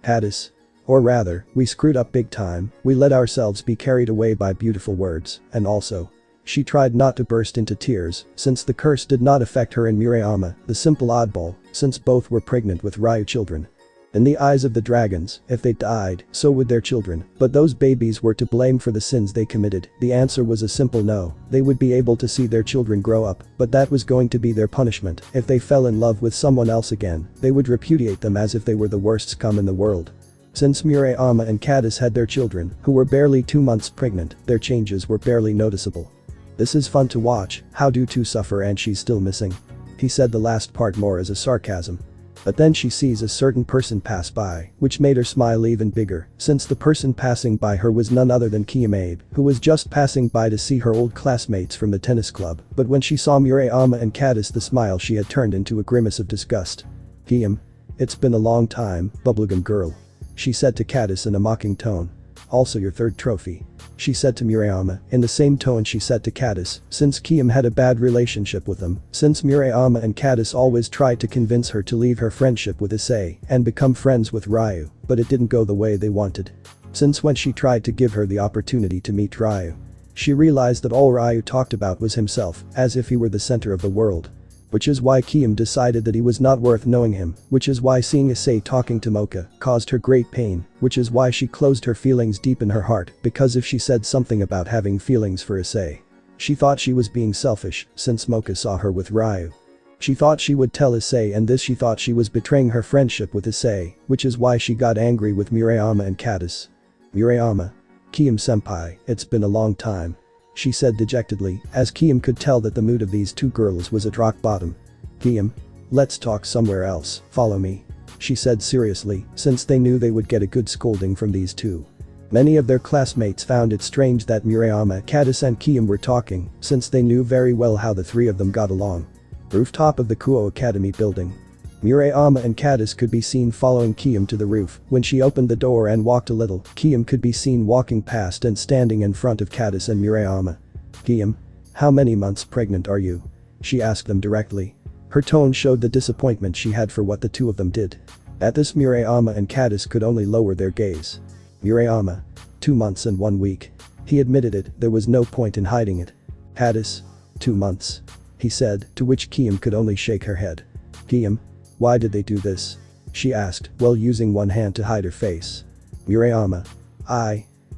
Caddis. Or rather, we screwed up big time, we let ourselves be carried away by beautiful words, and also. She tried not to burst into tears, since the curse did not affect her and Murayama, the simple oddball, since both were pregnant with Ryu children. In the eyes of the dragons, if they died, so would their children, but those babies were to blame for the sins they committed. The answer was a simple no, they would be able to see their children grow up, but that was going to be their punishment. If they fell in love with someone else again, they would repudiate them as if they were the worst scum in the world. Since Murayama and Caddis had their children, who were barely 2 months pregnant, their changes were barely noticeable. This is fun to watch, how do two suffer and she's still missing? He said the last part more as a sarcasm. But then she sees a certain person pass by, which made her smile even bigger, since the person passing by her was none other than Kiyomabe, who was just passing by to see her old classmates from the tennis club, but when she saw Murayama and Caddis the smile she had turned into a grimace of disgust. Kiyom. It's been a long time, bubblegum girl. She said to Caddis in a mocking tone. Also your third trophy. She said to Murayama in the same tone she said to Caddis, since Kiyom had a bad relationship with them, since Murayama and Caddis always tried to convince her to leave her friendship with Issei and become friends with Ryu, but it didn't go the way they wanted. Since when she tried to give her the opportunity to meet Ryu, she realized that all Ryu talked about was himself, as if he were the center of the world. Which is why Kiyom decided that he was not worth knowing him, which is why seeing Issei talking to Mocha caused her great pain, which is why she closed her feelings deep in her heart, because if she said something about having feelings for Issei, she thought she was being selfish, since Mocha saw her with Ryu. She thought she would tell Issei, and this she thought she was betraying her friendship with Issei, which is why she got angry with Murayama and Caddis. Murayama. Kiyom-senpai, it's been a long time. She said dejectedly, as Kiyom could tell that the mood of these two girls was at rock bottom. Kiyom. Let's talk somewhere else, follow me. She said seriously, since they knew they would get a good scolding from these two. Many of their classmates found it strange that Murayama, Caddis and Kiyom were talking, since they knew very well how the three of them got along. Rooftop of the Kuo Academy building. Murayama and Caddis could be seen following Kiyom to the roof. When she opened the door and walked a little, Kiyom could be seen walking past and standing in front of Caddis and Murayama. Kiyom. How many months pregnant are you? She asked them directly. Her tone showed the disappointment she had for what the two of them did. At this Murayama and Caddis could only lower their gaze. Murayama. 2 months and 1 week. He admitted it, there was no point in hiding it. Caddis. 2 months. He said, to which Kiyom could only shake her head. Kiyom. Why did they do this? She asked, while using one hand to hide her face. Murayama.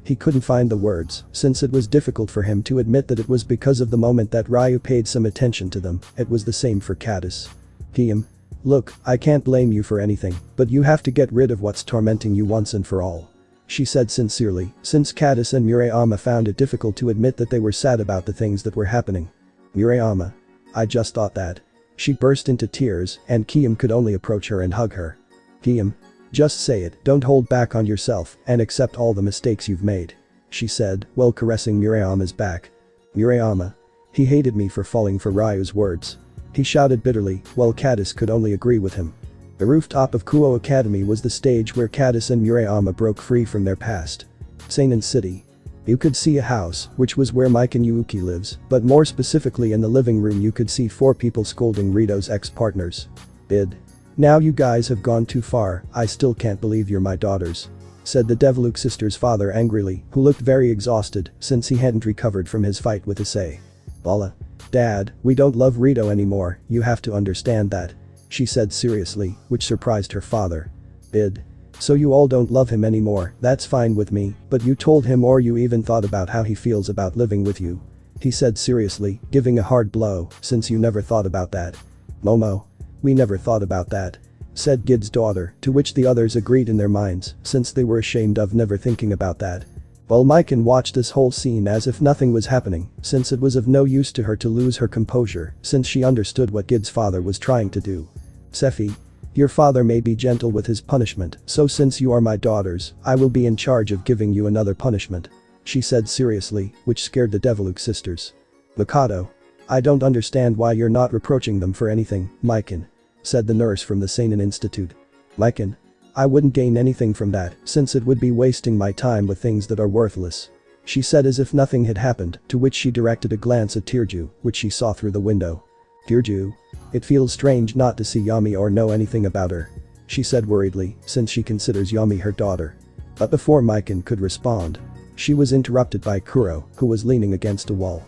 He couldn't find the words, since it was difficult for him to admit that it was because of the moment that Ryu paid some attention to them. It was the same for Caddis. Kiyom. Look, I can't blame you for anything, but you have to get rid of what's tormenting you once and for all. She said sincerely, since Caddis and Murayama found it difficult to admit that they were sad about the things that were happening. Murayama. I just thought that. She burst into tears, and Kiyom could only approach her and hug her. Kiyom. Just say it, don't hold back on yourself, and accept all the mistakes you've made. She said, while caressing Murayama's back. Murayama. He hated me for falling for Ryu's words. He shouted bitterly, while Caddis could only agree with him. The rooftop of Kuo Academy was the stage where Caddis and Murayama broke free from their past. Seinen City. You could see a house, which was where Mike and Yuuki lives, but more specifically in the living room you could see 4 people scolding Rito's ex-partners. Bid. Now you guys have gone too far, I still can't believe you're my daughters. Said the Devluke sister's father angrily, who looked very exhausted since he hadn't recovered from his fight with Issei. Bala. Dad, we don't love Rito anymore, you have to understand that. She said seriously, which surprised her father. Bid. So you all don't love him anymore, that's fine with me, but you told him or you even thought about how he feels about living with you. He said seriously, giving a hard blow, since you never thought about that. Momo. We never thought about that. Said Gid's daughter, to which the others agreed in their minds, since they were ashamed of never thinking about that. While Maiken watched this whole scene as if nothing was happening, since it was of no use to her to lose her composure, since she understood what Gid's father was trying to do. Sephi. Your father may be gentle with his punishment, so since you are my daughters, I will be in charge of giving you another punishment," she said seriously, which scared the Deviluk sisters. "Mikado. I don't understand why you're not reproaching them for anything, Mikan," said the nurse from the Seinen Institute. "Mikan. I wouldn't gain anything from that, since it would be wasting my time with things that are worthless," she said as if nothing had happened, to which she directed a glance at Tearju, which she saw through the window. "Tearju. It feels strange not to see Yami or know anything about her," she said worriedly, since she considers Yami her daughter. But before Mikan could respond, she was interrupted by Kuro, who was leaning against a wall.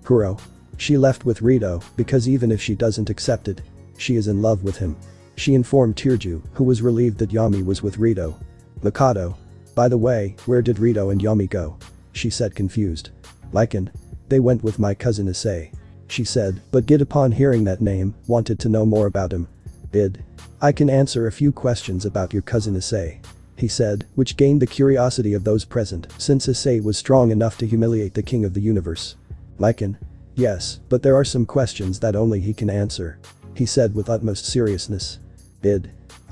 "Kuro. She left with Rito, because even if she doesn't accept it, she is in love with him," she informed Tearju, who was relieved that Yami was with Rito. "Mikado. By the way, where did Rito and Yami go?" she said confused. "Mikan. They went with my cousin Issei," she said, but Gid upon hearing that name, wanted to know more about him. "I can answer a few questions about your cousin Issei," he said, which gained the curiosity of those present since Issei was strong enough to humiliate the king of the universe. "Mikan. Yes, but there are some questions that only he can answer," he said with utmost seriousness.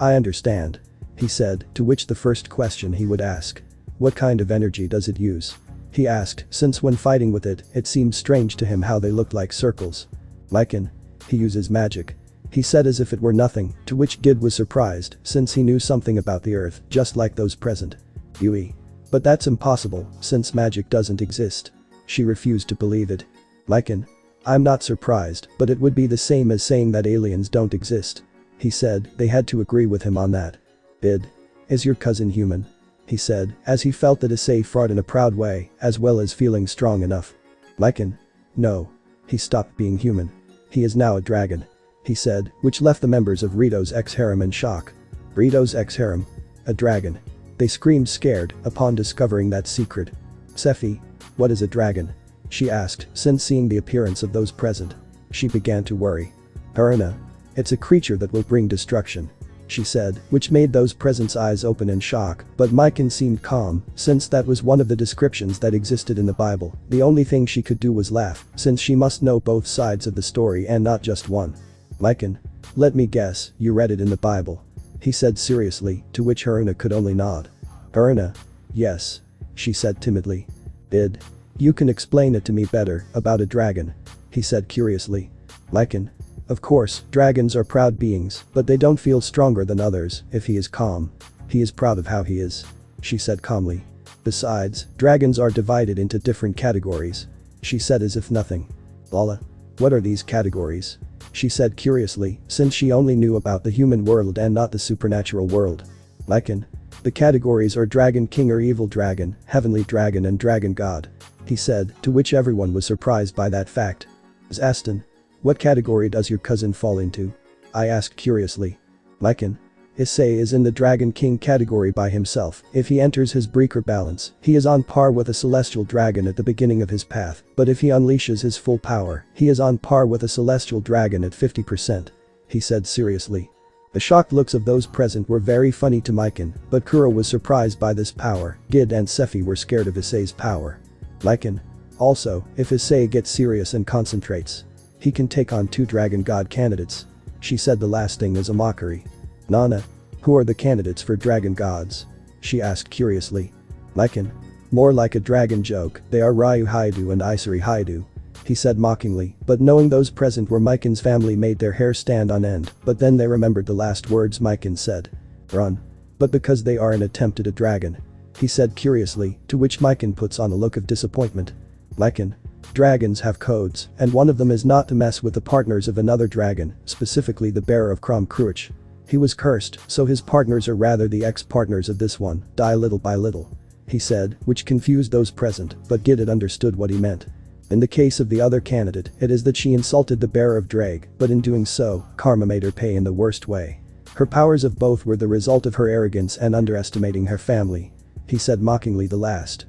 "I understand," he said, to which the first question he would ask. "What kind of energy does it use?" he asked, since when fighting with it, it seemed strange to him how they looked like circles. "Mikan. He uses magic," he said as if it were nothing, to which Gid was surprised since he knew something about the earth just like those present. "Yui. But that's impossible, since magic doesn't exist." She refused to believe it. "Mikan. I'm not surprised, but it would be the same as saying that aliens don't exist," he said. They had to agree with him on that. Is your cousin human?" he said, as he felt that Issei fought in a proud way, as well as feeling strong enough. "Mikan. No. He stopped being human. He is now a dragon," he said, which left the members of Rito's ex-harem in shock. Rito's ex-harem? A dragon? They screamed scared upon discovering that secret. "Sephi. What is a dragon?" she asked, since seeing the appearance of those present. She began to worry. "Ahora. It's a creature that will bring destruction," she said, which made those present's eyes open in shock, but Mikan seemed calm, since that was one of the descriptions that existed in the Bible. The only thing she could do was laugh, since she must know both sides of the story and not just one. "Mikan. Let me guess, you read it in the Bible," he said seriously, to which Ahora could only nod. "Ahora. Yes," she said timidly. You can explain it to me better, about a dragon," he said curiously. "Mikan. Of course, dragons are proud beings, but they don't feel stronger than others. If he is calm. He is proud of how he is," she said calmly. "Besides, dragons are divided into different categories," she said as if nothing. "Lala. What are these categories?" she said curiously, since she only knew about the human world and not the supernatural world. "Mikan. The categories are Dragon King or Evil Dragon, Heavenly Dragon and Dragon God," he said, to which everyone was surprised by that fact. "Aston. What category does your cousin fall into?" I asked curiously. "Mikan. Issei is in the Dragon King category by himself. If he enters his breaker balance, he is on par with a celestial dragon at the beginning of his path, but if he unleashes his full power, he is on par with a celestial dragon at 50%, he said seriously. The shocked looks of those present were very funny to Mikan, but Kuro was surprised by this power. Gid and Sephi were scared of Issei's power. "Mikan. Also, if Issei gets serious and concentrates, he can take on 2 dragon god candidates," she said the last thing as a mockery. "Nana. Who are the candidates for dragon gods?" she asked curiously. "Mikan. More like a dragon joke, they are Ryu Haidu and Issei Haidu," he said mockingly, but knowing those present were Mikan's family made their hair stand on end, but then they remembered the last words Mikan said. "Run. But because they are an attempt at a dragon," he said curiously, to which Mikan puts on a look of disappointment. "Mikan. Dragons have codes, and one of them is not to mess with the partners of another dragon, specifically the bearer of Krom Kruich. He was cursed, so his partners are rather the ex-partners of this one, die little by little," he said, which confused those present, but Gid had understood what he meant. In the case of the other candidate, it is that she insulted the bearer of Drag, but in doing so, karma made her pay in the worst way. Her powers of both were the result of her arrogance and underestimating her family, he said mockingly the last.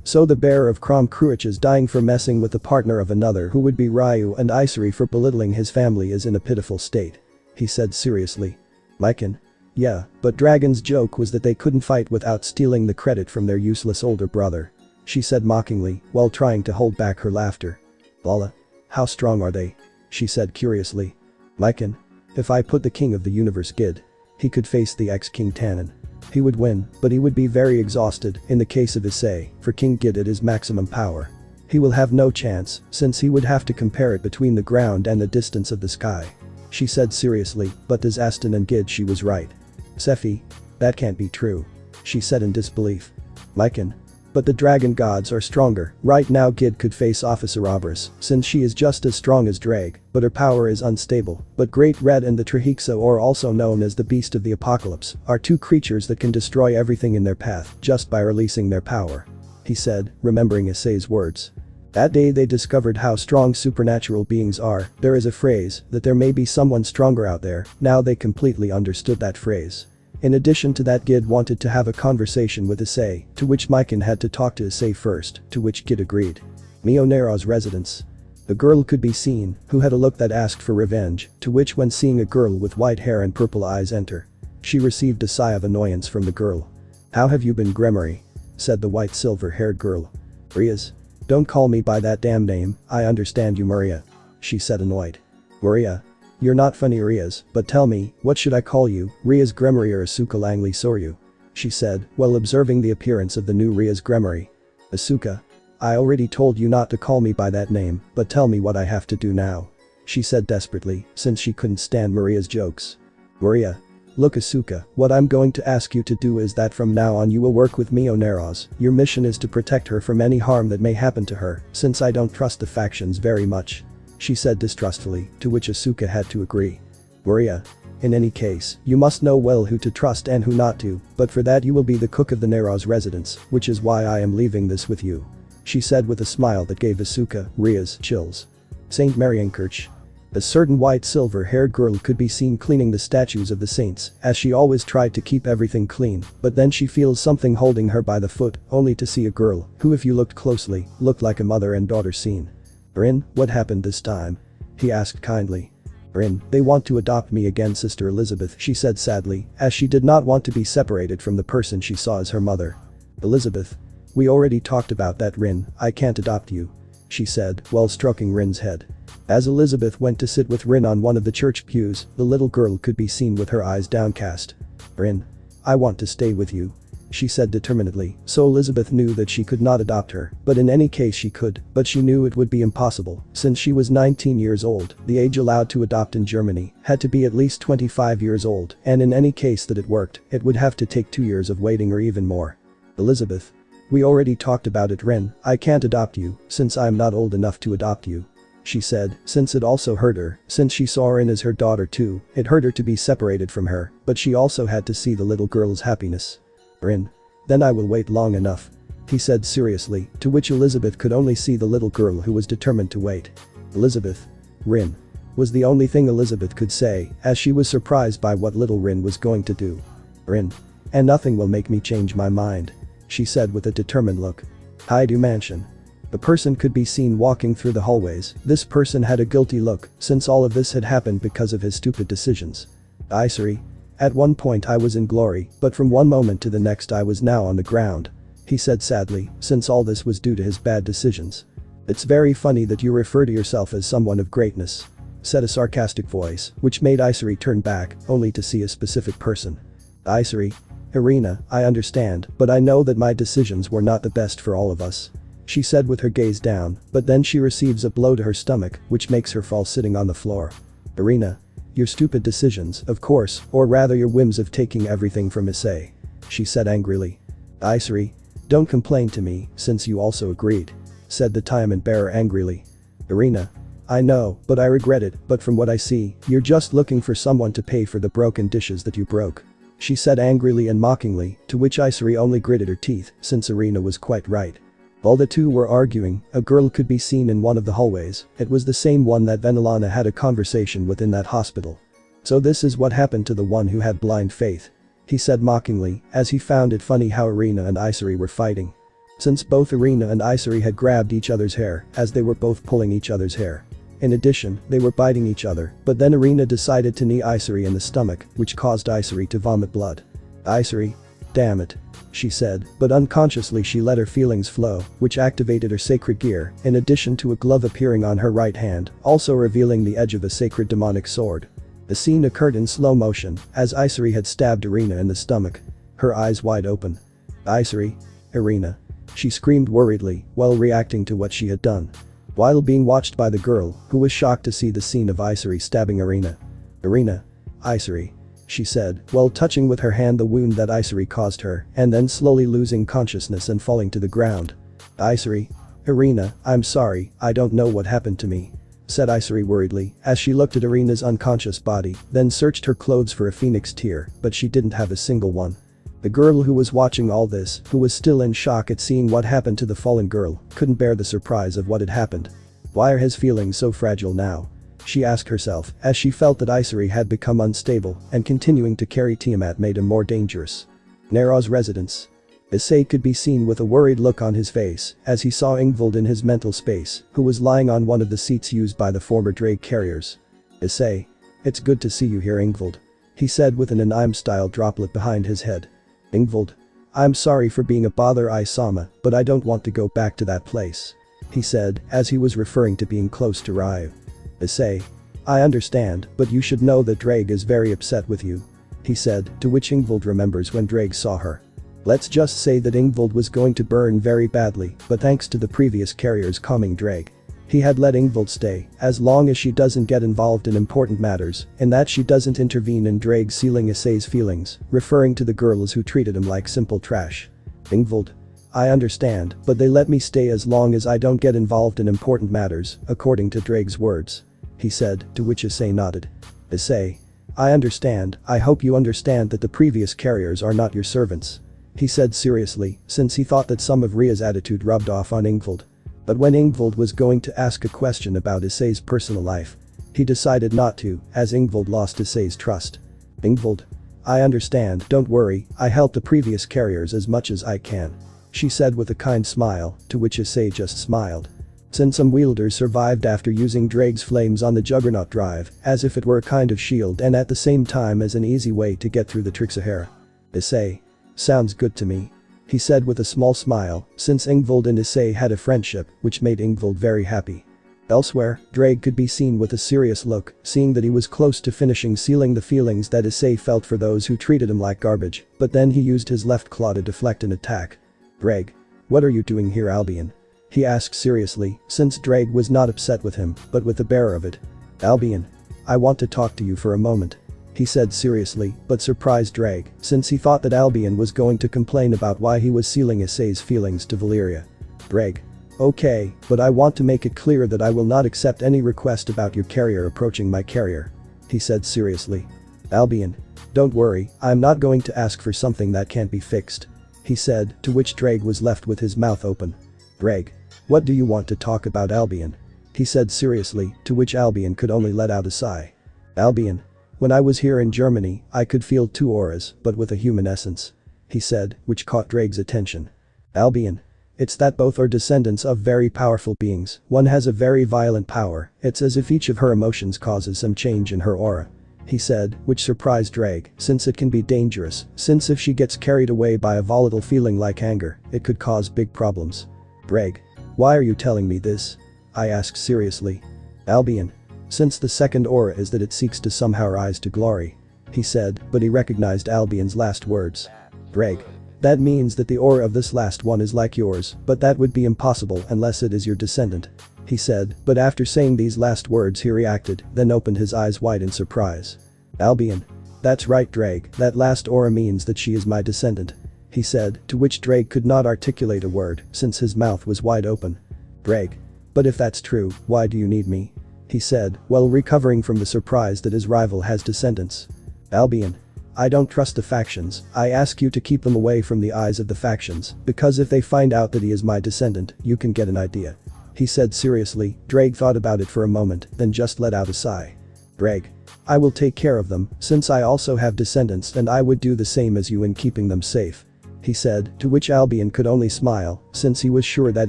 So the bearer of Krom Kruich is dying for messing with the partner of another who would be Ryu, and Issei for belittling his family is in a pitiful state, he said seriously. "Mikan. Yeah, but Dragon's joke was that they couldn't fight without stealing the credit from their useless older brother," she said mockingly, while trying to hold back her laughter. "Lala. How strong are they?" she said curiously. "Mikan. If I put the king of the universe Gid, he could face the ex-king Tannen. He would win, but he would be very exhausted. In the case of Issei, for King Gid at his maximum power, he will have no chance, since he would have to compare it between the ground and the distance of the sky. She said seriously, but as Aston and Gid she was right. Sephi, that can't be true. She said in disbelief. Lycan. But the dragon gods are stronger. Right now Gid could face Officer Obris, since she is just as strong as Drake, but her power is unstable. But Great Red and the Trahexa, or also known as the Beast of the Apocalypse, are two creatures that can destroy everything in their path just by releasing their power. He said, remembering Issei's words. That day they discovered how strong supernatural beings are. There is a phrase that there may be someone stronger out there. Now they completely understood that phrase. In addition to that, Gid wanted to have a conversation with Issei, to which Mykan had to talk to Issei first, to which Gid agreed. Mionero's residence. A girl could be seen, who had a look that asked for revenge, to which when seeing a girl with white hair and purple eyes enter, she received a sigh of annoyance from the girl. How have you been, Gremory? Said the white silver-haired girl. Riaz. Don't call me by that damn name, I understand you, Maria. She said annoyed. Maria. You're not funny, Riaz, but tell me, what should I call you, Riaz Gremory or Asuka Langley Soryu? She said, while observing the appearance of the new Riaz Gremory. Asuka. I already told you not to call me by that name, but tell me what I have to do now. She said desperately, since she couldn't stand Maria's jokes. Maria. Look, Asuka, what I'm going to ask you to do is that from now on you will work with Mioneros. Your mission is to protect her from any harm that may happen to her, since I don't trust the factions very much. She said distrustfully, to which Asuka had to agree. Maria. In any case, you must know well who to trust and who not to, but for that you will be the cook of the Neros residence, which is why I am leaving this with you. She said with a smile that gave Asuka, Riaz, chills. Saint Marienkerch. A certain white silver-haired girl could be seen cleaning the statues of the saints, as she always tried to keep everything clean, but then she feels something holding her by the foot, only to see a girl, who if you looked closely, looked like a mother and daughter scene. Rin, what happened this time? He asked kindly. Rin, they want to adopt me again, Sister Elizabeth, she said sadly, as she did not want to be separated from the person she saw as her mother. Elizabeth. We already talked about that, Rin, I can't adopt you. She said, while stroking Rin's head. As Elizabeth went to sit with Rin on one of the church pews, the little girl could be seen with her eyes downcast. Rin. I want to stay with you. She said determinedly, so Elizabeth knew that she could not adopt her, but in any case she could, but she knew it would be impossible, since she was 19 years old, the age allowed to adopt in Germany had to be at least 25 years old, and in any case that it worked, it would have to take 2 years of waiting or even more. Elizabeth. We already talked about it, Rin, I can't adopt you, since I'm not old enough to adopt you. She said, since it also hurt her, since she saw Rin as her daughter too, it hurt her to be separated from her, but she also had to see the little girl's happiness. Rin. Then I will wait long enough. He said seriously, to which Elizabeth could only see the little girl who was determined to wait. Elizabeth. Rin. Was the only thing Elizabeth could say, as she was surprised by what little Rin was going to do. Rin. And nothing will make me change my mind. She said with a determined look. Haidu Mansion. The person could be seen walking through the hallways. This person had a guilty look, since all of this had happened because of his stupid decisions. Issei. At one point I was in glory, but from one moment to the next I was now on the ground. He said sadly, since all this was due to his bad decisions. It's very funny that you refer to yourself as someone of greatness. Said a sarcastic voice, which made Issei turn back, only to see a specific person. Issei. Irina, I understand, but I know that my decisions were not the best for all of us. She said with her gaze down, but then she receives a blow to her stomach, which makes her fall sitting on the floor. Irina. Your stupid decisions, of course, or rather your whims of taking everything from Issei. She said angrily. Issei. Don't complain to me, since you also agreed. Said the diamond bearer angrily. Irina. I know, but I regret it, but from what I see, you're just looking for someone to pay for the broken dishes that you broke. She said angrily and mockingly, to which Issei only gritted her teeth, since Irina was quite right. While the two were arguing, a girl could be seen in one of the hallways. It was the same one that Venelana had a conversation with in that hospital. So this is what happened to the one who had blind faith. He said mockingly, as he found it funny how Irina and Issei were fighting. Since both Irina and Issei had grabbed each other's hair, as they were both pulling each other's hair. In addition, they were biting each other, but then Irina decided to knee Issei in the stomach, which caused Issei to vomit blood. Issei. Damn it. She said, but unconsciously she let her feelings flow, which activated her sacred gear, in addition to a glove appearing on her right hand, also revealing the edge of a sacred demonic sword. The scene occurred in slow motion, as Issei had stabbed Irina in the stomach. Her eyes wide open. Issei? Irina. She screamed worriedly, while reacting to what she had done. While being watched by the girl, who was shocked to see the scene of Issei stabbing Irina. Irina. Issei. She said, while touching with her hand the wound that Issei caused her, and then slowly losing consciousness and falling to the ground. Issei. Irina, I'm sorry, I don't know what happened to me, said Issei worriedly, as she looked at Irina's unconscious body, then searched her clothes for a phoenix tear, but she didn't have a single one. The girl who was watching all this, who was still in shock at seeing what happened to the fallen girl, couldn't bear the surprise of what had happened. Why are his feelings so fragile now? She asked herself, as she felt that Issei had become unstable, and continuing to carry Tiamat made him more dangerous. Nero's residence. Issei could be seen with a worried look on his face, as he saw Ingvild in his mental space, who was lying on one of the seats used by the former drag carriers. Issei. It's good to see you here, Ingvild, he said with an anime-style droplet behind his head. Ingvild. I'm sorry for being a bother, Isama, but I don't want to go back to that place, he said, as he was referring to being close to Ryu. Issei. I understand, but you should know that Drake is very upset with you, he said, to which Ingvild remembers when Drake saw her. Let's just say that Ingvild was going to burn very badly, but thanks to the previous carriers calming Drake, he had let Ingvild stay, as long as she doesn't get involved in important matters, and that she doesn't intervene in Drake sealing Issei's feelings, referring to the girls who treated him like simple trash. Ingvild. I understand, but they let me stay as long as I don't get involved in important matters, according to Drake's words, he said, to which Issei nodded. Issei. I understand, I hope you understand that the previous carriers are not your servants, he said seriously, since he thought that some of Ria's attitude rubbed off on Ingvild. But when Ingvild was going to ask a question about Issei's personal life, he decided not to, as Ingvild lost Issei's trust. Ingvild. I understand, don't worry, I help the previous carriers as much as I can, she said with a kind smile, to which Issei just smiled. Since some wielders survived after using Drake's flames on the Juggernaut drive, as if it were a kind of shield and at the same time as an easy way to get through the Trixahera. Issei. Sounds good to me, he said with a small smile, since Ingvild and Issei had a friendship, which made Ingvild very happy. Elsewhere, Drake could be seen with a serious look, seeing that he was close to finishing sealing the feelings that Issei felt for those who treated him like garbage, but then he used his left claw to deflect an attack. Drake. What are you doing here, Albion? He asked seriously, since Drake was not upset with him, but with the bearer of it. Albion. I want to talk to you for a moment, he said seriously, but surprised Drake, since he thought that Albion was going to complain about why he was sealing Issei's feelings to Valeria. Drake. Okay, but I want to make it clear that I will not accept any request about your carrier approaching my carrier, he said seriously. Albion. Don't worry, I'm not going to ask for something that can't be fixed, he said, to which Drake was left with his mouth open. Drake. What do you want to talk about, Albion? He said seriously, to which Albion could only let out a sigh. Albion. When I was here in Germany, I could feel two auras, but with a human essence, he said, which caught Drake's attention. Albion. It's that both are descendants of very powerful beings, one has a very violent power, it's as if each of her emotions causes some change in her aura, he said, which surprised Drake, since it can be dangerous, since if she gets carried away by a volatile feeling like anger, it could cause big problems. Drake. Why are you telling me this? I asked seriously. Albion. Since the second aura is that it seeks to somehow rise to glory, he said, but he recognized Albion's last words. Drake. That means that the aura of this last one is like yours, but that would be impossible unless it is your descendant, he said, but after saying these last words he reacted, then opened his eyes wide in surprise. Albion. That's right, Drake, that last aura means that she is my descendant, he said, to which Drake could not articulate a word since his mouth was wide open. Drake. But if that's true, why do you need me? He said, while recovering from the surprise that his rival has descendants. Albion. I don't trust the factions, I ask you to keep them away from the eyes of the factions, because if they find out that he is my descendant, you can get an idea, he said seriously. Drake thought about it for a moment, then just let out a sigh. Drake. I will take care of them, since I also have descendants and I would do the same as you in keeping them safe, he said, to which Albion could only smile, since he was sure that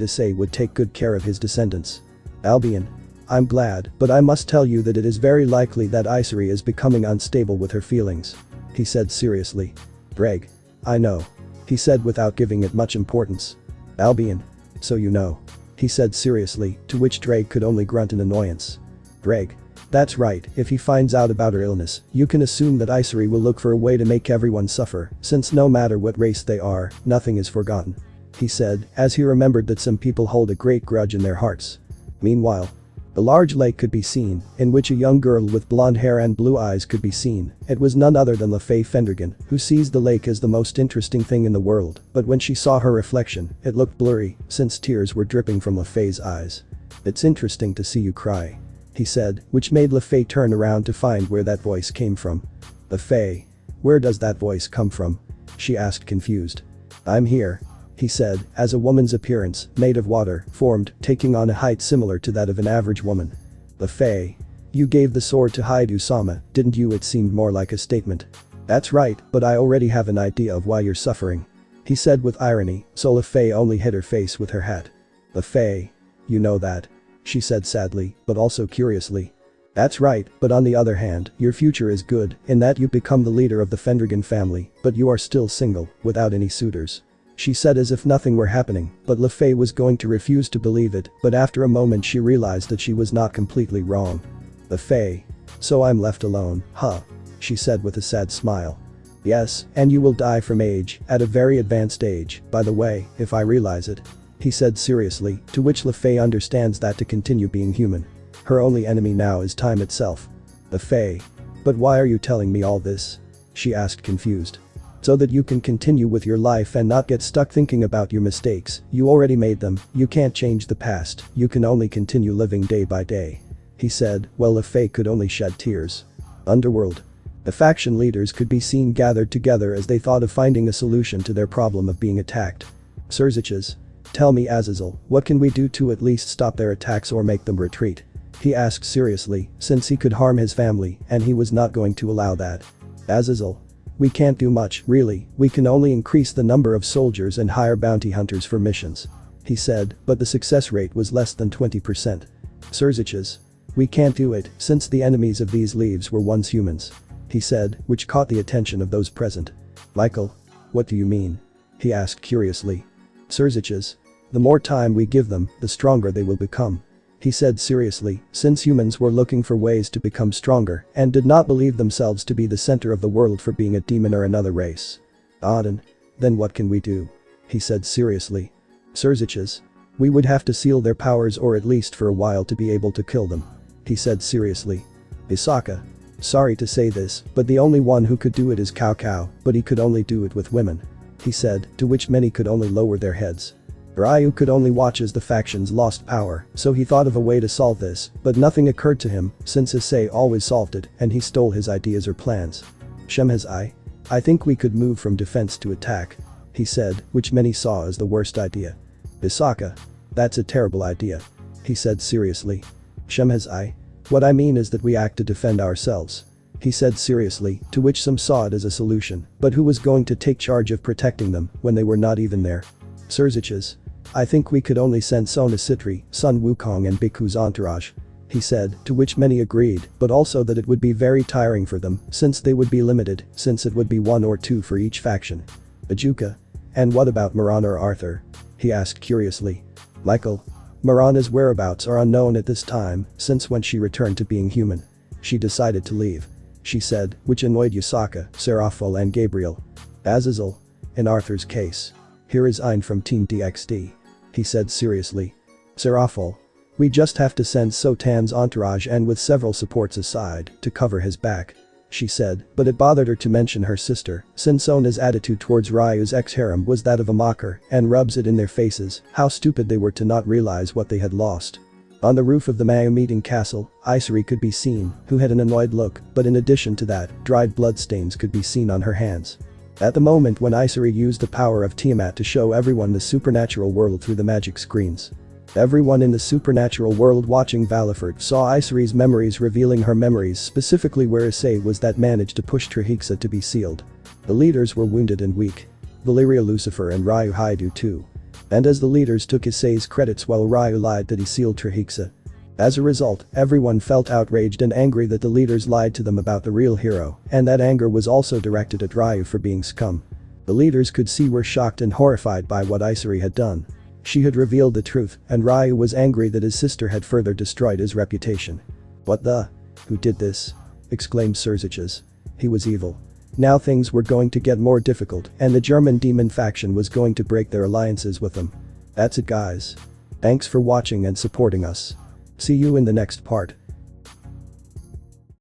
Issei would take good care of his descendants. Albion. I'm glad, but I must tell you that it is very likely that Issei is becoming unstable with her feelings, he said seriously. Drake. I know, he said without giving it much importance. Albion. So you know, he said seriously, to which Drake could only grunt in annoyance. Drake. That's right, if he finds out about her illness, you can assume that Issei will look for a way to make everyone suffer, since no matter what race they are, nothing is forgotten. He said, as he remembered that some people hold a great grudge in their hearts. Meanwhile, a large lake could be seen, in which a young girl with blonde hair and blue eyes could be seen. It was none other than Lefay Fendergan, who sees the lake as the most interesting thing in the world, but when she saw her reflection, it looked blurry, since tears were dripping from Lefay's eyes. It's interesting to see you cry. He said, which made Lefay turn around to find where that voice came from. Lefay. Where does that voice come from? She asked confused. I'm here. He said, as a woman's appearance, made of water, formed, taking on a height similar to that of an average woman. Lefay. You gave the sword to hide Usama, didn't you? It seemed more like a statement. That's right, but I already have an idea of why you're suffering. He said with irony, so Lefay only hid her face with her hat. Lefay. You know that. She said sadly, but also curiously. That's right, but on the other hand, your future is good, in that you become the leader of the Fendergan family, but you are still single, without any suitors. She said as if nothing were happening, but Lefay was going to refuse to believe it, but after a moment she realized that she was not completely wrong. Lefay. So I'm left alone, huh? She said with a sad smile. Yes, and you will die from age, at a very advanced age, by the way, if I realize it. He said seriously, to which Lefay understands that to continue being human. Her only enemy now is time itself. Lefay. But why are you telling me all this? She asked confused. So that you can continue with your life and not get stuck thinking about your mistakes. You already made them, you can't change the past, you can only continue living day by day. He said, while Lefay could only shed tears. Underworld. The faction leaders could be seen gathered together as they thought of finding a solution to their problem of being attacked. Surziches. Tell me Azazel, what can we do to at least stop their attacks or make them retreat? He asked seriously, since he could harm his family and he was not going to allow that. Azazel. We can't do much, really, we can only increase the number of soldiers and hire bounty hunters for missions. He said, but the success rate was less than 20%. Surziches. We can't do it, since the enemies of these leaves were once humans. He said, which caught the attention of those present. Michael. What do you mean? He asked curiously. Surziches. The more time we give them, the stronger they will become. He said seriously, since humans were looking for ways to become stronger and did not believe themselves to be the center of the world for being a demon or another race. Auden. Then what can we do? He said seriously. Surziches. We would have to seal their powers or at least for a while to be able to kill them. He said seriously. Isaka. Sorry to say this, but the only one who could do it is Cao Cao, but he could only do it with women. He said, to which many could only lower their heads. Ryu could only watch as the factions lost power, so he thought of a way to solve this, but nothing occurred to him, since Issei always solved it and he stole his ideas or plans. Shemhazai. I think we could move from defense to attack. He said, which many saw as the worst idea. Isaka. That's a terrible idea. He said seriously. Shemhazai. What I mean is that we act to defend ourselves. He said seriously, to which some saw it as a solution, but who was going to take charge of protecting them when they were not even there? Surziches. I think we could only send Sona Sitri, Sun Wukong and Biku's entourage. He said, to which many agreed, but also that it would be very tiring for them, since they would be limited, since it would be 1 or 2 for each faction. Ajuka. And what about Moran or Arthur? He asked curiously. Michael. Marana's whereabouts are unknown at this time, since when she returned to being human. She decided to leave. She said, which annoyed Yusaka, Serafol and Gabriel. Azazel. In Arthur's case. Here is Ein from Team DXD. He said seriously. Serafol. We just have to send Sotan's entourage and with several supports aside to cover his back. She said, but it bothered her to mention her sister, since Sona's attitude towards Ryu's ex-harem was that of a mocker and rubs it in their faces how stupid they were to not realize what they had lost. On the roof of the Mahometan castle, Issei could be seen, who had an annoyed look, but in addition to that, dried bloodstains could be seen on her hands. At the moment when Issei used the power of Tiamat to show everyone the supernatural world through the magic screens. Everyone in the supernatural world watching Valifort saw Issei's memories revealing her memories specifically where Issei was that managed to push Trihixa to be sealed. The leaders were wounded and weak. Valeria Lucifer and Ryu Haidu too. And as the leaders took Issei's credits while Ryu lied that he sealed Trihixa. As a result, everyone felt outraged and angry that the leaders lied to them about the real hero, and that anger was also directed at Ryu for being scum. The leaders could see were shocked and horrified by what Issei had done. She had revealed the truth, and Ryu was angry that his sister had further destroyed his reputation. What the? Who did this? Exclaimed Surziches. He was evil. Now things were going to get more difficult and the German demon faction was going to break their alliances with them. That's it guys. Thanks for watching and supporting us. See you in the next part.